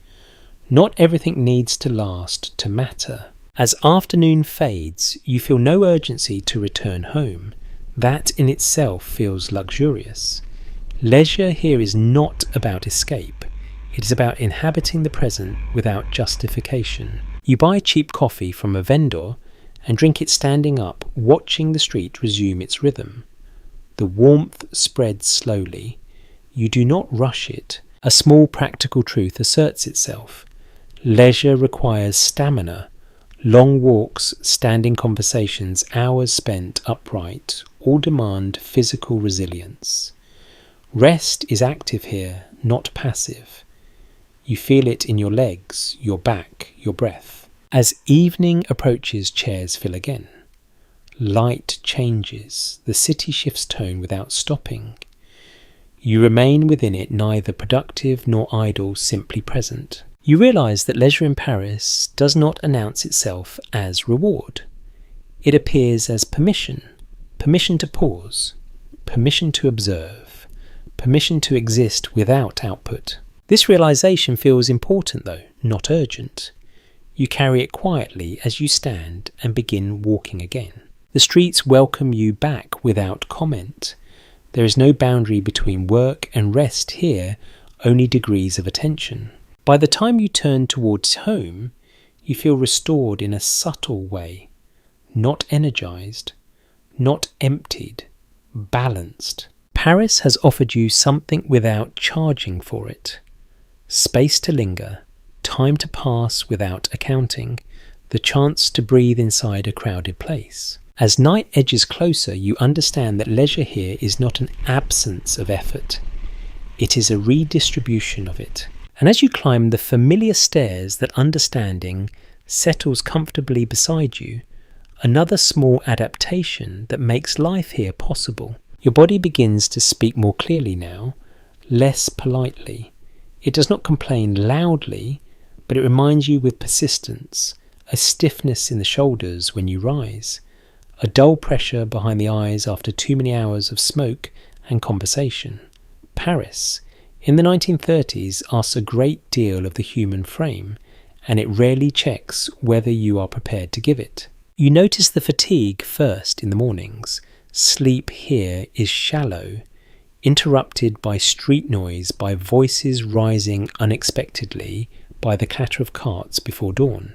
Not everything needs to last to matter. As afternoon fades, you feel no urgency to return home. That in itself feels luxurious. Leisure here is not about escape. It is about inhabiting the present without justification. You buy cheap coffee from a vendor and drink it standing up, watching the street resume its rhythm. The warmth spreads slowly. You do not rush it. A small practical truth asserts itself. Leisure requires stamina. Long walks, standing conversations, hours spent upright, all demand physical resilience. Rest is active here, not passive. You feel it in your legs, your back, your breath. As evening approaches, chairs fill again. Light changes. The city shifts tone without stopping. You remain within it, neither productive nor idle, simply present. You realise that leisure in Paris does not announce itself as reward. It appears as permission. Permission to pause. Permission to observe. Permission to exist without output. This realisation feels important though, not urgent. You carry it quietly as you stand and begin walking again. The streets welcome you back without comment. There is no boundary between work and rest here, only degrees of attention. By the time you turn towards home, you feel restored in a subtle way, not energized, not emptied, balanced. Paris has offered you something without charging for it. Space to linger, time to pass without accounting, the chance to breathe inside a crowded place. As night edges closer, you understand that leisure here is not an absence of effort. It is a redistribution of it. And as you climb the familiar stairs that understanding settles comfortably beside you, another small adaptation that makes life here possible. Your body begins to speak more clearly now, less politely. It does not complain loudly, but it reminds you with persistence, a stiffness in the shoulders when you rise, a dull pressure behind the eyes after too many hours of smoke and conversation. Paris, in the 1930s, asks a great deal of the human frame, and it rarely checks whether you are prepared to give it. You notice the fatigue first in the mornings. Sleep here is shallow, interrupted by street noise, by voices rising unexpectedly, by the clatter of carts before dawn.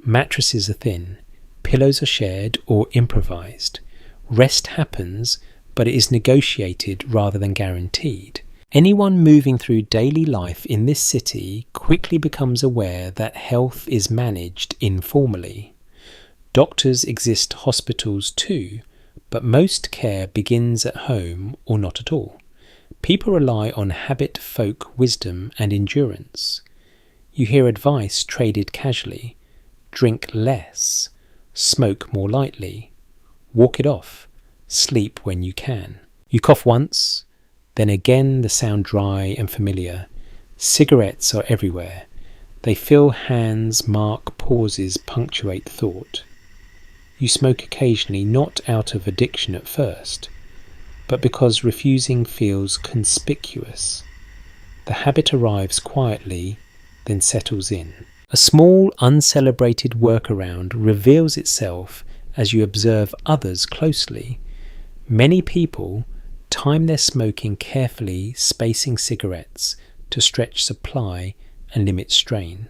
Mattresses are thin. Pillows are shared or improvised. Rest happens, but it is negotiated rather than guaranteed. Anyone moving through daily life in this city quickly becomes aware that health is managed informally. Doctors exist, hospitals too, but most care begins at home or not at all. People rely on habit, folk, wisdom and endurance. You hear advice traded casually. Drink less. Smoke more lightly. Walk it off. Sleep when you can. You cough once, then again the sound dry and familiar. Cigarettes are everywhere. They fill hands, mark pauses, punctuate thought. You smoke occasionally, not out of addiction at first, but because refusing feels conspicuous. The habit arrives quietly, then settles in. A small, uncelebrated workaround reveals itself as you observe others closely. Many people time their smoking carefully, spacing cigarettes to stretch supply and limit strain.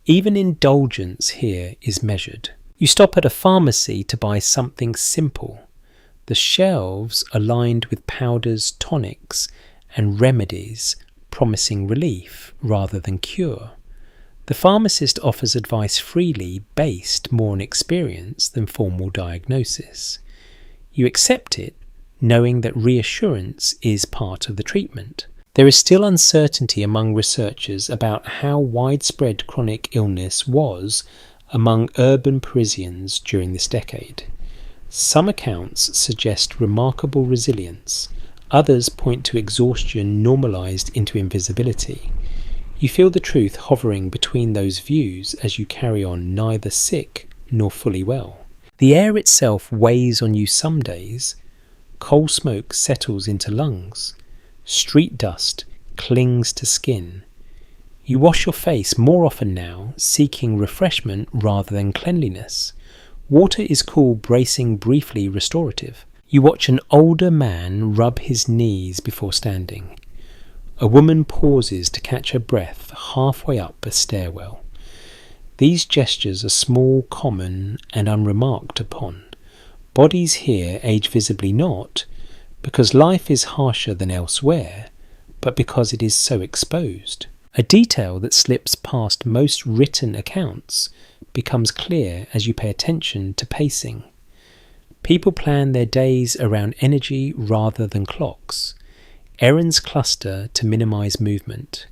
Even indulgence here is measured. You stop at a pharmacy to buy something simple. The shelves are lined with powders, tonics, and remedies promising relief rather than cure. The pharmacist offers advice freely, based more on experience than formal diagnosis. You accept it, knowing that reassurance is part of the treatment. There is still uncertainty among researchers about how widespread chronic illness was among urban Parisians during this decade. Some accounts suggest remarkable resilience. Others point to exhaustion normalized into invisibility. You feel the truth hovering between those views as you carry on, neither sick nor fully well. The air itself weighs on you some days. Coal smoke settles into lungs. Street dust clings to skin. You wash your face more often now, seeking refreshment rather than cleanliness. Water is cool, bracing, briefly restorative. You watch an older man rub his knees before standing. A woman pauses to catch her breath halfway up a stairwell. These gestures are small, common, and unremarked upon. Bodies here age visibly not because life is harsher than elsewhere, but because it is so exposed. A detail that slips past most written accounts becomes clear as you pay attention to pacing. People plan their days around energy rather than clocks. Errands cluster to minimize movement.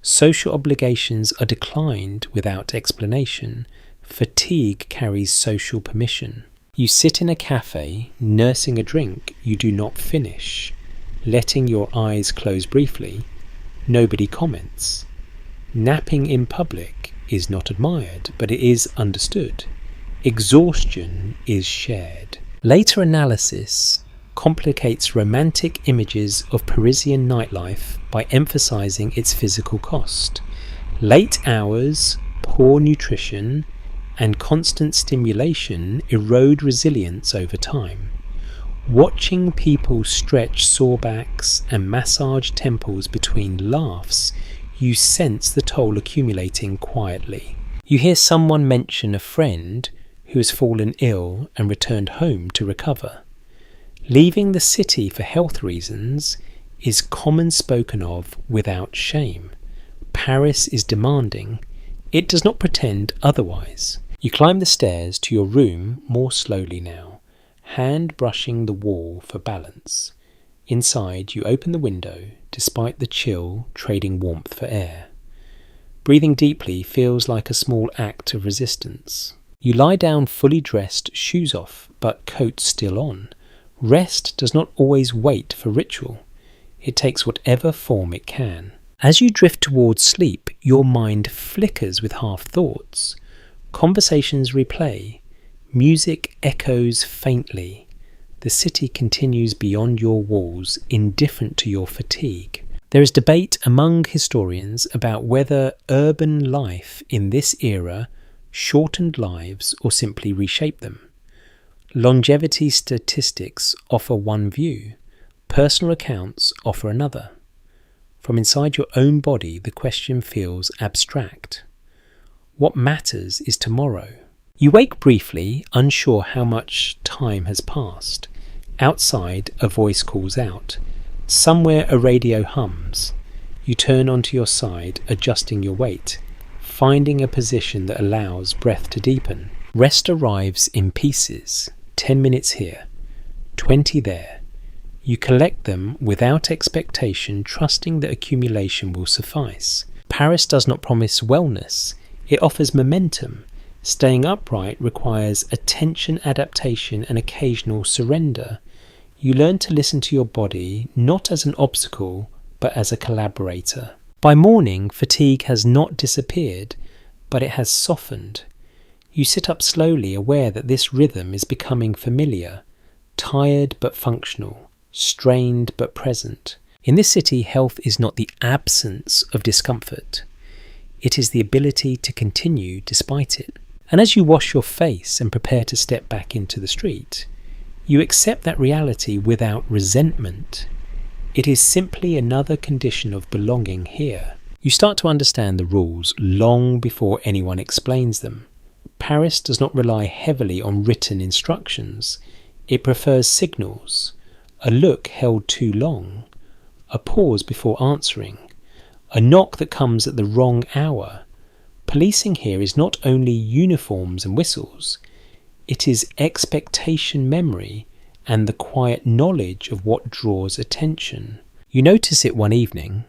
Social obligations are declined without explanation. Fatigue carries social permission. You sit in a cafe, nursing a drink you do not finish, letting your eyes close briefly. Nobody comments. Napping in public is not admired, but it is understood. Exhaustion is shared. Later analysis complicates romantic images of Parisian nightlife by emphasizing its physical cost. Late hours, poor nutrition, and constant stimulation erode resilience over time. Watching people stretch sore backs and massage temples between laughs, you sense the toll accumulating quietly. You hear someone mention a friend who has fallen ill and returned home to recover. Leaving the city for health reasons is common spoken of without shame. Paris is demanding. It does not pretend otherwise. You climb the stairs to your room more slowly now, hand brushing the wall for balance. Inside, you open the window, despite the chill trading warmth for air. Breathing deeply feels like a small act of resistance. You lie down fully dressed, shoes off, but coat still on. Rest does not always wait for ritual. It takes whatever form it can. As you drift towards sleep, your mind flickers with half-thoughts. Conversations replay. Music echoes faintly. The city continues beyond your walls, indifferent to your fatigue. There is debate among historians about whether urban life in this era shortened lives or simply reshaped them. Longevity statistics offer one view. Personal accounts offer another. From inside your own body, the question feels abstract. What matters is tomorrow. You wake briefly, unsure how much time has passed. Outside, a voice calls out. Somewhere a radio hums. You turn onto your side, adjusting your weight, finding a position that allows breath to deepen. Rest arrives in pieces. 10 minutes here, 20 there. You collect them without expectation, trusting that accumulation will suffice. Paris does not promise wellness. It offers momentum. Staying upright requires attention, adaptation, and occasional surrender. You learn to listen to your body not as an obstacle, but as a collaborator. By morning, fatigue has not disappeared, but it has softened. You sit up slowly, aware that this rhythm is becoming familiar, tired but functional, strained but present. In this city, health is not the absence of discomfort. It is the ability to continue despite it. And as you wash your face and prepare to step back into the street, you accept that reality without resentment. It is simply another condition of belonging here. You start to understand the rules long before anyone explains them. Paris does not rely heavily on written instructions. It prefers signals, a look held too long, a pause before answering, a knock that comes at the wrong hour. Policing here is not only uniforms and whistles, it is expectation memory and the quiet knowledge of what draws attention. You notice it one evening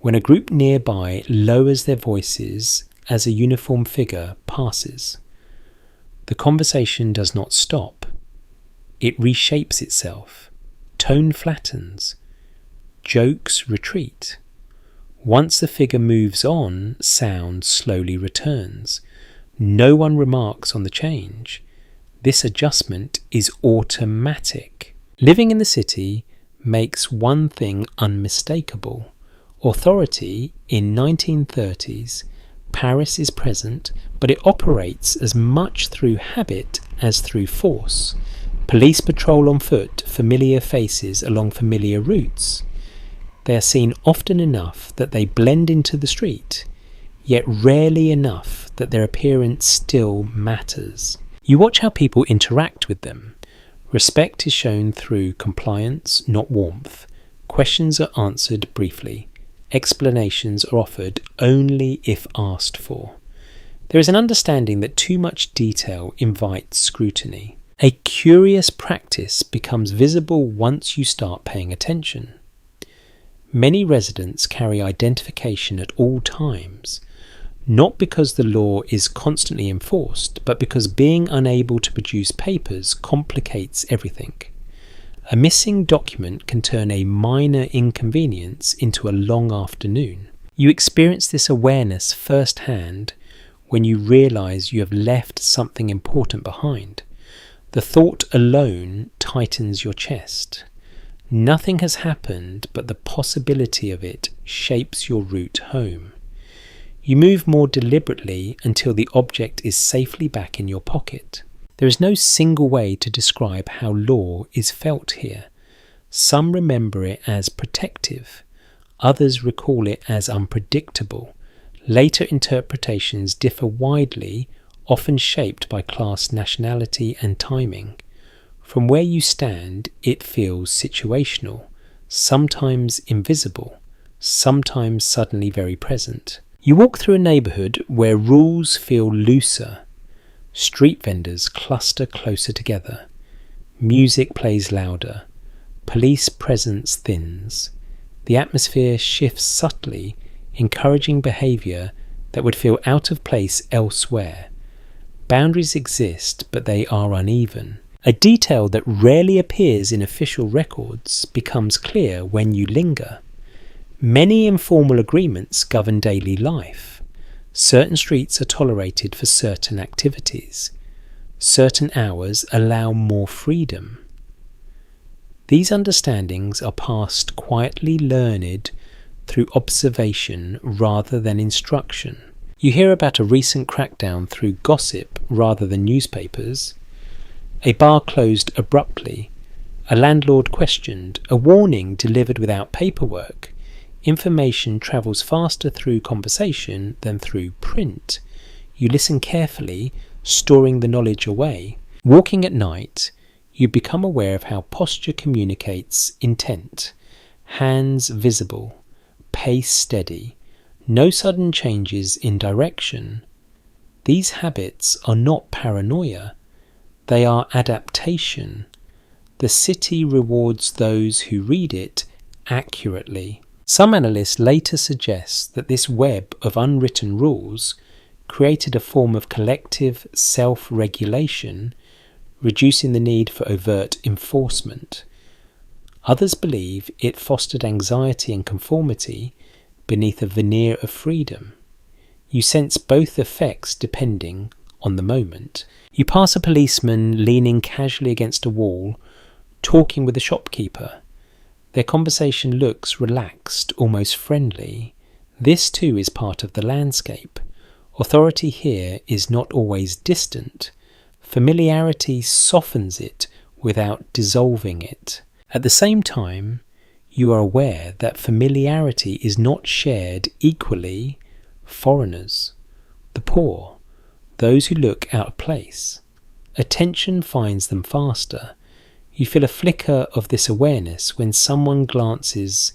when a group nearby lowers their voices as a uniformed figure passes. The conversation does not stop. It reshapes itself. Tone flattens. Jokes retreat. Once the figure moves on, sound slowly returns. No one remarks on the change. This adjustment is automatic. Living in the city makes one thing unmistakable. Authority in 1930s, Paris is present, but it operates as much through habit as through force. Police patrol on foot, familiar faces along familiar routes. They are seen often enough that they blend into the street, yet rarely enough that their appearance still matters. You watch how people interact with them. Respect is shown through compliance, not warmth. Questions are answered briefly. Explanations are offered only if asked for. There is an understanding that too much detail invites scrutiny. A curious practice becomes visible once you start paying attention. Many residents carry identification at all times, not because the law is constantly enforced, but because being unable to produce papers complicates everything. A missing document can turn a minor inconvenience into a long afternoon. You experience this awareness firsthand when you realize you have left something important behind. The thought alone tightens your chest. Nothing has happened, but the possibility of it shapes your route home. You move more deliberately until the object is safely back in your pocket. There is no single way to describe how law is felt here. Some remember it as protective, others recall it as unpredictable. Later interpretations differ widely, often shaped by class, nationality and timing. From where you stand, it feels situational, sometimes invisible, sometimes suddenly very present. You walk through a neighbourhood where rules feel looser. Street vendors cluster closer together. Music plays louder. Police presence thins. The atmosphere shifts subtly, encouraging behaviour that would feel out of place elsewhere. Boundaries exist, but they are uneven. A detail that rarely appears in official records becomes clear when you linger. Many informal agreements govern daily life. Certain streets are tolerated for certain activities. Certain hours allow more freedom. These understandings are passed quietly learned through observation rather than instruction. You hear about a recent crackdown through gossip rather than newspapers. A bar closed abruptly, a landlord questioned, a warning delivered without paperwork. Information travels faster through conversation than through print. You listen carefully, storing the knowledge away. Walking at night, you become aware of how posture communicates intent. Hands visible, pace steady, no sudden changes in direction. These habits are not paranoia. They are adaptation. The city rewards those who read it accurately. Some analysts later suggest that this web of unwritten rules created a form of collective self-regulation, reducing the need for overt enforcement. Others believe it fostered anxiety and conformity beneath a veneer of freedom. You sense both effects depending on the moment. You pass a policeman leaning casually against a wall, talking with a shopkeeper. Their conversation looks relaxed, almost friendly. This too is part of the landscape. Authority here is not always distant. Familiarity softens it without dissolving it. At the same time, you are aware that familiarity is not shared equally. Foreigners, the poor, those who look out of place. Attention finds them faster. You feel a flicker of this awareness when someone glances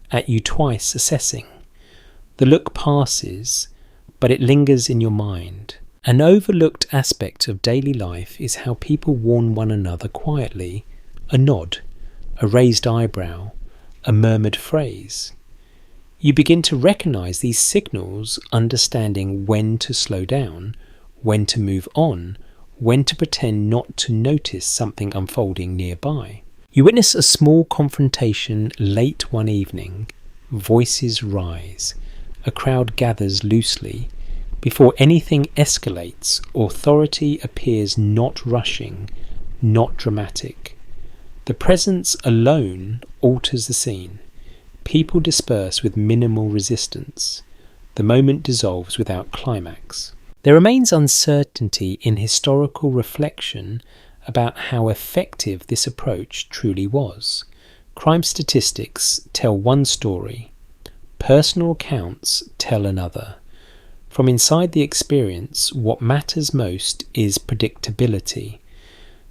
at you twice, assessing. The look passes, but it lingers in your mind. An overlooked aspect of daily life is how people warn one another quietly. A nod, a raised eyebrow, a murmured phrase. You begin to recognize these signals, understanding when to slow down, when to move on, when to pretend not to notice something unfolding nearby. You witness a small confrontation late one evening. Voices rise. A crowd gathers loosely. Before anything escalates, authority appears not rushing, not dramatic. The presence alone alters the scene. People disperse with minimal resistance. The moment dissolves without climax. There remains uncertainty in historical reflection about how effective this approach truly was. Crime statistics tell one story. Personal accounts tell another. From inside the experience, what matters most is predictability.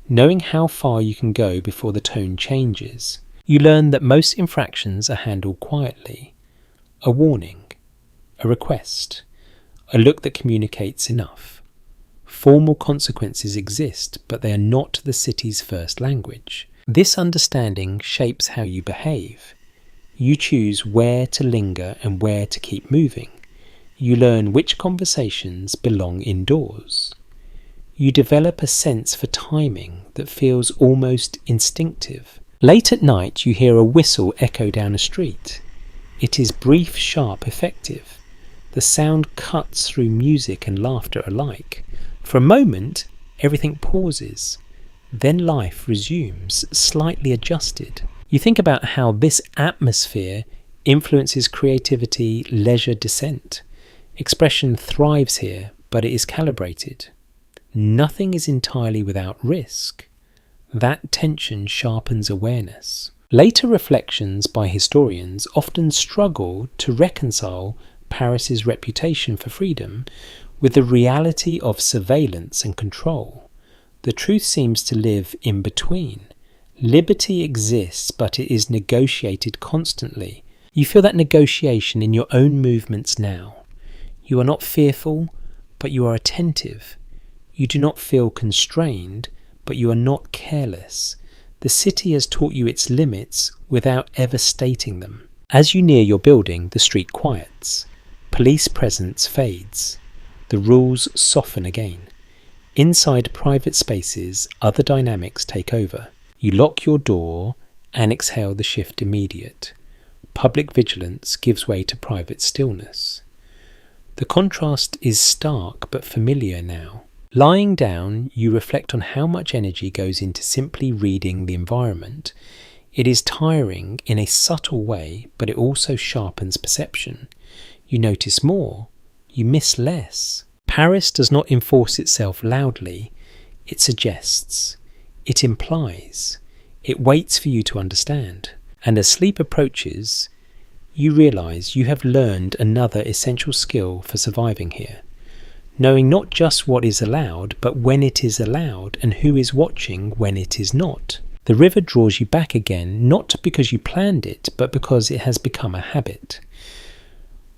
Knowing how far you can go before the tone changes. You learn that most infractions are handled quietly. A warning, a request, a look that communicates enough. Formal consequences exist, but they are not the city's first language. This understanding shapes how you behave. You choose where to linger and where to keep moving. You learn which conversations belong indoors. You develop a sense for timing that feels almost instinctive. Late at night, you hear a whistle echo down a street. It is brief, sharp, effective. The sound cuts through music and laughter alike. For a moment, everything pauses. Then life resumes, slightly adjusted. You think about how this atmosphere influences creativity, leisure, dissent. Expression thrives here, but it is calibrated. Nothing is entirely without risk. That tension sharpens awareness. Later reflections by historians often struggle to reconcile Paris's reputation for freedom with the reality of surveillance and control. The truth seems to live in between. Liberty exists, but it is negotiated constantly. You feel that negotiation in your own movements now. You are not fearful, but you are attentive. You do not feel constrained, but you are not careless. The city has taught you its limits without ever stating them. As you near your building, the street quiets. Police presence fades. The rules soften again. Inside private spaces, other dynamics take over. You lock your door and exhale the shift immediate. Public vigilance gives way to private stillness. The contrast is stark but familiar now. Lying down, you reflect on how much energy goes into simply reading the environment. It is tiring in a subtle way, but it also sharpens perception. You notice more, you miss less. Paris does not enforce itself loudly. It suggests, it implies, it waits for you to understand. And as sleep approaches, you realize you have learned another essential skill for surviving here. Knowing not just what is allowed, but when it is allowed and who is watching when it is not. The river draws you back again, not because you planned it, but because it has become a habit.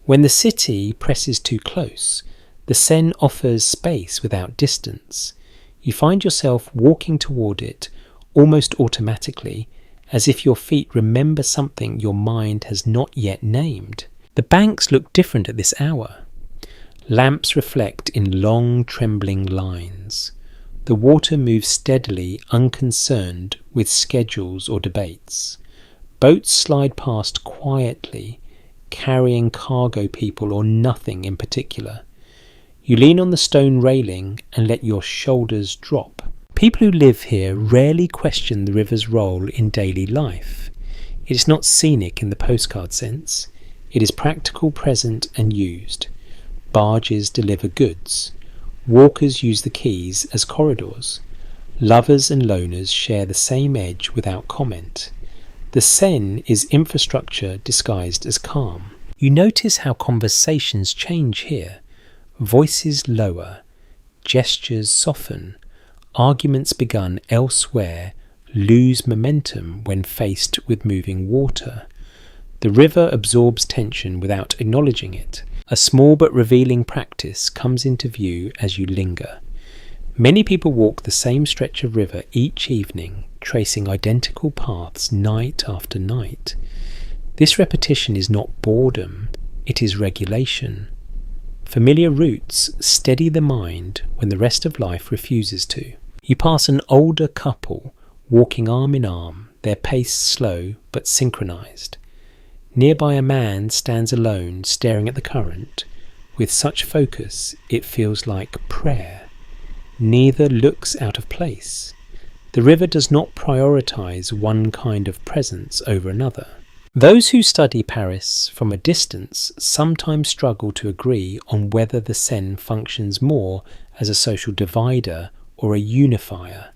When the city presses too close, the Seine offers space without distance. You find yourself walking toward it almost automatically, as if your feet remember something your mind has not yet named. The banks look different at this hour. Lamps reflect in long, trembling lines. The water moves steadily, unconcerned with schedules or debates. Boats slide past quietly, carrying cargo people or nothing in particular. You lean on the stone railing and let your shoulders drop. People who live here rarely question the river's role in daily life. It is not scenic in the postcard sense. It is practical, present and used. Barges deliver goods. Walkers use the quays as corridors. Lovers and loners share the same edge without comment. The Seine is infrastructure disguised as calm. You notice how conversations change here. Voices lower, gestures soften, arguments begun elsewhere lose momentum when faced with moving water. The river absorbs tension without acknowledging it. A small but revealing practice comes into view as you linger. Many people walk the same stretch of river each evening, tracing identical paths night after night. This repetition is not boredom, it is regulation. Familiar routes steady the mind when the rest of life refuses to. You pass an older couple walking arm in arm, their pace slow but synchronized. Nearby a man stands alone staring at the current. With such focus it feels like prayer. Neither looks out of place. The river does not prioritize one kind of presence over another. Those who study Paris from a distance sometimes struggle to agree on whether the Seine functions more as a social divider or a unifier.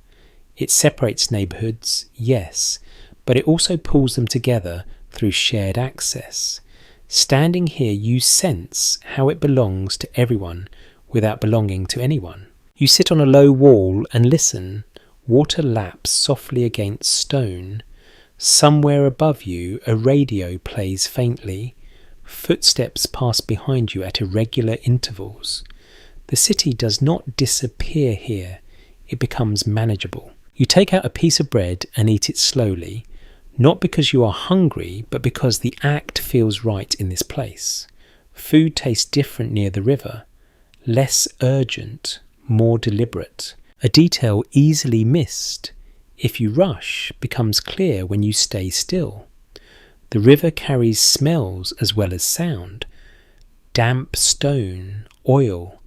It separates neighbourhoods, yes, but it also pulls them together through shared access. Standing here, you sense how it belongs to everyone without belonging to anyone. You sit on a low wall and listen. Water laps softly against stone. Somewhere above you, a radio plays faintly. Footsteps pass behind you at irregular intervals. The city does not disappear here. It becomes manageable. You take out a piece of bread and eat it slowly, not because you are hungry, but because the act feels right in this place. Food tastes different near the river, less urgent, more deliberate. A detail easily missed, if you rush, becomes clear when you stay still. The river carries smells as well as sound. Damp stone, oil,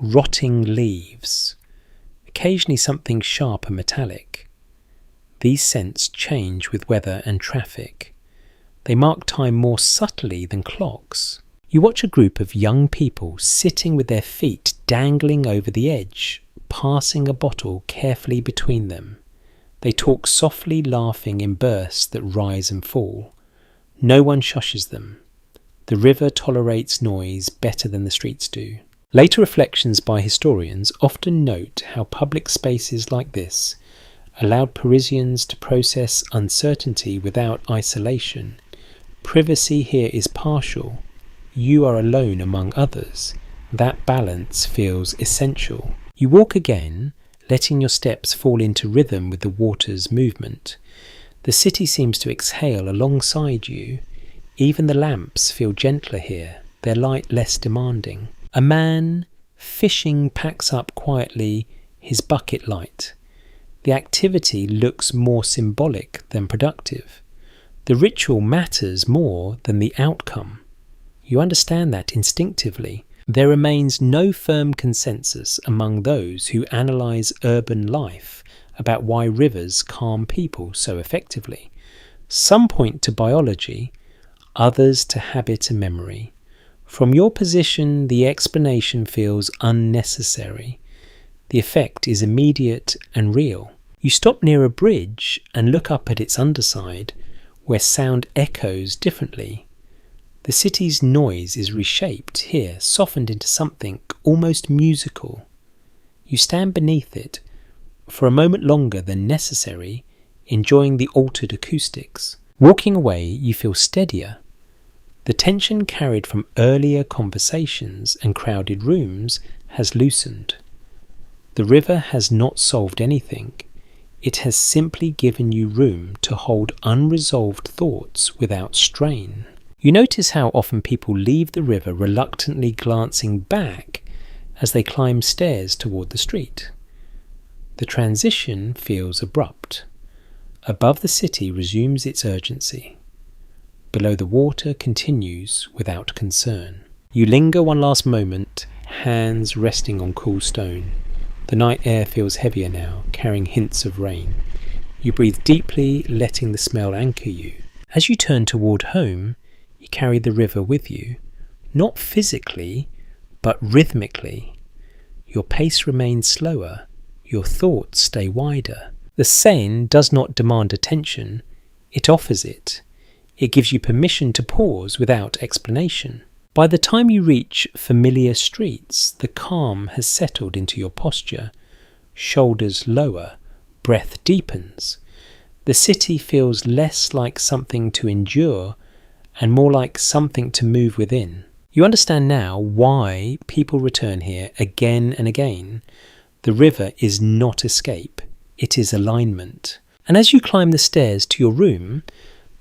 rotting leaves. Occasionally something sharp and metallic. These scents change with weather and traffic. They mark time more subtly than clocks. You watch a group of young people sitting with their feet dangling over the edge, passing a bottle carefully between them. They talk softly, laughing in bursts that rise and fall. No one shushes them. The river tolerates noise better than the streets do. Later reflections by historians often note how public spaces like this allowed Parisians to process uncertainty without isolation. Privacy here is partial. You are alone among others. That balance feels essential. You walk again, letting your steps fall into rhythm with the water's movement. The city seems to exhale alongside you. Even the lamps feel gentler here, their light less demanding. A man fishing packs up quietly his bucket light. The activity looks more symbolic than productive. The ritual matters more than the outcome. You understand that instinctively. There remains no firm consensus among those who analyse urban life about why rivers calm people so effectively. Some point to biology, others to habit and memory. From your position, the explanation feels unnecessary. The effect is immediate and real. You stop near a bridge and look up at its underside, where sound echoes differently. The city's noise is reshaped here, softened into something almost musical. You stand beneath it, for a moment longer than necessary, enjoying the altered acoustics. Walking away, you feel steadier. The tension carried from earlier conversations and crowded rooms has loosened. The river has not solved anything. It has simply given you room to hold unresolved thoughts without strain. You notice how often people leave the river reluctantly glancing back as they climb stairs toward the street. The transition feels abrupt. Above the city resumes its urgency. below the water continues without concern. You linger one last moment, hands resting on cool stone. The night air feels heavier now, carrying hints of rain. You breathe deeply, letting the smell anchor you. As you turn toward home, you carry the river with you, not physically, but rhythmically. Your pace remains slower, your thoughts stay wider. The Seine does not demand attention, it offers it. It gives you permission to pause without explanation. By the time you reach familiar streets, the calm has settled into your posture. Shoulders lower, breath deepens. The city feels less like something to endure and more like something to move within. You understand now why people return here again and again. The river is not escape, it is alignment. And as you climb the stairs to your room,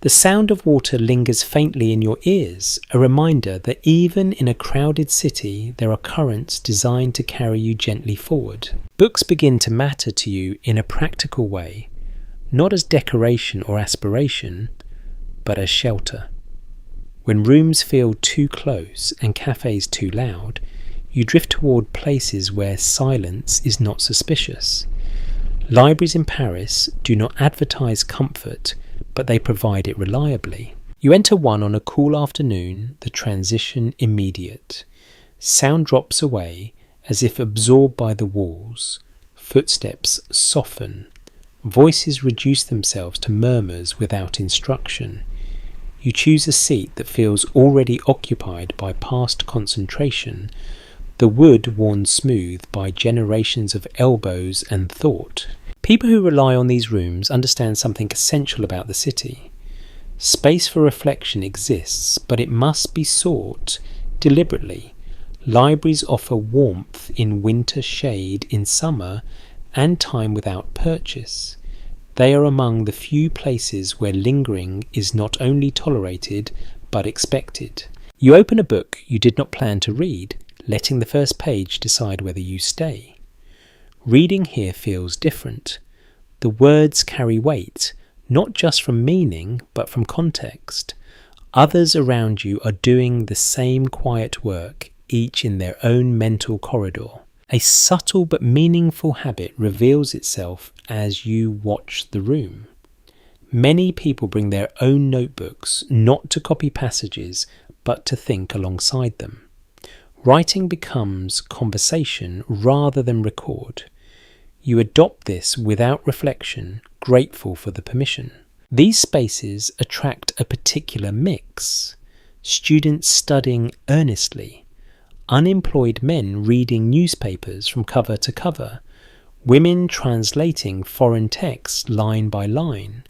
the sound of water lingers faintly in your ears, a reminder that even in a crowded city, there are currents designed to carry you gently forward. Books begin to matter to you in a practical way, not as decoration or aspiration, but as shelter. When rooms feel too close and cafes too loud, you drift toward places where silence is not suspicious. Libraries in Paris do not advertise comfort, but they provide it reliably. You enter one on a cool afternoon, the transition immediate. Sound drops away as if absorbed by the walls. Footsteps soften. Voices reduce themselves to murmurs without instruction. You choose a seat that feels already occupied by past concentration, the wood worn smooth by generations of elbows and thought. People who rely on these rooms understand something essential about the city. Space for reflection exists, but it must be sought deliberately. Libraries offer warmth in winter, shade in summer, and time without purchase. They are among the few places where lingering is not only tolerated, but expected. You open a book you did not plan to read, letting the first page decide whether you stay. Reading here feels different. The words carry weight, not just from meaning, but from context. Others around you are doing the same quiet work, each in their own mental corridor. A subtle but meaningful habit reveals itself as you watch the room. Many people bring their own notebooks, not to copy passages, but to think alongside them. Writing becomes conversation rather than record. You adopt this without reflection, grateful for the permission. These spaces attract a particular mix. Students studying earnestly, unemployed men reading newspapers from cover to cover, women translating foreign texts line by line.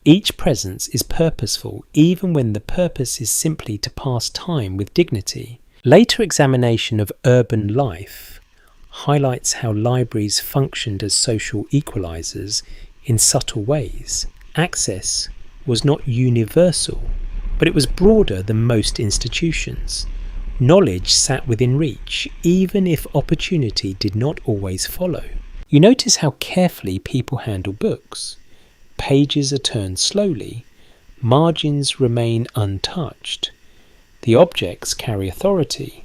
Each presence is purposeful, even when the purpose is simply to pass time with dignity. Later examination of urban life highlights how libraries functioned as social equalizers in subtle ways. Access was not universal, but it was broader than most institutions. Knowledge sat within reach, even if opportunity did not always follow. You notice how carefully people handle books. Pages are turned slowly, margins remain untouched. The objects carry authority.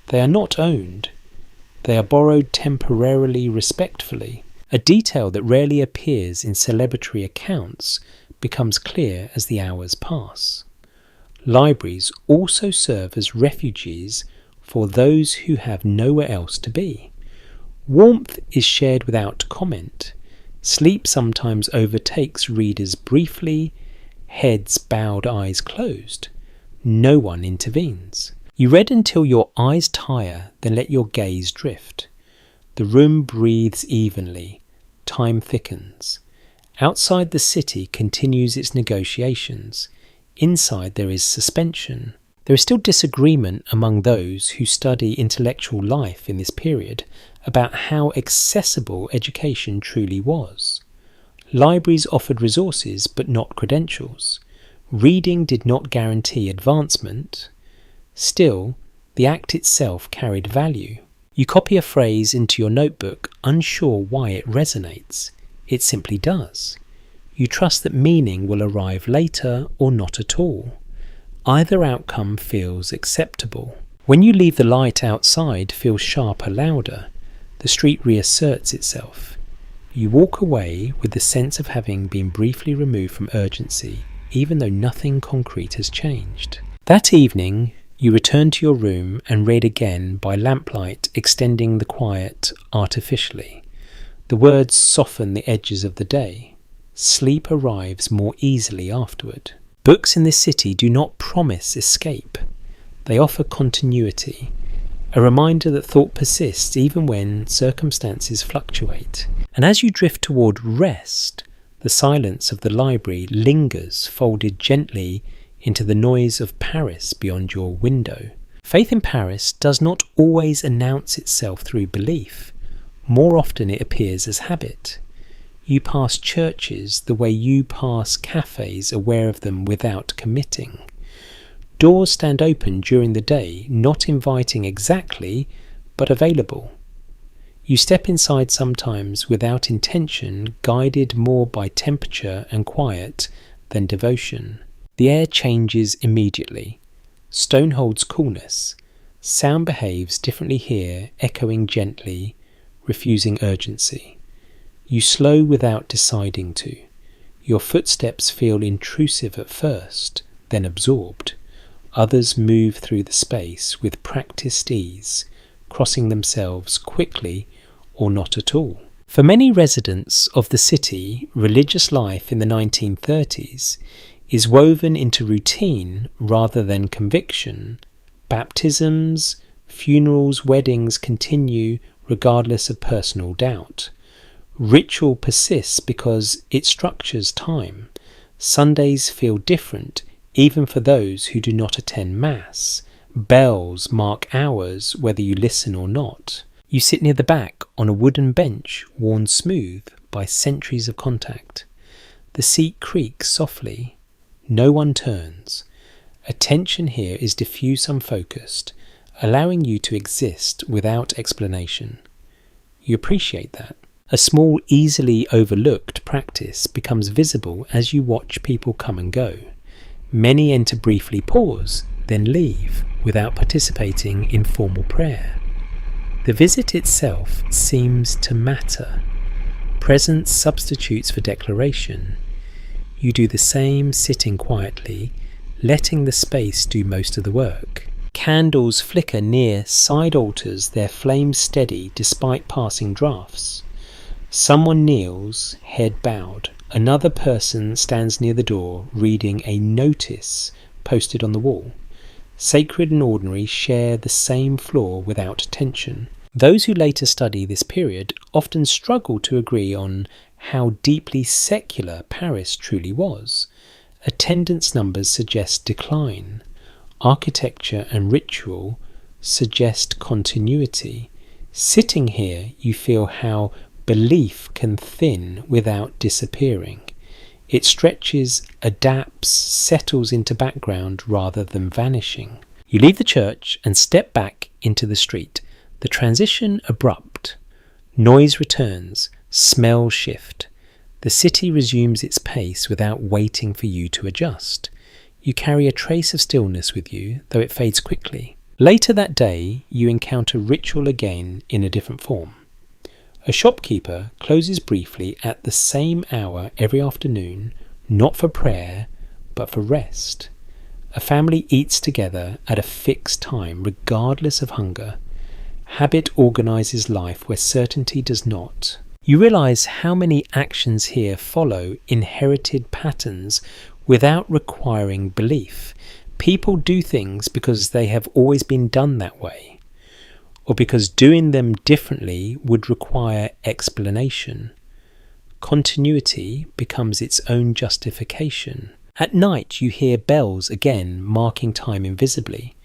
They are not owned. They are borrowed temporarily, respectfully. A detail that rarely appears in celebratory accounts becomes clear as the hours pass. Libraries also serve as refuges for those who have nowhere else to be. Warmth is shared without comment. Sleep sometimes overtakes readers briefly, heads bowed, eyes closed. No one intervenes. You read until your eyes tire, then let your gaze drift. The room breathes evenly. Time thickens. Outside the city continues its negotiations. Inside there is suspension. There is still disagreement among those who study intellectual life in this period about how accessible education truly was. Libraries offered resources but not credentials. Reading did not guarantee advancement. Still, the act itself carried value. You copy a phrase into your notebook, unsure why it resonates. It simply does. You trust that meaning will arrive later or not at all. Either outcome feels acceptable. When you leave the light outside feels sharper, louder, the street reasserts itself. You walk away with the sense of having been briefly removed from urgency, even though nothing concrete has changed. That evening, you return to your room and read again by lamplight, extending the quiet artificially. The words soften the edges of the day. Sleep arrives more easily afterward. Books in this city do not promise escape. They offer continuity, a reminder that thought persists even when circumstances fluctuate. And as you drift toward rest, the silence of the library lingers, folded gently into the noise of Paris beyond your window. Faith in Paris does not always announce itself through belief. More often it appears as habit. You pass churches the way you pass cafés, aware of them without committing. Doors stand open during the day, not inviting exactly, but available. You step inside sometimes without intention, guided more by temperature and quiet than devotion. The air changes immediately. Stone holds coolness. Sound behaves differently here, echoing gently, refusing urgency. You slow without deciding to. Your footsteps feel intrusive at first, then absorbed. Others move through the space with practiced ease, crossing themselves quickly or not at all. For many residents of the city, religious life in the 1930s is woven into routine rather than conviction. Baptisms, funerals, weddings continue regardless of personal doubt. Ritual persists because it structures time. Sundays feel different even for those who do not attend Mass. Bells mark hours whether you listen or not. You sit near the back on a wooden bench worn smooth by centuries of contact. The seat creaks softly. No one turns. Attention here is diffuse, unfocused, allowing you to exist without explanation. You appreciate that. A small, easily overlooked practice becomes visible as you watch people come and go. Many enter briefly, pause, then leave without participating in formal prayer. The visit itself seems to matter. Presence substitutes for declaration. You do the same, sitting quietly, letting the space do most of the work. Candles flicker near side altars, their flames steady despite passing drafts. Someone kneels, head bowed. Another person stands near the door, reading a notice posted on the wall. Sacred and ordinary share the same floor without tension. Those who later study this period often struggle to agree on how deeply secular Paris truly was. Attendance numbers suggest decline. Architecture and ritual suggest continuity. Sitting here, you feel how belief can thin without disappearing. It stretches, adapts, settles into background rather than vanishing. You leave the church and step back into the street. The transition abrupt. Noise returns, smells shift. The city resumes its pace without waiting for you to adjust. You carry a trace of stillness with you, though it fades quickly. Later that day, you encounter ritual again in a different form. A shopkeeper closes briefly at the same hour every afternoon, not for prayer, but for rest. A family eats together at a fixed time, regardless of hunger. Habit organizes life where certainty does not. You realize how many actions here follow inherited patterns without requiring belief. People do things because they have always been done that way, or because doing them differently would require explanation. Continuity becomes its own justification. At night you hear bells again, marking time invisibly.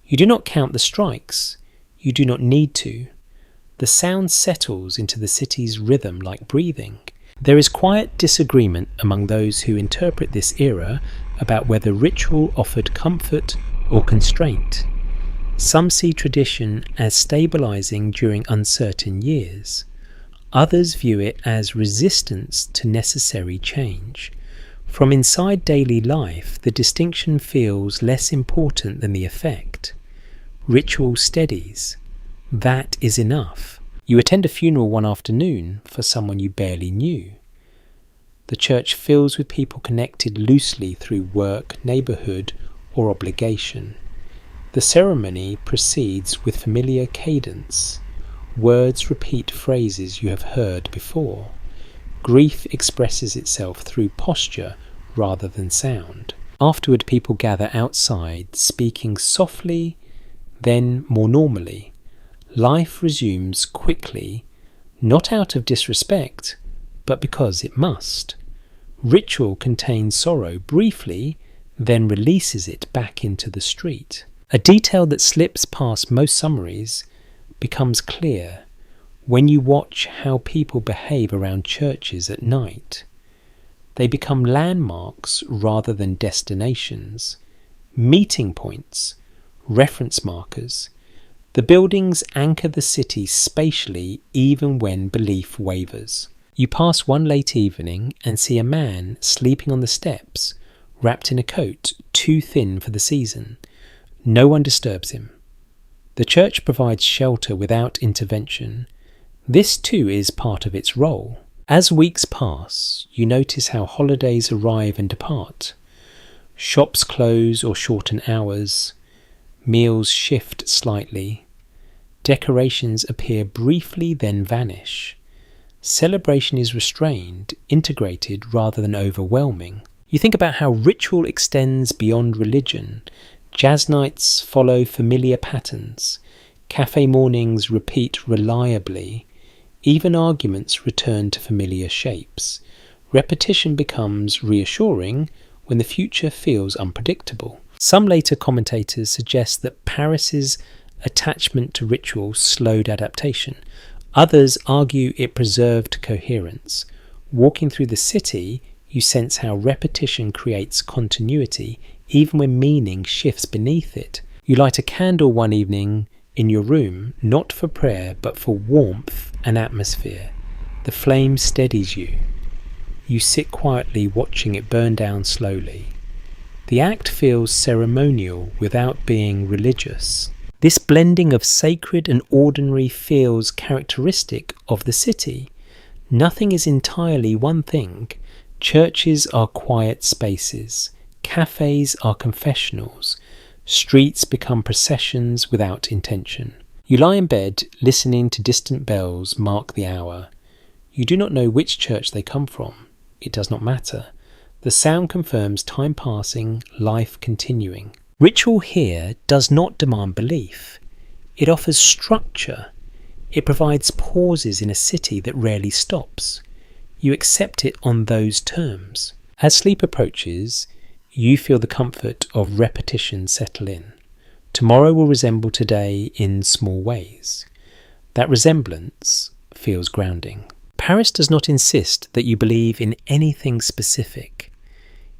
You do not count the strikes. You do not need to. The sound settles into the city's rhythm like breathing. There is quiet disagreement among those who interpret this era about whether ritual offered comfort or constraint. Some see tradition as stabilizing during uncertain years. Others view it as resistance to necessary change. From inside daily life, the distinction feels less important than the effect. Ritual steadies. That is enough. You attend a funeral one afternoon for someone you barely knew. The church fills with people connected loosely through work, neighbourhood, or obligation. The ceremony proceeds with familiar cadence. Words repeat phrases you have heard before. Grief expresses itself through posture rather than sound. Afterward, people gather outside, speaking softly, then more normally. Life resumes quickly, not out of disrespect, but because it must. Ritual contains sorrow briefly, then releases it back into the street. A detail that slips past most summaries becomes clear when you watch how people behave around churches at night. They become landmarks rather than destinations, meeting points, reference markers. The buildings anchor the city spatially even when belief wavers. You pass one late evening and see a man sleeping on the steps, wrapped in a coat too thin for the season. No one disturbs him. The church provides shelter without intervention. This too is part of its role. As weeks pass, you notice how holidays arrive and depart. Shops close or shorten hours. Meals shift slightly. Decorations appear briefly then vanish. Celebration is restrained, integrated rather than overwhelming. You think about how ritual extends beyond religion. Jazz nights follow familiar patterns. Cafe mornings repeat reliably. Even arguments return to familiar shapes. Repetition becomes reassuring when the future feels unpredictable. Some later commentators suggest that Paris's attachment to ritual slowed adaptation. Others argue it preserved coherence. Walking through the city, you sense how repetition creates continuity, even when meaning shifts beneath it. You light a candle one evening in your room, not for prayer, but for warmth and atmosphere. The flame steadies you. You sit quietly watching it burn down slowly. The act feels ceremonial without being religious. This blending of sacred and ordinary feels characteristic of the city. Nothing is entirely one thing. Churches are quiet spaces. Cafes are confessionals. Streets become processions without intention. You lie in bed, listening to distant bells mark the hour. You do not know which church they come from. It does not matter. The sound confirms time passing, life continuing. Ritual here does not demand belief. It offers structure. It provides pauses in a city that rarely stops. You accept it on those terms. As sleep approaches, you feel the comfort of repetition settle in. Tomorrow will resemble today in small ways. That resemblance feels grounding. Paris does not insist that you believe in anything specific.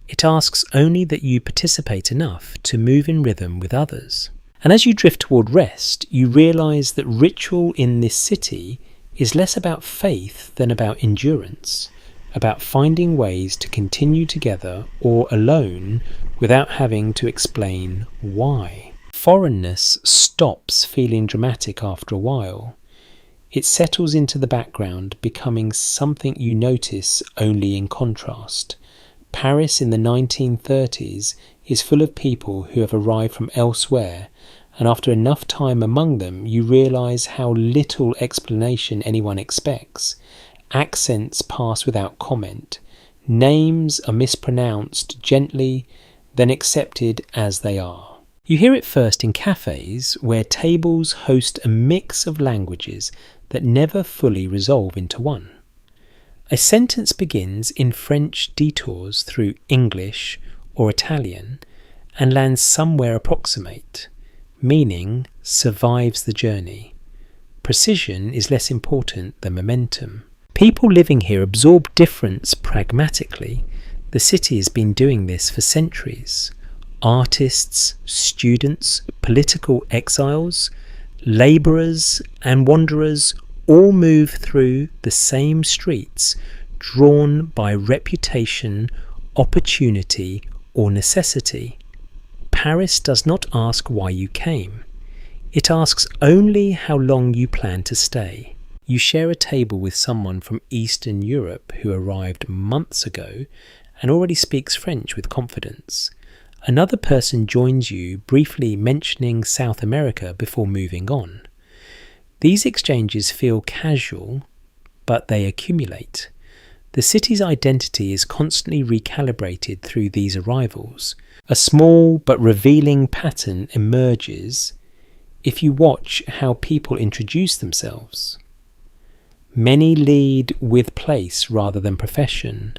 It asks only that you participate enough to move in rhythm with others. And as you drift toward rest, you realise that ritual in this city is less about faith than about endurance, about finding ways to continue together or alone without having to explain why. Foreignness stops feeling dramatic after a while. It settles into the background, becoming something you notice only in contrast. Paris in the 1930s is full of people who have arrived from elsewhere, and after enough time among them, you realise how little explanation anyone expects. Accents pass without comment. Names are mispronounced gently, then accepted as they are. You hear it first in cafes, where tables host a mix of languages that never fully resolve into one. A sentence begins in French detours through English or Italian and lands somewhere approximate. Meaning survives the journey. Precision is less important than momentum. People living here absorb difference pragmatically. The city has been doing this for centuries. Artists, students, political exiles, labourers and wanderers all move through the same streets, drawn by reputation opportunity, or necessity. Paris does not ask why you came. It asks only how long you plan to stay. You share a table with someone from Eastern Europe who arrived months ago and already speaks French with confidence. Another person joins you, briefly mentioning South America before moving on. These exchanges feel casual, but they accumulate. The city's identity is constantly recalibrated through these arrivals. A small but revealing pattern emerges if you watch how people introduce themselves. Many lead with place rather than profession.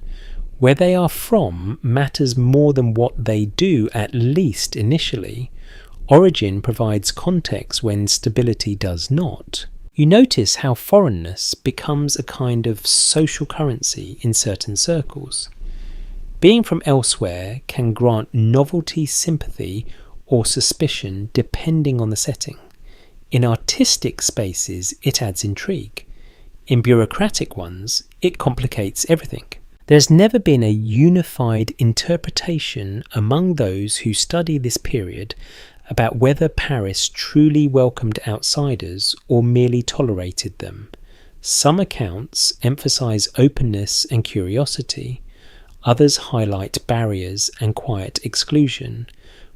Where they are from matters more than what they do, at least initially. Origin provides context when stability does not. You notice how foreignness becomes a kind of social currency in certain circles. Being from elsewhere can grant novelty, sympathy, or suspicion depending on the setting. In artistic spaces, it adds intrigue. In bureaucratic ones, it complicates everything. There's never been a unified interpretation among those who study this period about whether Paris truly welcomed outsiders or merely tolerated them. Some accounts emphasize openness and curiosity. Others highlight barriers and quiet exclusion.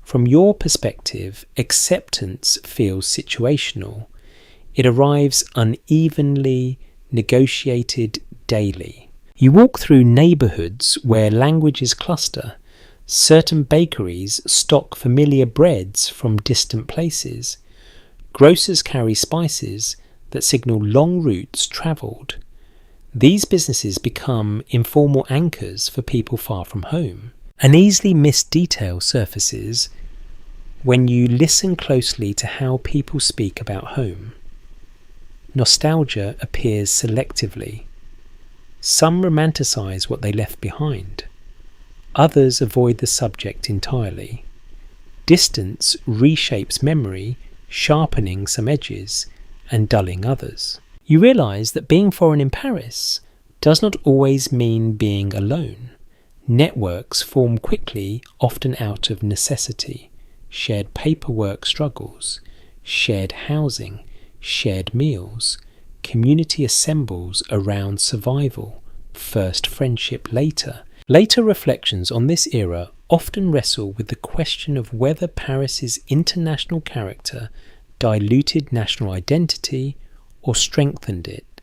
From your perspective, acceptance feels situational. It arrives unevenly, negotiated daily. You walk through neighbourhoods where languages cluster. Certain bakeries stock familiar breads from distant places. Grocers carry spices that signal long routes travelled. These businesses become informal anchors for people far from home. An easily missed detail surfaces when you listen closely to how people speak about home. Nostalgia appears selectively. Some romanticize what they left behind. Others avoid the subject entirely. Distance reshapes memory, sharpening some edges and dulling others. You realize that being foreign in Paris does not always mean being alone. Networks form quickly, often out of necessity. Shared paperwork struggles, shared housing, shared meals. Community assembles around survival, first friendship later. Later reflections on this era often wrestle with the question of whether Paris's international character diluted national identity or strengthened it.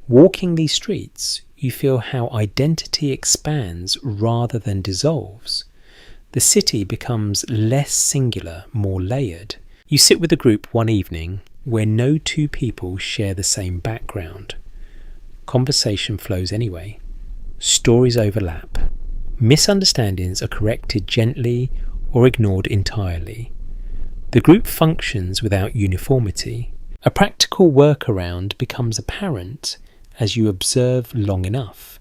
Walking these streets, you feel how identity expands rather than dissolves. The city becomes less singular, more layered. You sit with a group one evening where no two people share the same background. Conversation flows anyway. Stories overlap. Misunderstandings are corrected gently or ignored entirely. The group functions without uniformity. A practical workaround becomes apparent as you observe long enough.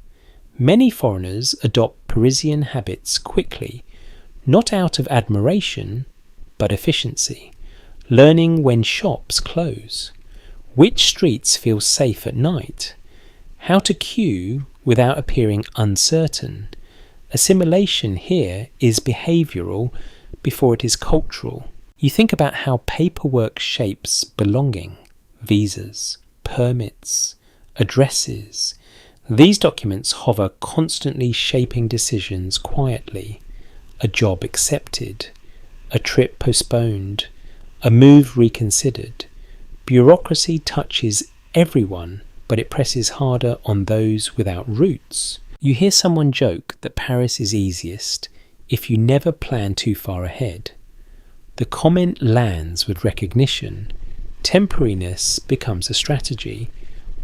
Many foreigners adopt Parisian habits quickly, not out of admiration, but efficiency. Learning when shops close, which streets feel safe at night, how to queue without appearing uncertain. Assimilation here is behavioural before it is cultural. You think about how paperwork shapes belonging, visas, permits, addresses. These documents hover, constantly shaping decisions quietly. A job accepted, a trip postponed, a move reconsidered. Bureaucracy touches everyone, but it presses harder on those without roots. You hear someone joke that Paris is easiest if you never plan too far ahead. The comment lands with recognition. Temporariness becomes a strategy.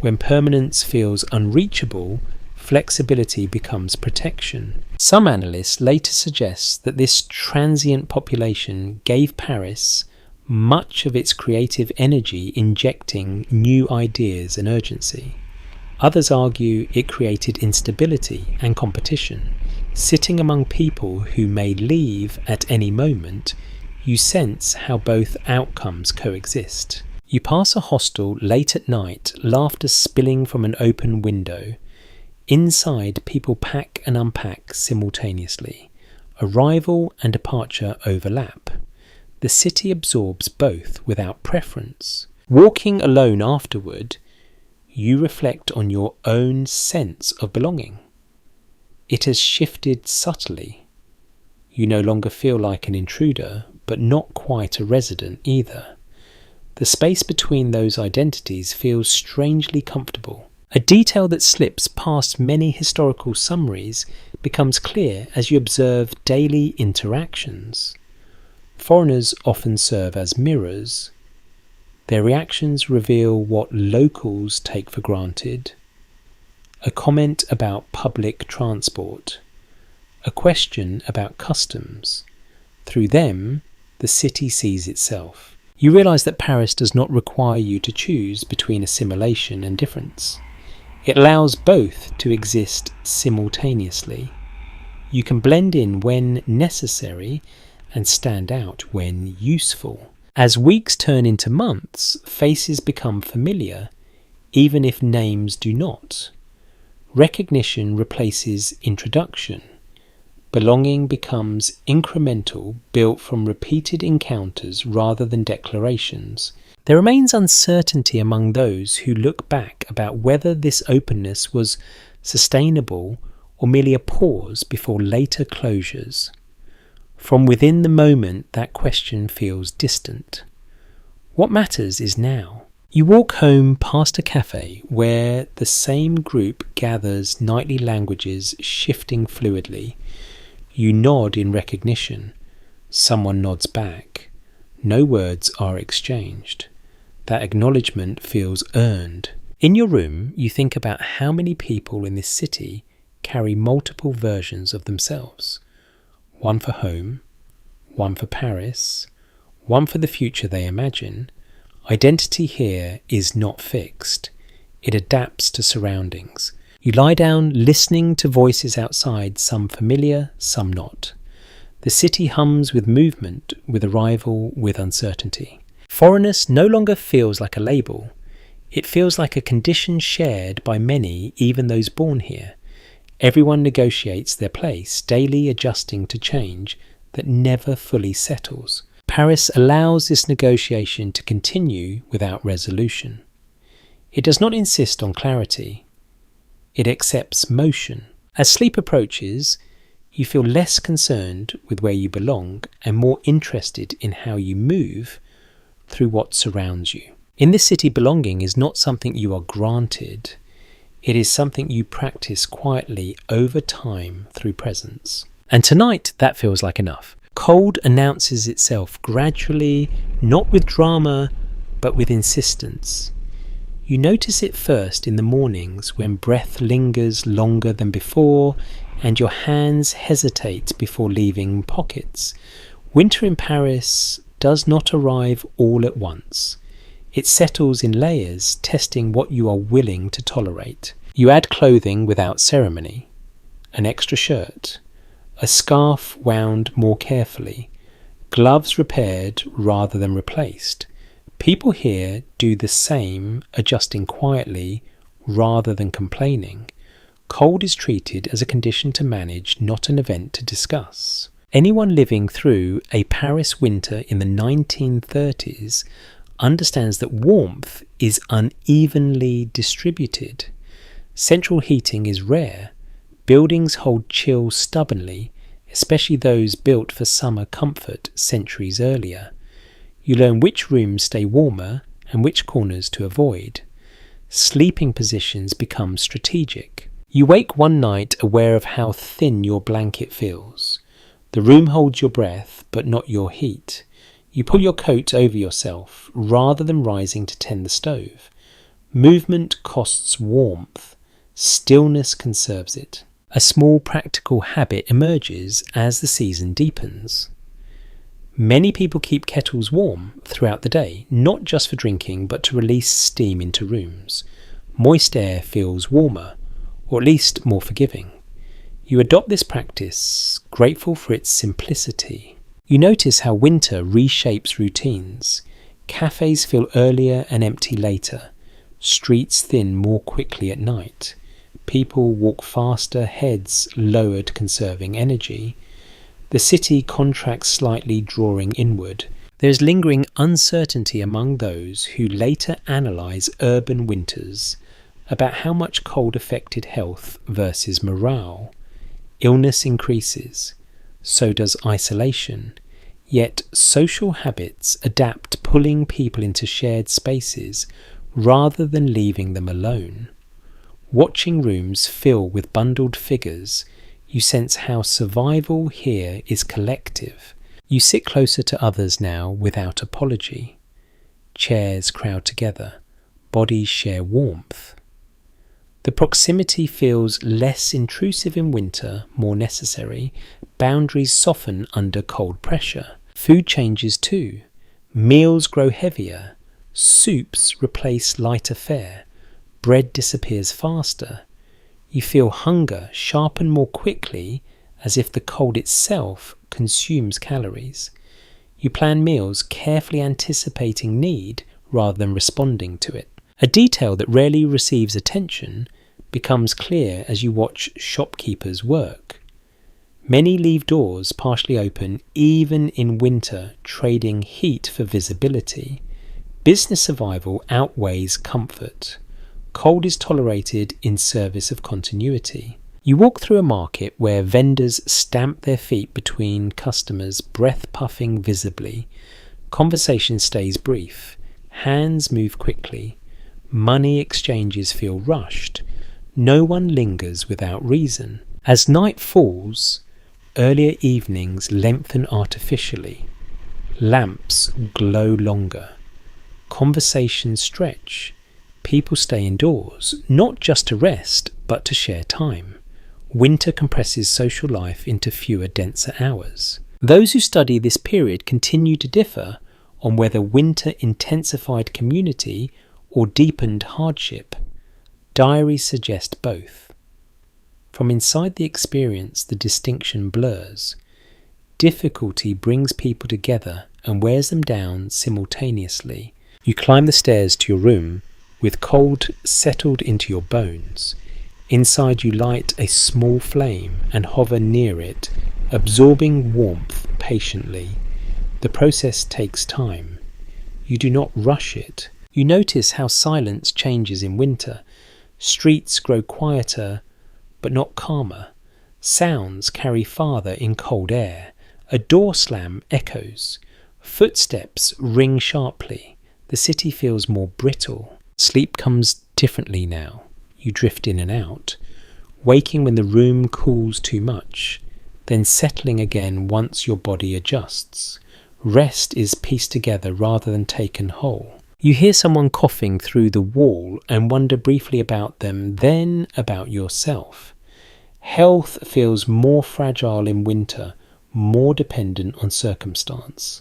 When permanence feels unreachable, flexibility becomes protection. Some analysts later suggest that this transient population gave Paris much of its creative energy, injecting new ideas and urgency. Others argue it created instability and competition. Sitting among people who may leave at any moment, you sense how both outcomes coexist. You pass a hostel late at night, laughter spilling from an open window. Inside, people pack and unpack simultaneously. Arrival and departure overlap. The city absorbs both without preference. Walking alone afterward, you reflect on your own sense of belonging. It has shifted subtly. You no longer feel like an intruder, but not quite a resident either. The space between those identities feels strangely comfortable. A detail that slips past many historical summaries becomes clear as you observe daily interactions. Foreigners often serve as mirrors. Their reactions reveal what locals take for granted. A comment about public transport. A question about customs. Through them, the city sees itself. You realise that Paris does not require you to choose between assimilation and difference. It allows both to exist simultaneously. You can blend in when necessary and stand out when useful. As weeks turn into months, faces become familiar, even if names do not. Recognition replaces introduction. Belonging becomes incremental, built from repeated encounters rather than declarations. There remains uncertainty among those who look back about whether this openness was sustainable or merely a pause before later closures. From within the moment, that question feels distant. What matters is now. You walk home past a cafe where the same group gathers, nightly languages shifting fluidly. You nod in recognition. Someone nods back. No words are exchanged. That acknowledgement feels earned. In your room, you think about how many people in this city carry multiple versions of themselves. One for home, one for Paris, one for the future they imagine. Identity here is not fixed. It adapts to surroundings. You lie down listening to voices outside, some familiar, some not. The city hums with movement, with arrival, with uncertainty. Foreignness no longer feels like a label. It feels like a condition shared by many, even those born here. Everyone negotiates their place, daily adjusting to change that never fully settles. Paris allows this negotiation to continue without resolution. It does not insist on clarity. It accepts motion. As sleep approaches, you feel less concerned with where you belong and more interested in how you move through what surrounds you. In this city, belonging is not something you are granted. It is something you practice quietly over time through presence. And tonight, that feels like enough. Cold announces itself gradually, not with drama, but with insistence. You notice it first in the mornings when breath lingers longer than before and your hands hesitate before leaving pockets. Winter in Paris does not arrive all at once. It settles in layers, testing what you are willing to tolerate. You add clothing without ceremony. An extra shirt. A scarf wound more carefully. Gloves repaired rather than replaced. People here do the same, adjusting quietly rather than complaining. Cold is treated as a condition to manage, not an event to discuss. Anyone living through a Paris winter in the 1930s understands that warmth is unevenly distributed. Central heating is rare. Buildings hold chill stubbornly, especially those built for summer comfort centuries earlier. You learn which rooms stay warmer and which corners to avoid. Sleeping positions become strategic. You wake one night aware of how thin your blanket feels. The room holds your breath, but not your heat. You pull your coat over yourself rather than rising to tend the stove. Movement costs warmth. Stillness conserves it. A small practical habit emerges as the season deepens. Many people keep kettles warm throughout the day, not just for drinking, but to release steam into rooms. Moist air feels warmer, or at least more forgiving. You adopt this practice, grateful for its simplicity. You notice how winter reshapes routines. Cafes fill earlier and empty later. Streets thin more quickly at night. People walk faster, heads lowered, conserving energy. The city contracts slightly, drawing inward. There is lingering uncertainty among those who later analyse urban winters about how much cold affected health versus morale. Illness increases, so does isolation, yet social habits adapt, pulling people into shared spaces rather than leaving them alone. Watching rooms fill with bundled figures, you sense how survival here is collective. You sit closer to others now without apology. Chairs crowd together, bodies share warmth. The proximity feels less intrusive in winter, more necessary. Boundaries soften under cold pressure. Food changes too. Meals grow heavier. Soups replace lighter fare. Bread disappears faster. You feel hunger sharpen more quickly, as if the cold itself consumes calories. You plan meals carefully anticipating need rather than responding to it. A detail that rarely receives attention becomes clear as you watch shopkeepers work. Many leave doors partially open even in winter, trading heat for visibility. Business survival outweighs comfort. Cold is tolerated in service of continuity. You walk through a market where vendors stamp their feet between customers, breath puffing visibly. Conversation stays brief. Hands move quickly. Money exchanges feel rushed. No one lingers without reason. As night falls, earlier evenings lengthen artificially. Lamps glow longer. Conversations stretch. People stay indoors, not just to rest, but to share time. Winter compresses social life into fewer, denser hours. Those who study this period continue to differ on whether winter intensified community or deepened hardship. Diaries suggest both. From inside the experience, the distinction blurs. Difficulty brings people together and wears them down simultaneously. You climb the stairs to your room, with cold settled into your bones. Inside you light a small flame and hover near it, absorbing warmth patiently. The process takes time. You do not rush it. You notice how silence changes in winter. Streets grow quieter, but not calmer. Sounds carry farther in cold air. A door slam echoes. Footsteps ring sharply. The city feels more brittle. Sleep comes differently now. You drift in and out, waking when the room cools too much, then settling again once your body adjusts. Rest is pieced together rather than taken whole. You hear someone coughing through the wall and wonder briefly about them, then about yourself. Health feels more fragile in winter, more dependent on circumstance.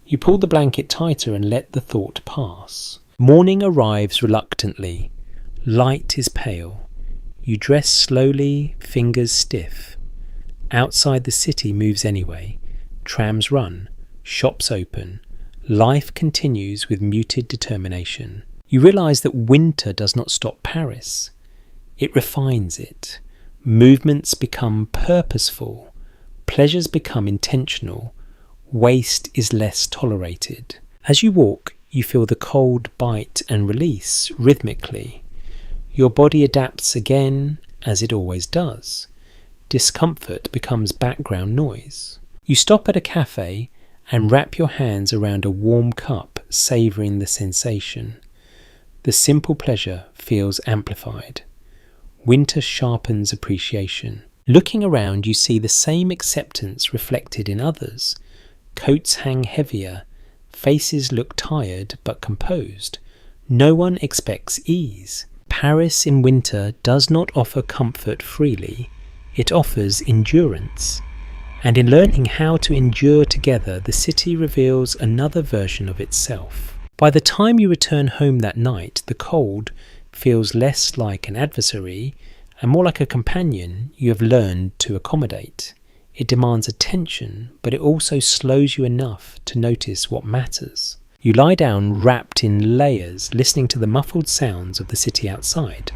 You pull the blanket tighter and let the thought pass. Morning arrives reluctantly. Light is pale. You dress slowly, fingers stiff. Outside the city moves anyway. Trams run. Shops open. Life continues with muted determination. You realise that winter does not stop Paris. It refines it. Movements become purposeful. Pleasures become intentional. Waste is less tolerated. As you walk, you feel the cold bite and release rhythmically. Your body adapts again, as it always does. Discomfort becomes background noise. You stop at a cafe and wrap your hands around a warm cup, savouring the sensation. The simple pleasure feels amplified. Winter sharpens appreciation. Looking around, you see the same acceptance reflected in others. Coats hang heavier. Faces look tired but composed. No one expects ease. Paris in winter does not offer comfort freely. It offers endurance. And in learning how to endure together, the city reveals another version of itself. By the time you return home that night, the cold feels less like an adversary and more like a companion you have learned to accommodate. It demands attention, but it also slows you enough to notice what matters. You lie down wrapped in layers, listening to the muffled sounds of the city outside.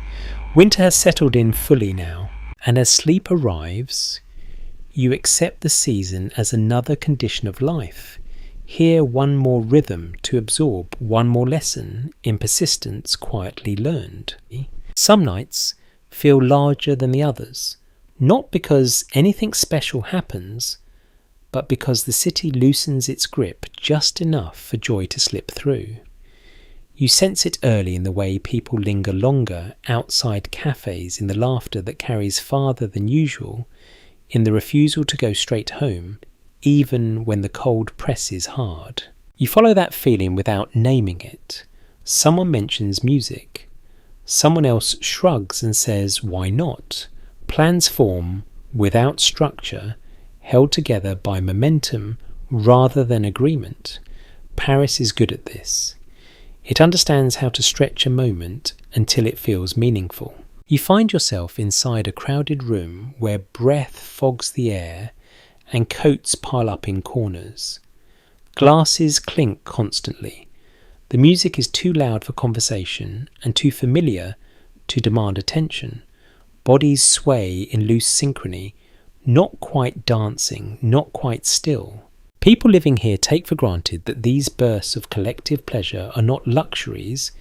Winter has settled in fully now, and as sleep arrives, you accept the season as another condition of life. Hear one more rhythm to absorb, one more lesson in persistence quietly learned. Some nights feel larger than the others, not because anything special happens, but because the city loosens its grip just enough for joy to slip through. You sense it early in the way people linger longer outside cafés, in the laughter that carries farther than usual, in the refusal to go straight home, even when the cold presses hard. You follow that feeling without naming it. Someone mentions music. Someone else shrugs and says, why not? Plans form without structure, held together by momentum rather than agreement. Paris is good at this. It understands how to stretch a moment until it feels meaningful. You find yourself inside a crowded room where breath fogs the air and coats pile up in corners. Glasses clink constantly. The music is too loud for conversation and too familiar to demand attention. Bodies sway in loose synchrony, not quite dancing, not quite still. People living here take for granted that these bursts of collective pleasure are not luxuries,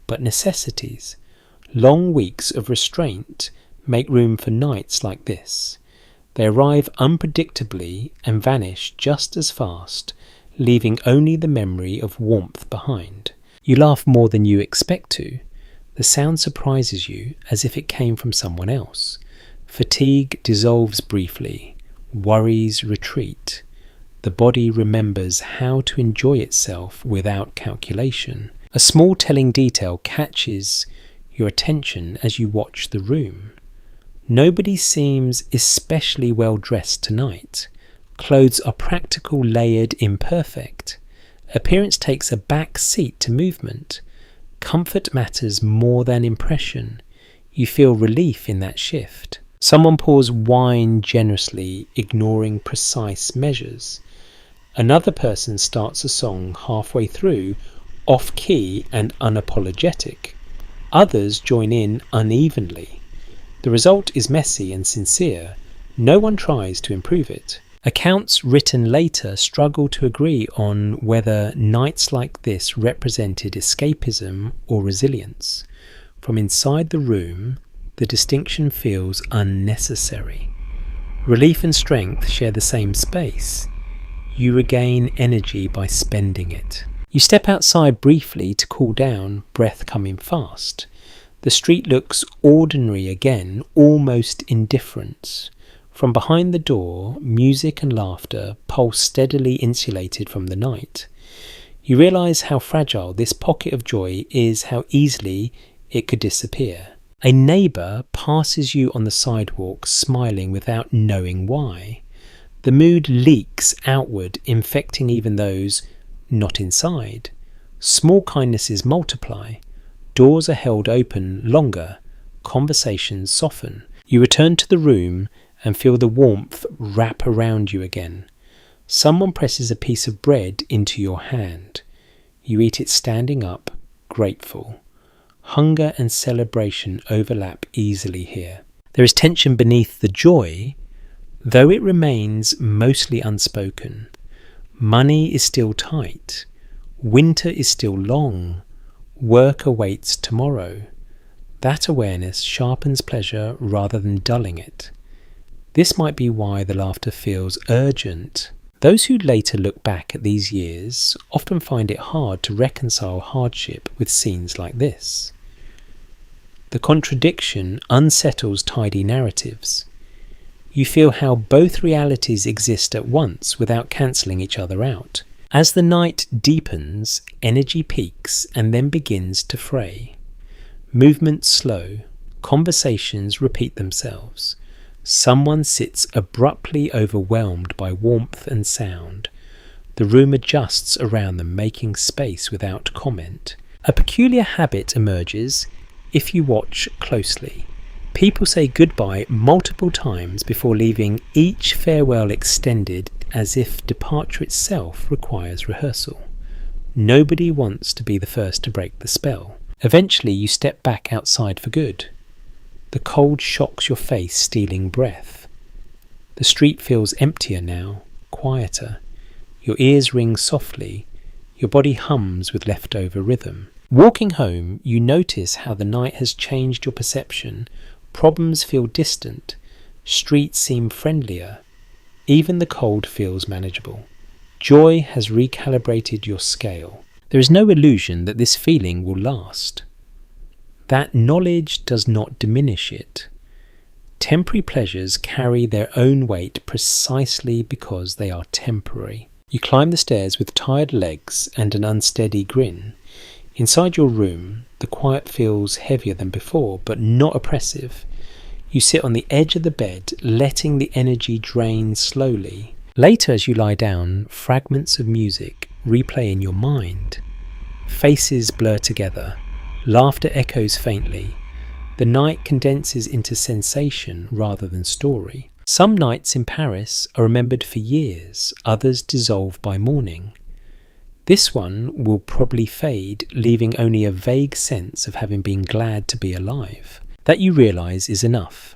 but necessities. Long weeks of restraint make room for nights like this. They arrive unpredictably and vanish just as fast, leaving only the memory of warmth behind. You laugh more than you expect to. The sound surprises you as if it came from someone else. Fatigue dissolves briefly. Worries retreat. The body remembers how to enjoy itself without calculation. A small telling detail catches your attention as you watch the room. Nobody seems especially well dressed tonight. Clothes are practical, layered, imperfect. Appearance takes a back seat to movement. Comfort matters more than impression. You feel relief in that shift. Someone pours wine generously, ignoring precise measures. Another person starts a song halfway through, off-key and unapologetic. Others join in unevenly. The result is messy and sincere. No one tries to improve it. Accounts written later struggle to agree on whether nights like this represented escapism or resilience. From inside the room, the distinction feels unnecessary. Relief and strength share the same space. You regain energy by spending it. You step outside briefly to cool down, breath coming fast. The street looks ordinary again, almost indifferent. From behind the door, music and laughter pulse steadily insulated from the night. You realise how fragile this pocket of joy is, how easily it could disappear. A neighbour passes you on the sidewalk, smiling without knowing why. The mood leaks outward, infecting even those not inside. Small kindnesses multiply. Doors are held open longer. Conversations soften. You return to the room and feel the warmth wrap around you again. Someone presses a piece of bread into your hand. You eat it standing up, grateful. Hunger and celebration overlap easily here. There is tension beneath the joy, though it remains mostly unspoken. Money is still tight. Winter is still long. Work awaits tomorrow. That awareness sharpens pleasure rather than dulling it. This might be why the laughter feels urgent. Those who later look back at these years often find it hard to reconcile hardship with scenes like this. The contradiction unsettles tidy narratives. You feel how both realities exist at once without cancelling each other out. As the night deepens, energy peaks and then begins to fray. Movements slow, conversations repeat themselves. Someone sits abruptly overwhelmed by warmth and sound. The room adjusts around them, making space without comment. A peculiar habit emerges if you watch closely. People say goodbye multiple times before leaving, each farewell extended as if departure itself requires rehearsal. Nobody wants to be the first to break the spell. Eventually you step back outside for good. The cold shocks your face, stealing breath. The street feels emptier now, quieter. Your ears ring softly. Your body hums with leftover rhythm. Walking home, you notice how the night has changed your perception. Problems feel distant. Streets seem friendlier. Even the cold feels manageable. Joy has recalibrated your scale. There is no illusion that this feeling will last. That knowledge does not diminish it. Temporary pleasures carry their own weight precisely because they are temporary. You climb the stairs with tired legs and an unsteady grin. Inside your room, the quiet feels heavier than before, but not oppressive. You sit on the edge of the bed, letting the energy drain slowly. Later, as you lie down, fragments of music replay in your mind. Faces blur together. Laughter echoes faintly. The night condenses into sensation rather than story. Some nights in Paris are remembered for years, others dissolve by morning. This one will probably fade, leaving only a vague sense of having been glad to be alive. That you realise is enough.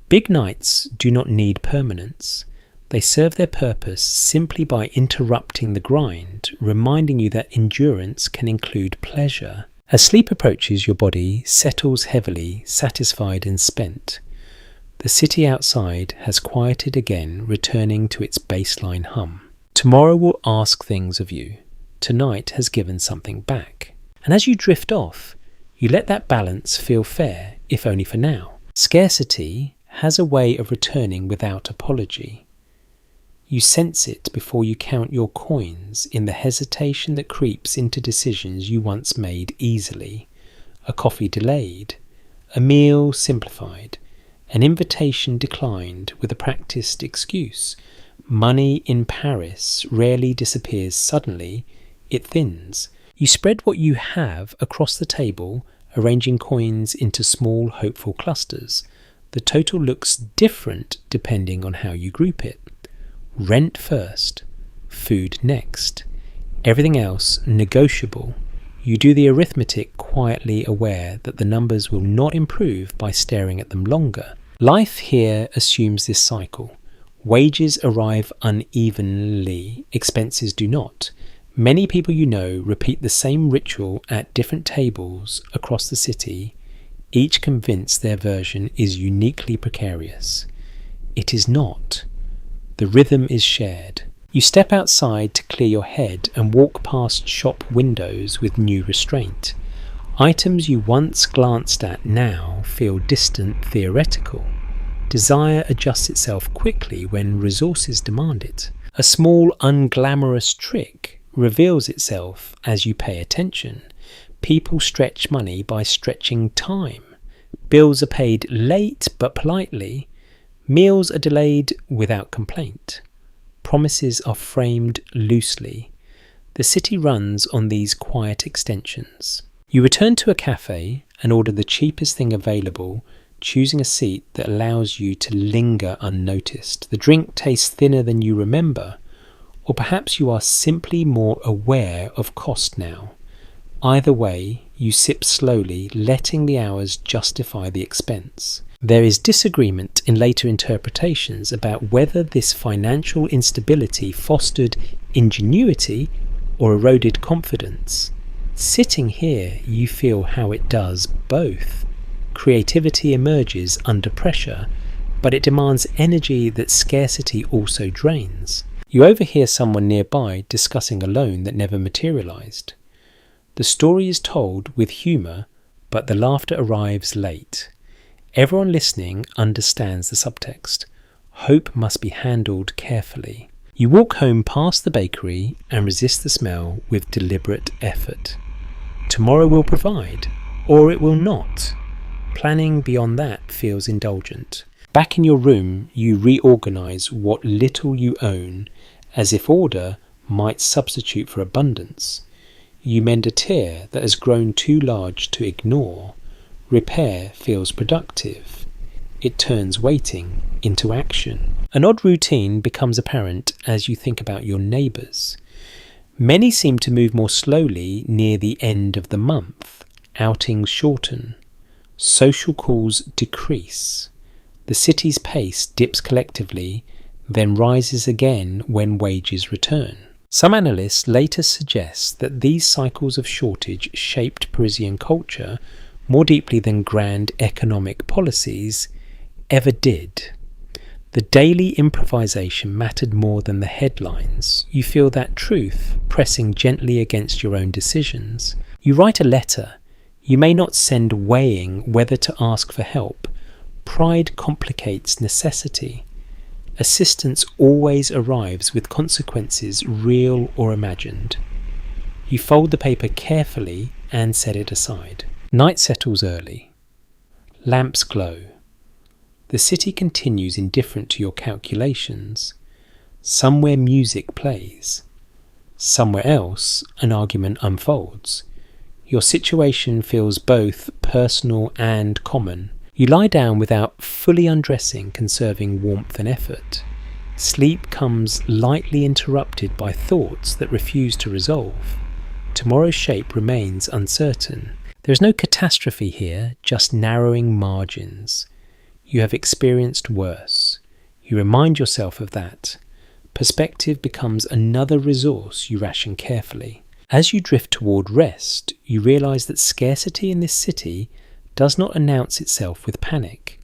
Big nights do not need permanence. They serve their purpose simply by interrupting the grind, reminding you that endurance can include pleasure. As sleep approaches, your body settles heavily, satisfied and spent. The city outside has quieted again, returning to its baseline hum. Tomorrow will ask things of you. Tonight has given something back. And as you drift off, you let that balance feel fair, if only for now. Scarcity has a way of returning without apology. You sense it before you count your coins, in the hesitation that creeps into decisions you once made easily. A coffee delayed, a meal simplified, an invitation declined with a practiced excuse. Money in Paris rarely disappears suddenly, it thins. You spread what you have across the table, arranging coins into small, hopeful clusters. The total looks different depending on how you group it. Rent first, food next. Everything else negotiable. You do the arithmetic quietly aware that the numbers will not improve by staring at them longer. Life here assumes this cycle. Wages arrive unevenly, expenses do not. Many people you know repeat the same ritual at different tables across the city, each convinced their version is uniquely precarious. It is not. The rhythm is shared. You step outside to clear your head and walk past shop windows with new restraint. Items you once glanced at now feel distant, theoretical. Desire adjusts itself quickly when resources demand it. A small, unglamorous trick reveals itself as you pay attention. People stretch money by stretching time. Bills are paid late but politely. Meals are delayed without complaint. Promises are framed loosely. The city runs on these quiet extensions. You return to a cafe and order the cheapest thing available, choosing a seat that allows you to linger unnoticed. The drink tastes thinner than you remember, or perhaps you are simply more aware of cost now. Either way, you sip slowly, letting the hours justify the expense. There is disagreement in later interpretations about whether this financial instability fostered ingenuity or eroded confidence. Sitting here, you feel how it does both. Creativity emerges under pressure, but it demands energy that scarcity also drains. You overhear someone nearby discussing a loan that never materialized. The story is told with humour, but the laughter arrives late. Everyone listening understands the subtext. Hope must be handled carefully. You walk home past the bakery and resist the smell with deliberate effort. Tomorrow will provide, or it will not. Planning beyond that feels indulgent. Back in your room, you reorganize what little you own, as if order might substitute for abundance. You mend a tear that has grown too large to ignore. Repair feels productive. It turns waiting into action. An odd routine becomes apparent as you think about your neighbours. Many seem to move more slowly near the end of the month. Outings shorten. Social calls decrease. The city's pace dips collectively, then rises again when wages return. Some analysts later suggest that these cycles of shortage shaped Parisian culture more deeply than grand economic policies ever did. The daily improvisation mattered more than the headlines. You feel that truth pressing gently against your own decisions. You write a letter. You may not send weighing whether to ask for help. Pride complicates necessity. Assistance always arrives with consequences, real or imagined. You fold the paper carefully and set it aside. Night settles early. Lamps glow. The city continues indifferent to your calculations. Somewhere music plays. Somewhere else an argument unfolds. Your situation feels both personal and common. You lie down without fully undressing, conserving warmth and effort. Sleep comes lightly interrupted by thoughts that refuse to resolve. Tomorrow's shape remains uncertain. There is no catastrophe here, just narrowing margins. You have experienced worse. You remind yourself of that. Perspective becomes another resource you ration carefully. As you drift toward rest, you realize that scarcity in this city does not announce itself with panic.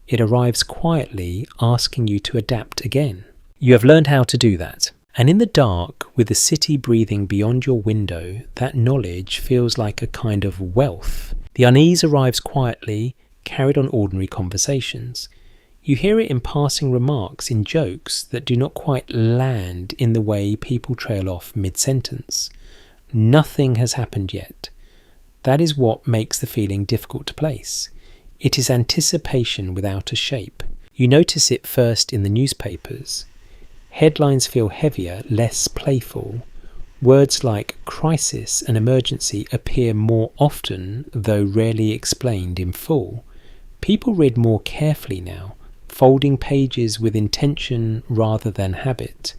It arrives quietly, asking you to adapt again. You have learned how to do that. And in the dark, with the city breathing beyond your window, that knowledge feels like a kind of wealth. The unease arrives quietly, carried on ordinary conversations. You hear it in passing remarks, in jokes that do not quite land in the way people trail off mid-sentence. Nothing has happened yet. That is what makes the feeling difficult to place. It is anticipation without a shape. You notice it first in the newspapers. Headlines feel heavier, less playful. Words like crisis and emergency appear more often, though rarely explained in full. People read more carefully now, folding pages with intention rather than habit.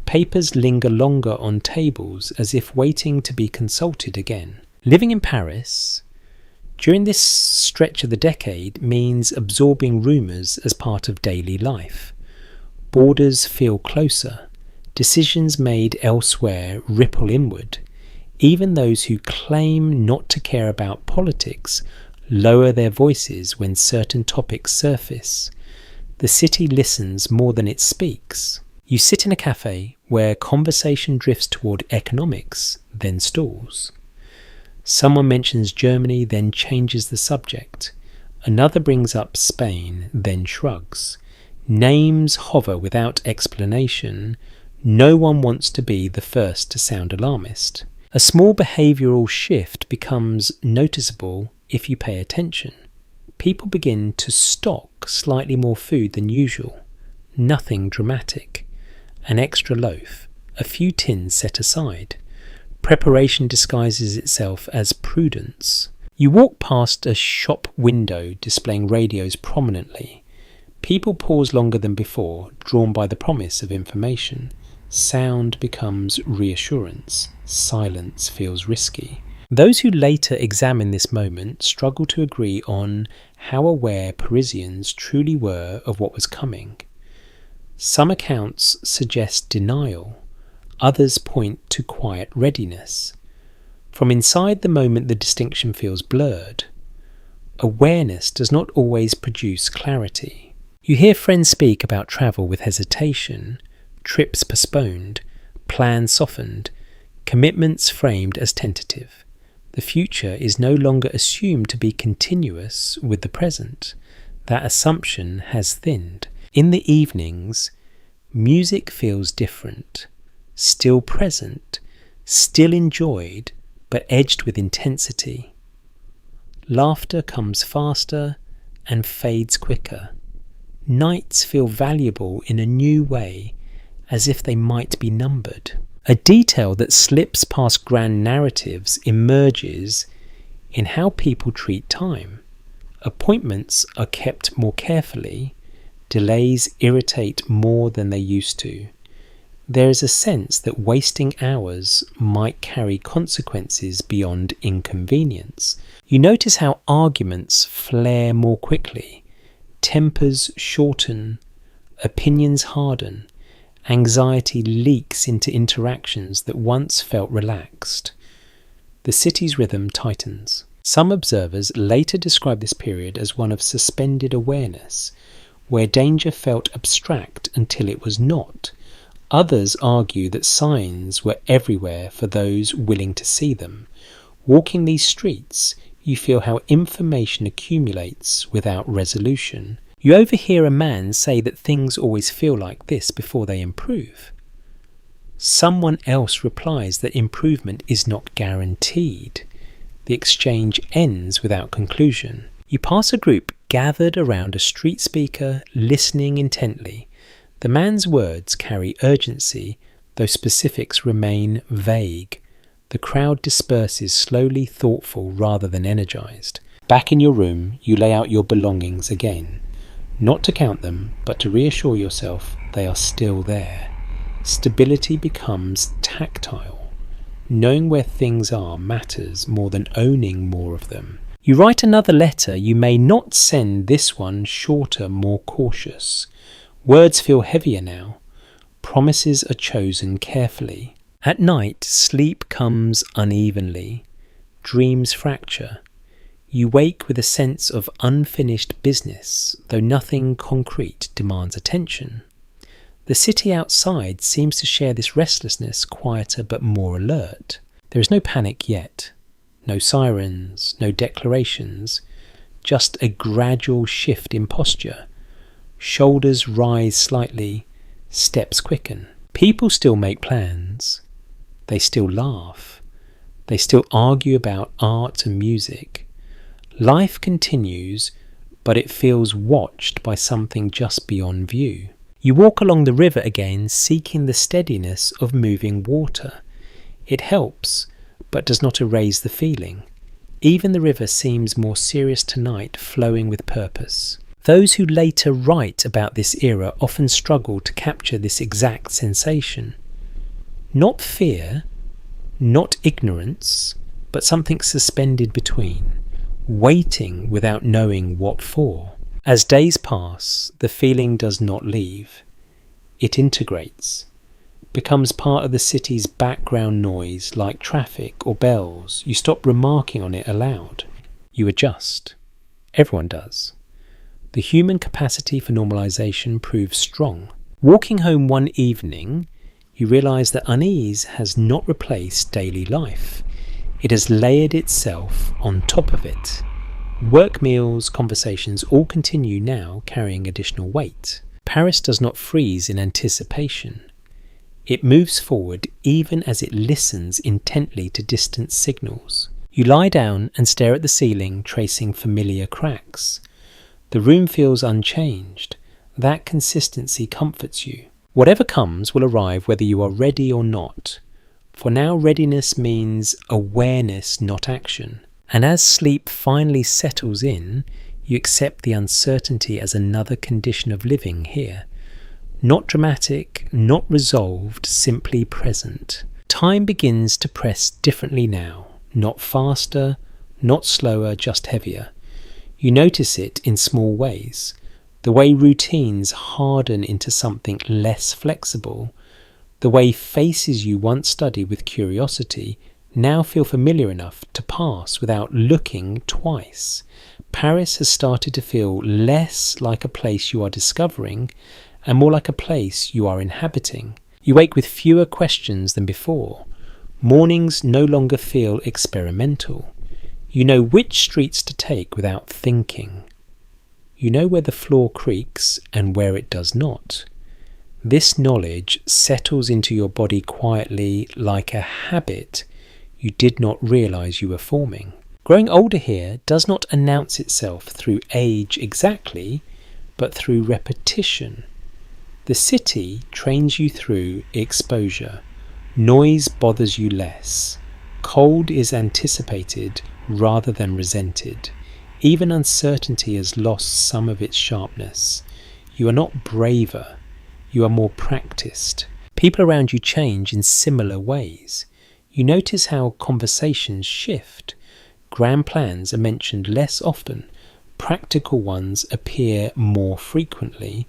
Papers linger longer on tables as if waiting to be consulted again. Living in Paris during this stretch of the decade means absorbing rumours as part of daily life. Borders feel closer. Decisions made elsewhere ripple inward. Even those who claim not to care about politics lower their voices when certain topics surface. The city listens more than it speaks. You sit in a cafe where conversation drifts toward economics, then stalls. Someone mentions Germany, then changes the subject. Another brings up Spain, then shrugs. Names hover without explanation. No one wants to be the first to sound alarmist. A small behavioural shift becomes noticeable if you pay attention. People begin to stock slightly more food than usual. Nothing dramatic. An extra loaf. A few tins set aside. Preparation disguises itself as prudence. You walk past a shop window displaying radios prominently. People pause longer than before, drawn by the promise of information. Sound becomes reassurance. Silence feels risky. Those who later examine this moment struggle to agree on how aware Parisians truly were of what was coming. Some accounts suggest denial. Others point to quiet readiness. From inside the moment the distinction feels blurred. Awareness does not always produce clarity. You hear friends speak about travel with hesitation, trips postponed, plans softened, commitments framed as tentative. The future is no longer assumed to be continuous with the present. That assumption has thinned. In the evenings, music feels different, still present, still enjoyed, but edged with intensity. Laughter comes faster and fades quicker. Nights feel valuable in a new way, as if they might be numbered. A detail that slips past grand narratives emerges in how people treat time. Appointments are kept more carefully. Delays irritate more than they used to. There is a sense that wasting hours might carry consequences beyond inconvenience. You notice how arguments flare more quickly, tempers shorten, opinions harden, anxiety leaks into interactions that once felt relaxed. The city's rhythm tightens. Some observers later describe this period as one of suspended awareness, where danger felt abstract until it was not. Others argue that signs were everywhere for those willing to see them. Walking these streets, you feel how information accumulates without resolution. You overhear a man say that things always feel like this before they improve. Someone else replies that improvement is not guaranteed. The exchange ends without conclusion. You pass a group gathered around a street speaker, listening intently. The man's words carry urgency, though specifics remain vague. The crowd disperses slowly, thoughtful rather than energized. Back in your room, you lay out your belongings again. Not to count them, but to reassure yourself they are still there. Stability becomes tactile. Knowing where things are matters more than owning more of them. You write another letter. You may not send this one shorter, more cautious. Words feel heavier now. Promises are chosen carefully. At night, sleep comes unevenly. Dreams fracture. You wake with a sense of unfinished business, though nothing concrete demands attention. The city outside seems to share this restlessness, quieter but more alert. There is no panic yet. No sirens, no declarations, just a gradual shift in posture. Shoulders rise slightly, steps quicken. People still make plans. They still laugh. They still argue about art and music. Life continues, but it feels watched by something just beyond view. You walk along the river again, seeking the steadiness of moving water. It helps, but does not erase the feeling. Even the river seems more serious tonight, flowing with purpose. Those who later write about this era often struggle to capture this exact sensation. Not fear, not ignorance, but something suspended between, waiting without knowing what for. As days pass, the feeling does not leave. It integrates, becomes part of the city's background noise, like traffic or bells. You stop remarking on it aloud. You adjust. Everyone does. The human capacity for normalization proves strong. Walking home one evening, you realize that unease has not replaced daily life. It has layered itself on top of it. Work meals, conversations all continue now, carrying additional weight. Paris does not freeze in anticipation. It moves forward even as it listens intently to distant signals. You lie down and stare at the ceiling, tracing familiar cracks. The room feels unchanged. That consistency comforts you. Whatever comes will arrive whether you are ready or not. For now, readiness means awareness, not action. And as sleep finally settles in, you accept the uncertainty as another condition of living here. Not dramatic, not resolved, simply present. Time begins to press differently now. Not faster, not slower, just heavier. You notice it in small ways. The way routines harden into something less flexible. The way faces you once studied with curiosity now feel familiar enough to pass without looking twice. Paris has started to feel less like a place you are discovering and more like a place you are inhabiting. You wake with fewer questions than before. Mornings no longer feel experimental. You know which streets to take without thinking. You know where the floor creaks and where it does not. This knowledge settles into your body quietly, like a habit you did not realize you were forming. Growing older here does not announce itself through age exactly, but through repetition. The city trains you through exposure. Noise bothers you less. Cold is anticipated rather than resented. Even uncertainty has lost some of its sharpness. You are not braver. You are more practiced. People around you change in similar ways. You notice how conversations shift. Grand plans are mentioned less often. Practical ones appear more frequently.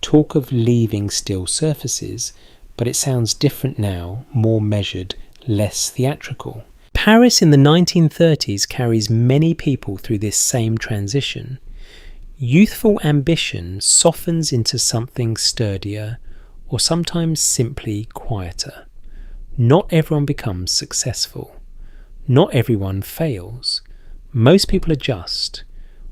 Talk of leaving still surfaces, but it sounds different now, more measured, less theatrical. Paris in the 1930s carries many people through this same transition. Youthful ambition softens into something sturdier, or sometimes simply quieter. Not everyone becomes successful. Not everyone fails. Most people adjust,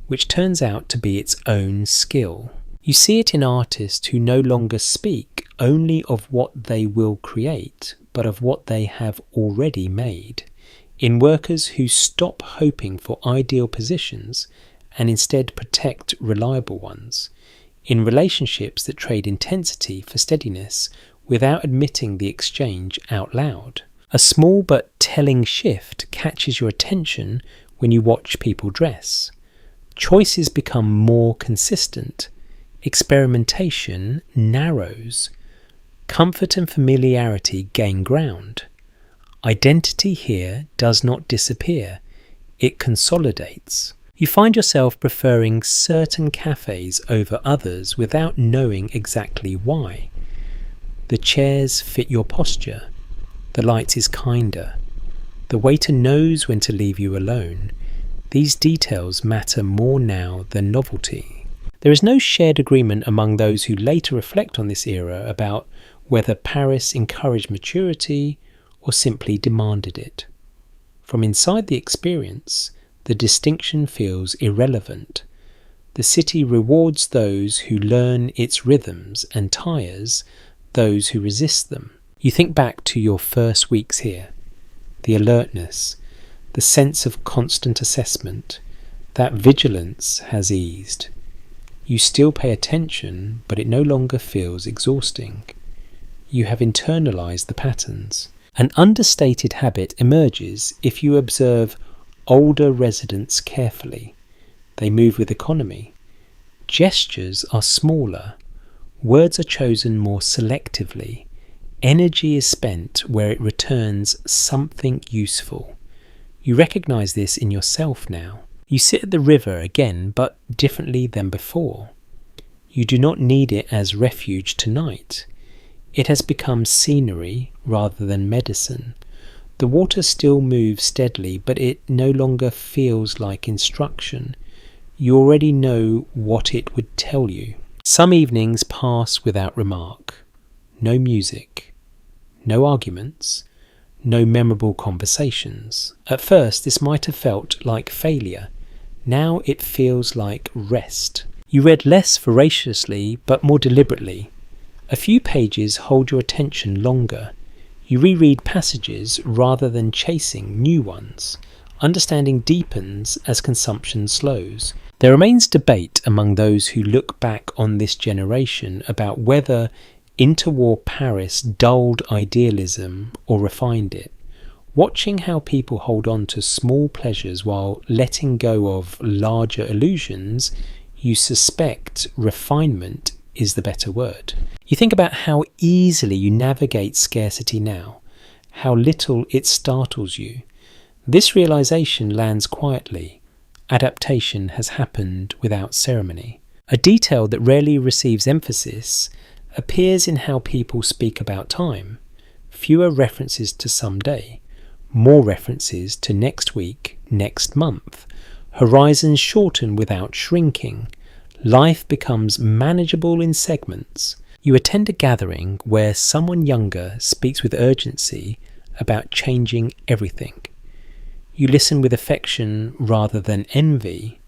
which turns out to be its own skill. You see it in artists who no longer speak only of what they will create, but of what they have already made. In workers who stop hoping for ideal positions and instead protect reliable ones. In relationships that trade intensity for steadiness without admitting the exchange out loud. A small but telling shift catches your attention when you watch people dress. Choices become more consistent. Experimentation narrows. Comfort and familiarity gain ground. Identity here does not disappear. It consolidates. You find yourself preferring certain cafés over others without knowing exactly why. The chairs fit your posture. The light is kinder. The waiter knows when to leave you alone. These details matter more now than novelty. There is no shared agreement among those who later reflect on this era about whether Paris encouraged maturity or simply demanded it. From inside the experience, the distinction feels irrelevant. The city rewards those who learn its rhythms and tires those who resist them. You think back to your first weeks here, the alertness, the sense of constant assessment. That vigilance has eased. You still pay attention, but it no longer feels exhausting. You have internalized the patterns. An understated habit emerges if you observe older residents carefully. They move with economy. Gestures are smaller. Words are chosen more selectively. Energy is spent where it returns something useful. You recognize this in yourself now. You sit at the river again, but differently than before. You do not need it as refuge tonight. It has become scenery rather than medicine. The water still moves steadily, but it no longer feels like instruction. You already know what it would tell you. Some evenings pass without remark. No music. No arguments. No memorable conversations. At first, this might have felt like failure. Now it feels like rest. You read less voraciously, but more deliberately. A few pages hold your attention longer. You reread passages rather than chasing new ones. Understanding deepens as consumption slows. There remains debate among those who look back on this generation about whether interwar Paris dulled idealism or refined it. Watching how people hold on to small pleasures while letting go of larger illusions, you suspect refinement is the better word. You think about how easily you navigate scarcity now, how little it startles you. This realization lands quietly. Adaptation has happened without ceremony. A detail that rarely receives emphasis appears in how people speak about time. Fewer references to someday, more references to next week, next month. Horizons shorten without shrinking. Life becomes manageable in segments. You attend a gathering where someone younger speaks with urgency about changing everything. You listen with affection rather than envy.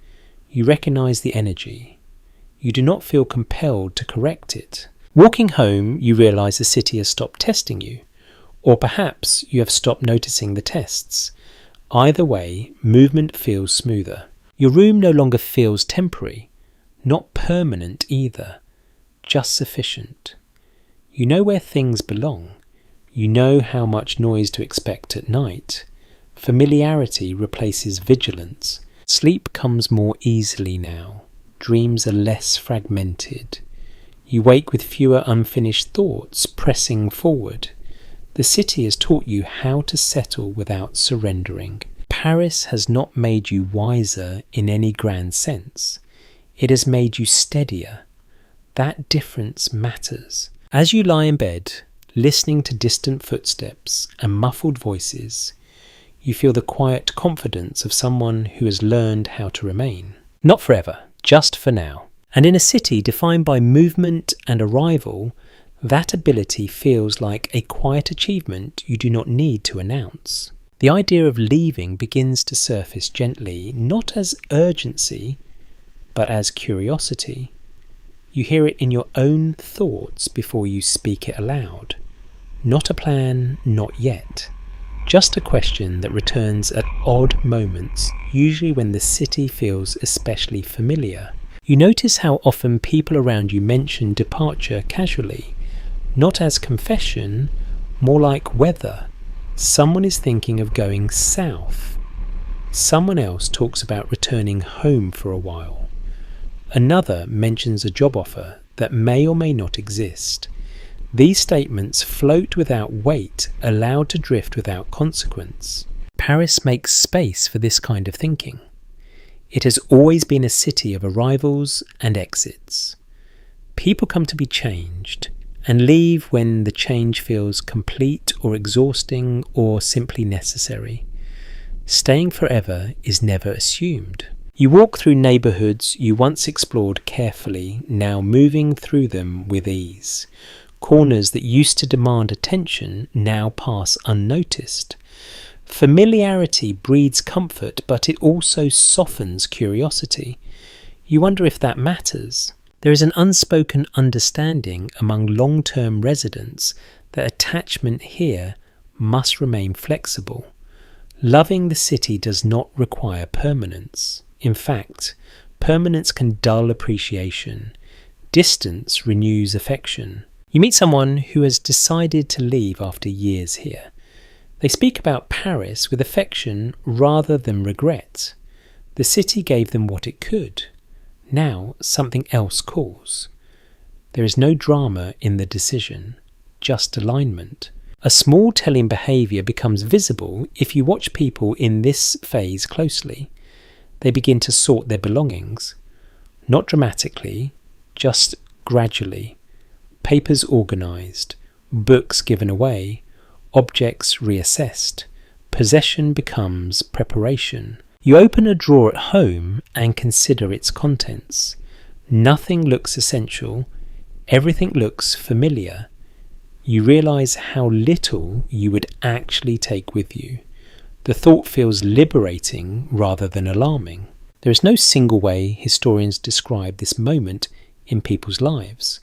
You recognize the energy. You do not feel compelled to correct it. Walking home, you realize the city has stopped testing you, or perhaps you have stopped noticing the tests. Either way, movement feels smoother. Your room no longer feels temporary, not permanent either, just sufficient. You know where things belong. You know how much noise to expect at night. Familiarity replaces vigilance. Sleep comes more easily now. Dreams are less fragmented. You wake with fewer unfinished thoughts pressing forward. The city has taught you how to settle without surrendering. Paris has not made you wiser in any grand sense. It has made you steadier. That difference matters. As you lie in bed, listening to distant footsteps and muffled voices, you feel the quiet confidence of someone who has learned how to remain. Not forever, just for now. And in a city defined by movement and arrival, that ability feels like a quiet achievement you do not need to announce. The idea of leaving begins to surface gently, not as urgency, but as curiosity. You hear it in your own thoughts before you speak it aloud. Not a plan, not yet. Just a question that returns at odd moments, usually when the city feels especially familiar. You notice how often people around you mention departure casually, not as confession, more like weather. Someone is thinking of going south. Someone else talks about returning home for a while. Another mentions a job offer that may or may not exist. These statements float without weight, allowed to drift without consequence. Paris makes space for this kind of thinking. It has always been a city of arrivals and exits. People come to be changed and leave when the change feels complete or exhausting or simply necessary. Staying forever is never assumed. You walk through neighbourhoods you once explored carefully, now moving through them with ease. Corners that used to demand attention now pass unnoticed. Familiarity breeds comfort, but it also softens curiosity. You wonder if that matters. There is an unspoken understanding among long-term residents that attachment here must remain flexible. Loving the city does not require permanence. In fact, permanence can dull appreciation. Distance renews affection. You meet someone who has decided to leave after years here. They speak about Paris with affection rather than regret. The city gave them what it could. Now something else calls. There is no drama in the decision, just alignment. A small telling behaviour becomes visible if you watch people in this phase closely. They begin to sort their belongings. Not dramatically, just gradually. Papers organised, books given away, objects reassessed. Possession becomes preparation. You open a drawer at home and consider its contents. Nothing looks essential. Everything looks familiar. You realise how little you would actually take with you. The thought feels liberating rather than alarming. There is no single way historians describe this moment in people's lives.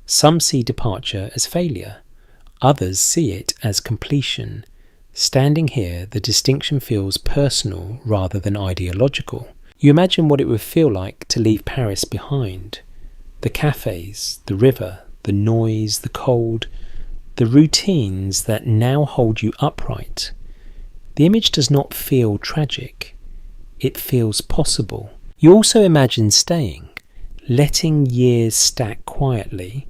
Some see departure as failure. Others see it as completion. Standing here, the distinction feels personal rather than ideological. You imagine what it would feel like to leave Paris behind. The cafés, the river, the noise, the cold, the routines that now hold you upright. The image does not feel tragic. It feels possible. You also imagine staying, letting years stack quietly,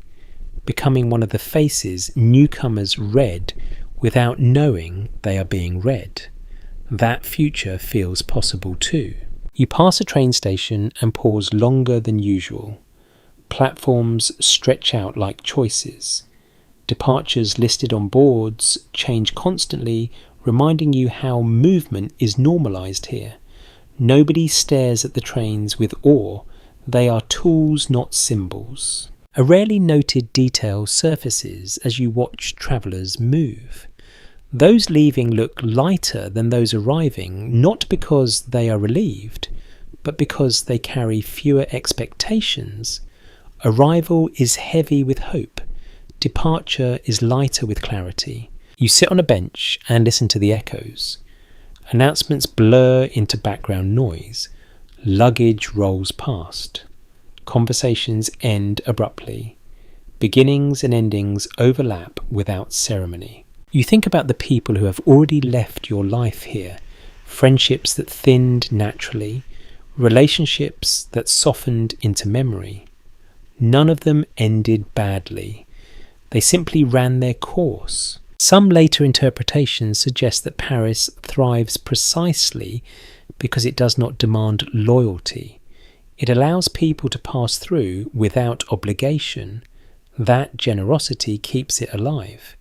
becoming one of the faces newcomers read without knowing they are being read. That future feels possible too. You pass a train station and pause longer than usual. Platforms stretch out like choices. Departures listed on boards change constantly, reminding you how movement is normalised here. Nobody stares at the trains with awe. They are tools, not symbols. A rarely noted detail surfaces as you watch travellers move. Those leaving look lighter than those arriving, not because they are relieved, but because they carry fewer expectations. Arrival is heavy with hope. Departure is lighter with clarity. You sit on a bench and listen to the echoes. Announcements blur into background noise. Luggage rolls past. Conversations end abruptly. Beginnings and endings overlap without ceremony. You think about the people who have already left your life here, friendships that thinned naturally, relationships that softened into memory. None of them ended badly. They simply ran their course. Some later interpretations suggest that Paris thrives precisely because it does not demand loyalty. It allows people to pass through without obligation. That generosity keeps it alive.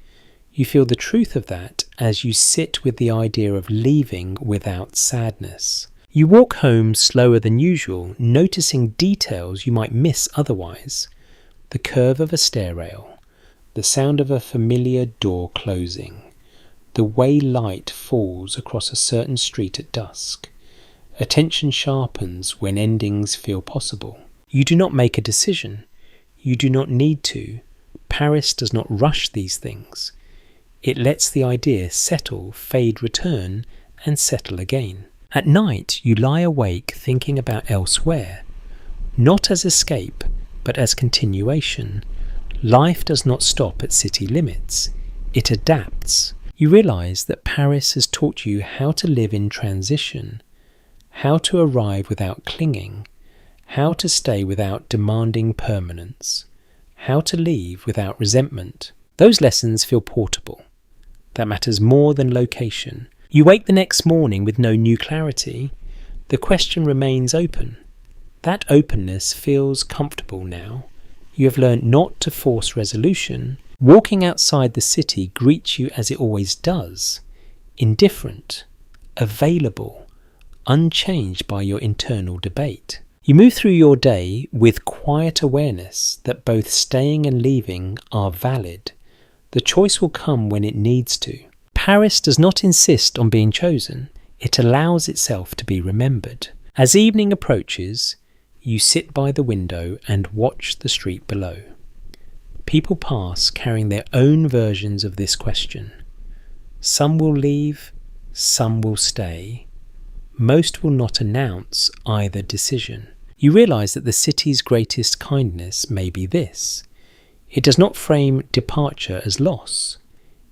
You feel the truth of that as you sit with the idea of leaving without sadness. You walk home slower than usual, noticing details you might miss otherwise. The curve of a stair rail, the sound of a familiar door closing, the way light falls across a certain street at dusk. Attention sharpens when endings feel possible. You do not make a decision. You do not need to. Paris does not rush these things. It lets the idea settle, fade, return, and settle again. At night, you lie awake thinking about elsewhere, not as escape, but as continuation. Life does not stop at city limits. It adapts. You realize that Paris has taught you how to live in transition, how to arrive without clinging, how to stay without demanding permanence, how to leave without resentment. Those lessons feel portable. That matters more than location. You wake the next morning with no new clarity. The question remains open. That openness feels comfortable now. You have learned not to force resolution. Walking outside the city greets you as it always does, indifferent, available, unchanged by your internal debate. You move through your day with quiet awareness that both staying and leaving are valid. The choice will come when it needs to. Paris does not insist on being chosen. It allows itself to be remembered. As evening approaches, you sit by the window and watch the street below. People pass carrying their own versions of this question. Some will leave, some will stay. Most will not announce either decision. You realize that the city's greatest kindness may be this. It does not frame departure as loss.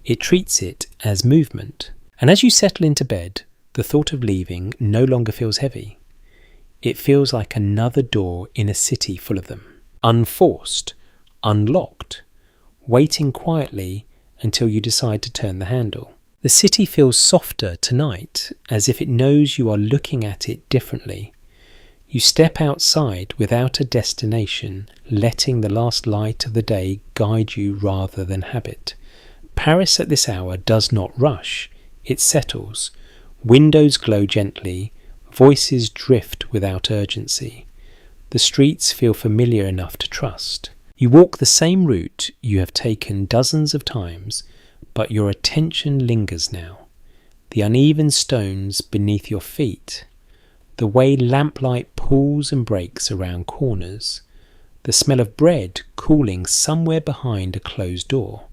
It treats it as movement. And as you settle into bed, the thought of leaving no longer feels heavy. It feels like another door in a city full of them. Unforced, unlocked, waiting quietly until you decide to turn the handle. The city feels softer tonight, as if it knows you are looking at it differently. You step outside without a destination, letting the last light of the day guide you rather than habit. Paris at this hour does not rush, it settles. Windows glow gently, voices drift without urgency. The streets feel familiar enough to trust. You walk the same route you have taken dozens of times, but your attention lingers now. The uneven stones beneath your feet, the way lamplight pulls and breaks around corners, the smell of bread cooling somewhere behind a closed door.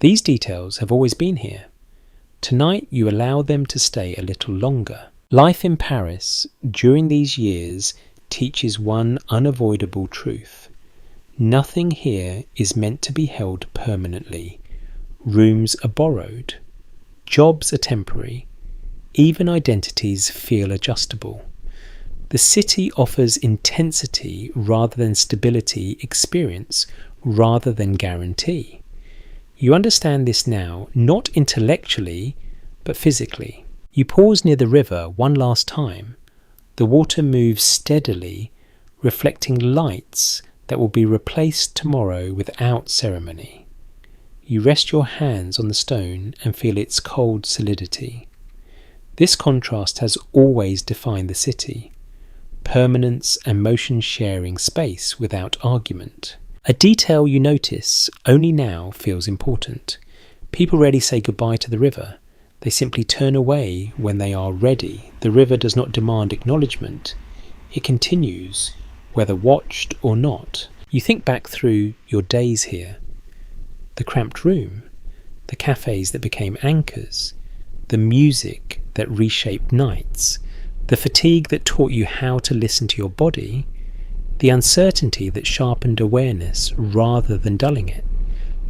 These details have always been here. Tonight you allow them to stay a little longer. Life in Paris during these years teaches one unavoidable truth. Nothing here is meant to be held permanently. Rooms are borrowed. Jobs are temporary. Even identities feel adjustable. The city offers intensity rather than stability, experience rather than guarantee. You understand this now, not intellectually, but physically. You pause near the river one last time. The water moves steadily, reflecting lights that will be replaced tomorrow without ceremony. You rest your hands on the stone and feel its cold solidity. This contrast has always defined the city. Permanence and motion sharing space without argument. A detail you notice only now feels important. People rarely say goodbye to the river. They simply turn away when they are ready. The river does not demand acknowledgement. It continues, whether watched or not. You think back through your days here. The cramped room, the cafés that became anchors, the music that reshaped nights, the fatigue that taught you how to listen to your body, the uncertainty that sharpened awareness rather than dulling it.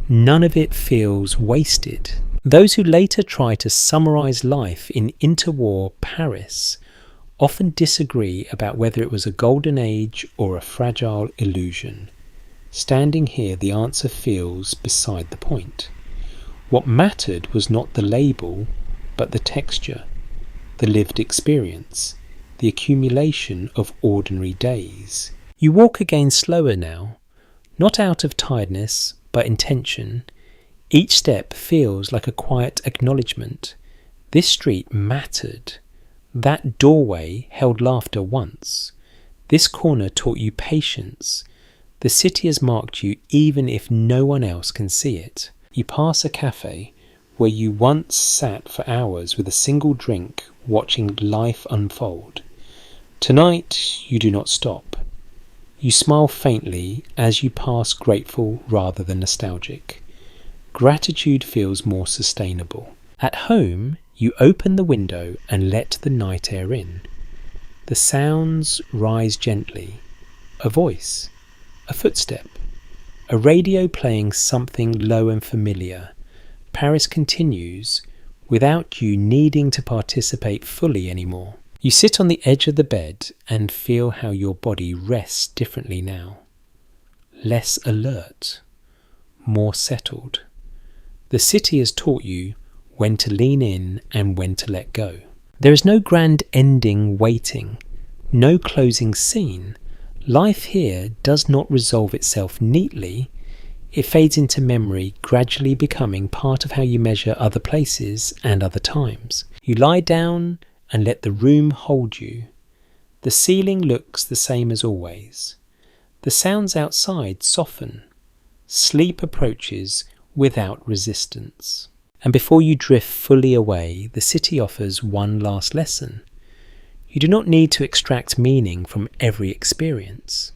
None of it feels wasted. Those who later try to summarize life in interwar Paris often disagree about whether it was a golden age or a fragile illusion. Standing here, the answer feels beside the point. What mattered was not the label, but the texture, the lived experience, the accumulation of ordinary days. You walk again slower now, not out of tiredness, but intention. Each step feels like a quiet acknowledgement. This street mattered. That doorway held laughter once. This corner taught you patience. The city has marked you even if no one else can see it. You pass a cafe where you once sat for hours with a single drink watching life unfold. Tonight you do not stop. You smile faintly as you pass, grateful rather than nostalgic. Gratitude feels more sustainable. At home, you open the window and let the night air in. The sounds rise gently. A voice, a footstep, a radio playing something low and familiar. Paris continues without you needing to participate fully anymore. You sit on the edge of the bed and feel how your body rests differently now. Less alert, more settled. The city has taught you when to lean in and when to let go. There is no grand ending waiting, no closing scene. Life here does not resolve itself neatly. It fades into memory, gradually becoming part of how you measure other places and other times. You lie down and let the room hold you. The ceiling looks the same as always. The sounds outside soften. Sleep approaches without resistance. And before you drift fully away, the city offers one last lesson. You do not need to extract meaning from every experience.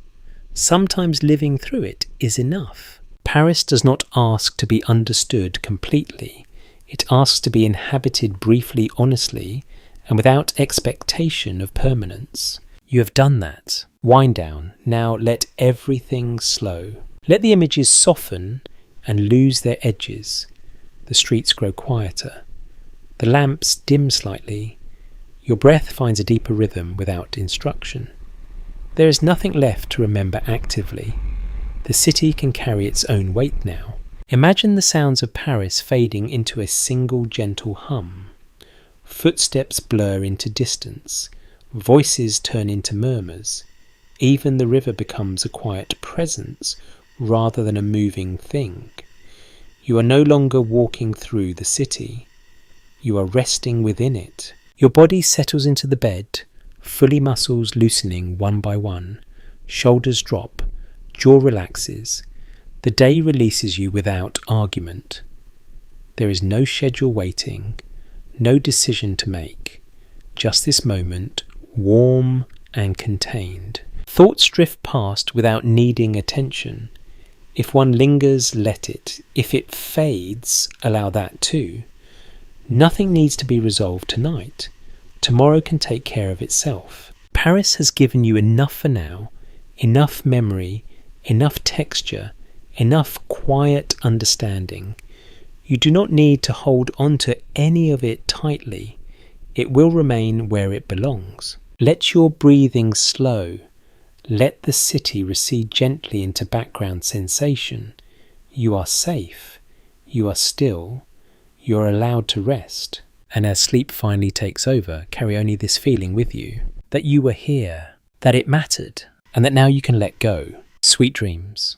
Sometimes living through it is enough. Paris does not ask to be understood completely. It asks to be inhabited briefly, honestly, and without expectation of permanence. You have done that. Wind down. Now let everything slow. Let the images soften and lose their edges. The streets grow quieter. The lamps dim slightly. Your breath finds a deeper rhythm without instruction. There is nothing left to remember actively. The city can carry its own weight now. Imagine the sounds of Paris fading into a single gentle hum. Footsteps blur into distance. Voices turn into murmurs. Even the river becomes a quiet presence rather than a moving thing. You are no longer walking through the city. You are resting within it. Your body settles into the bed, fully muscles loosening one by one. Shoulders drop. Jaw relaxes. The day releases you without argument. There is no schedule waiting, no decision to make. Just this moment, warm and contained. Thoughts drift past without needing attention. If one lingers, let it. If it fades, allow that too. Nothing needs to be resolved tonight. Tomorrow can take care of itself. Paris has given you enough for now, enough memory, enough texture, enough quiet understanding. You do not need to hold on to any of it tightly. It will remain where it belongs. Let your breathing slow. Let the city recede gently into background sensation. You are safe. You are still. You are allowed to rest. And as sleep finally takes over, carry only this feeling with you. That you were here. That it mattered. And that now you can let go. Sweet dreams.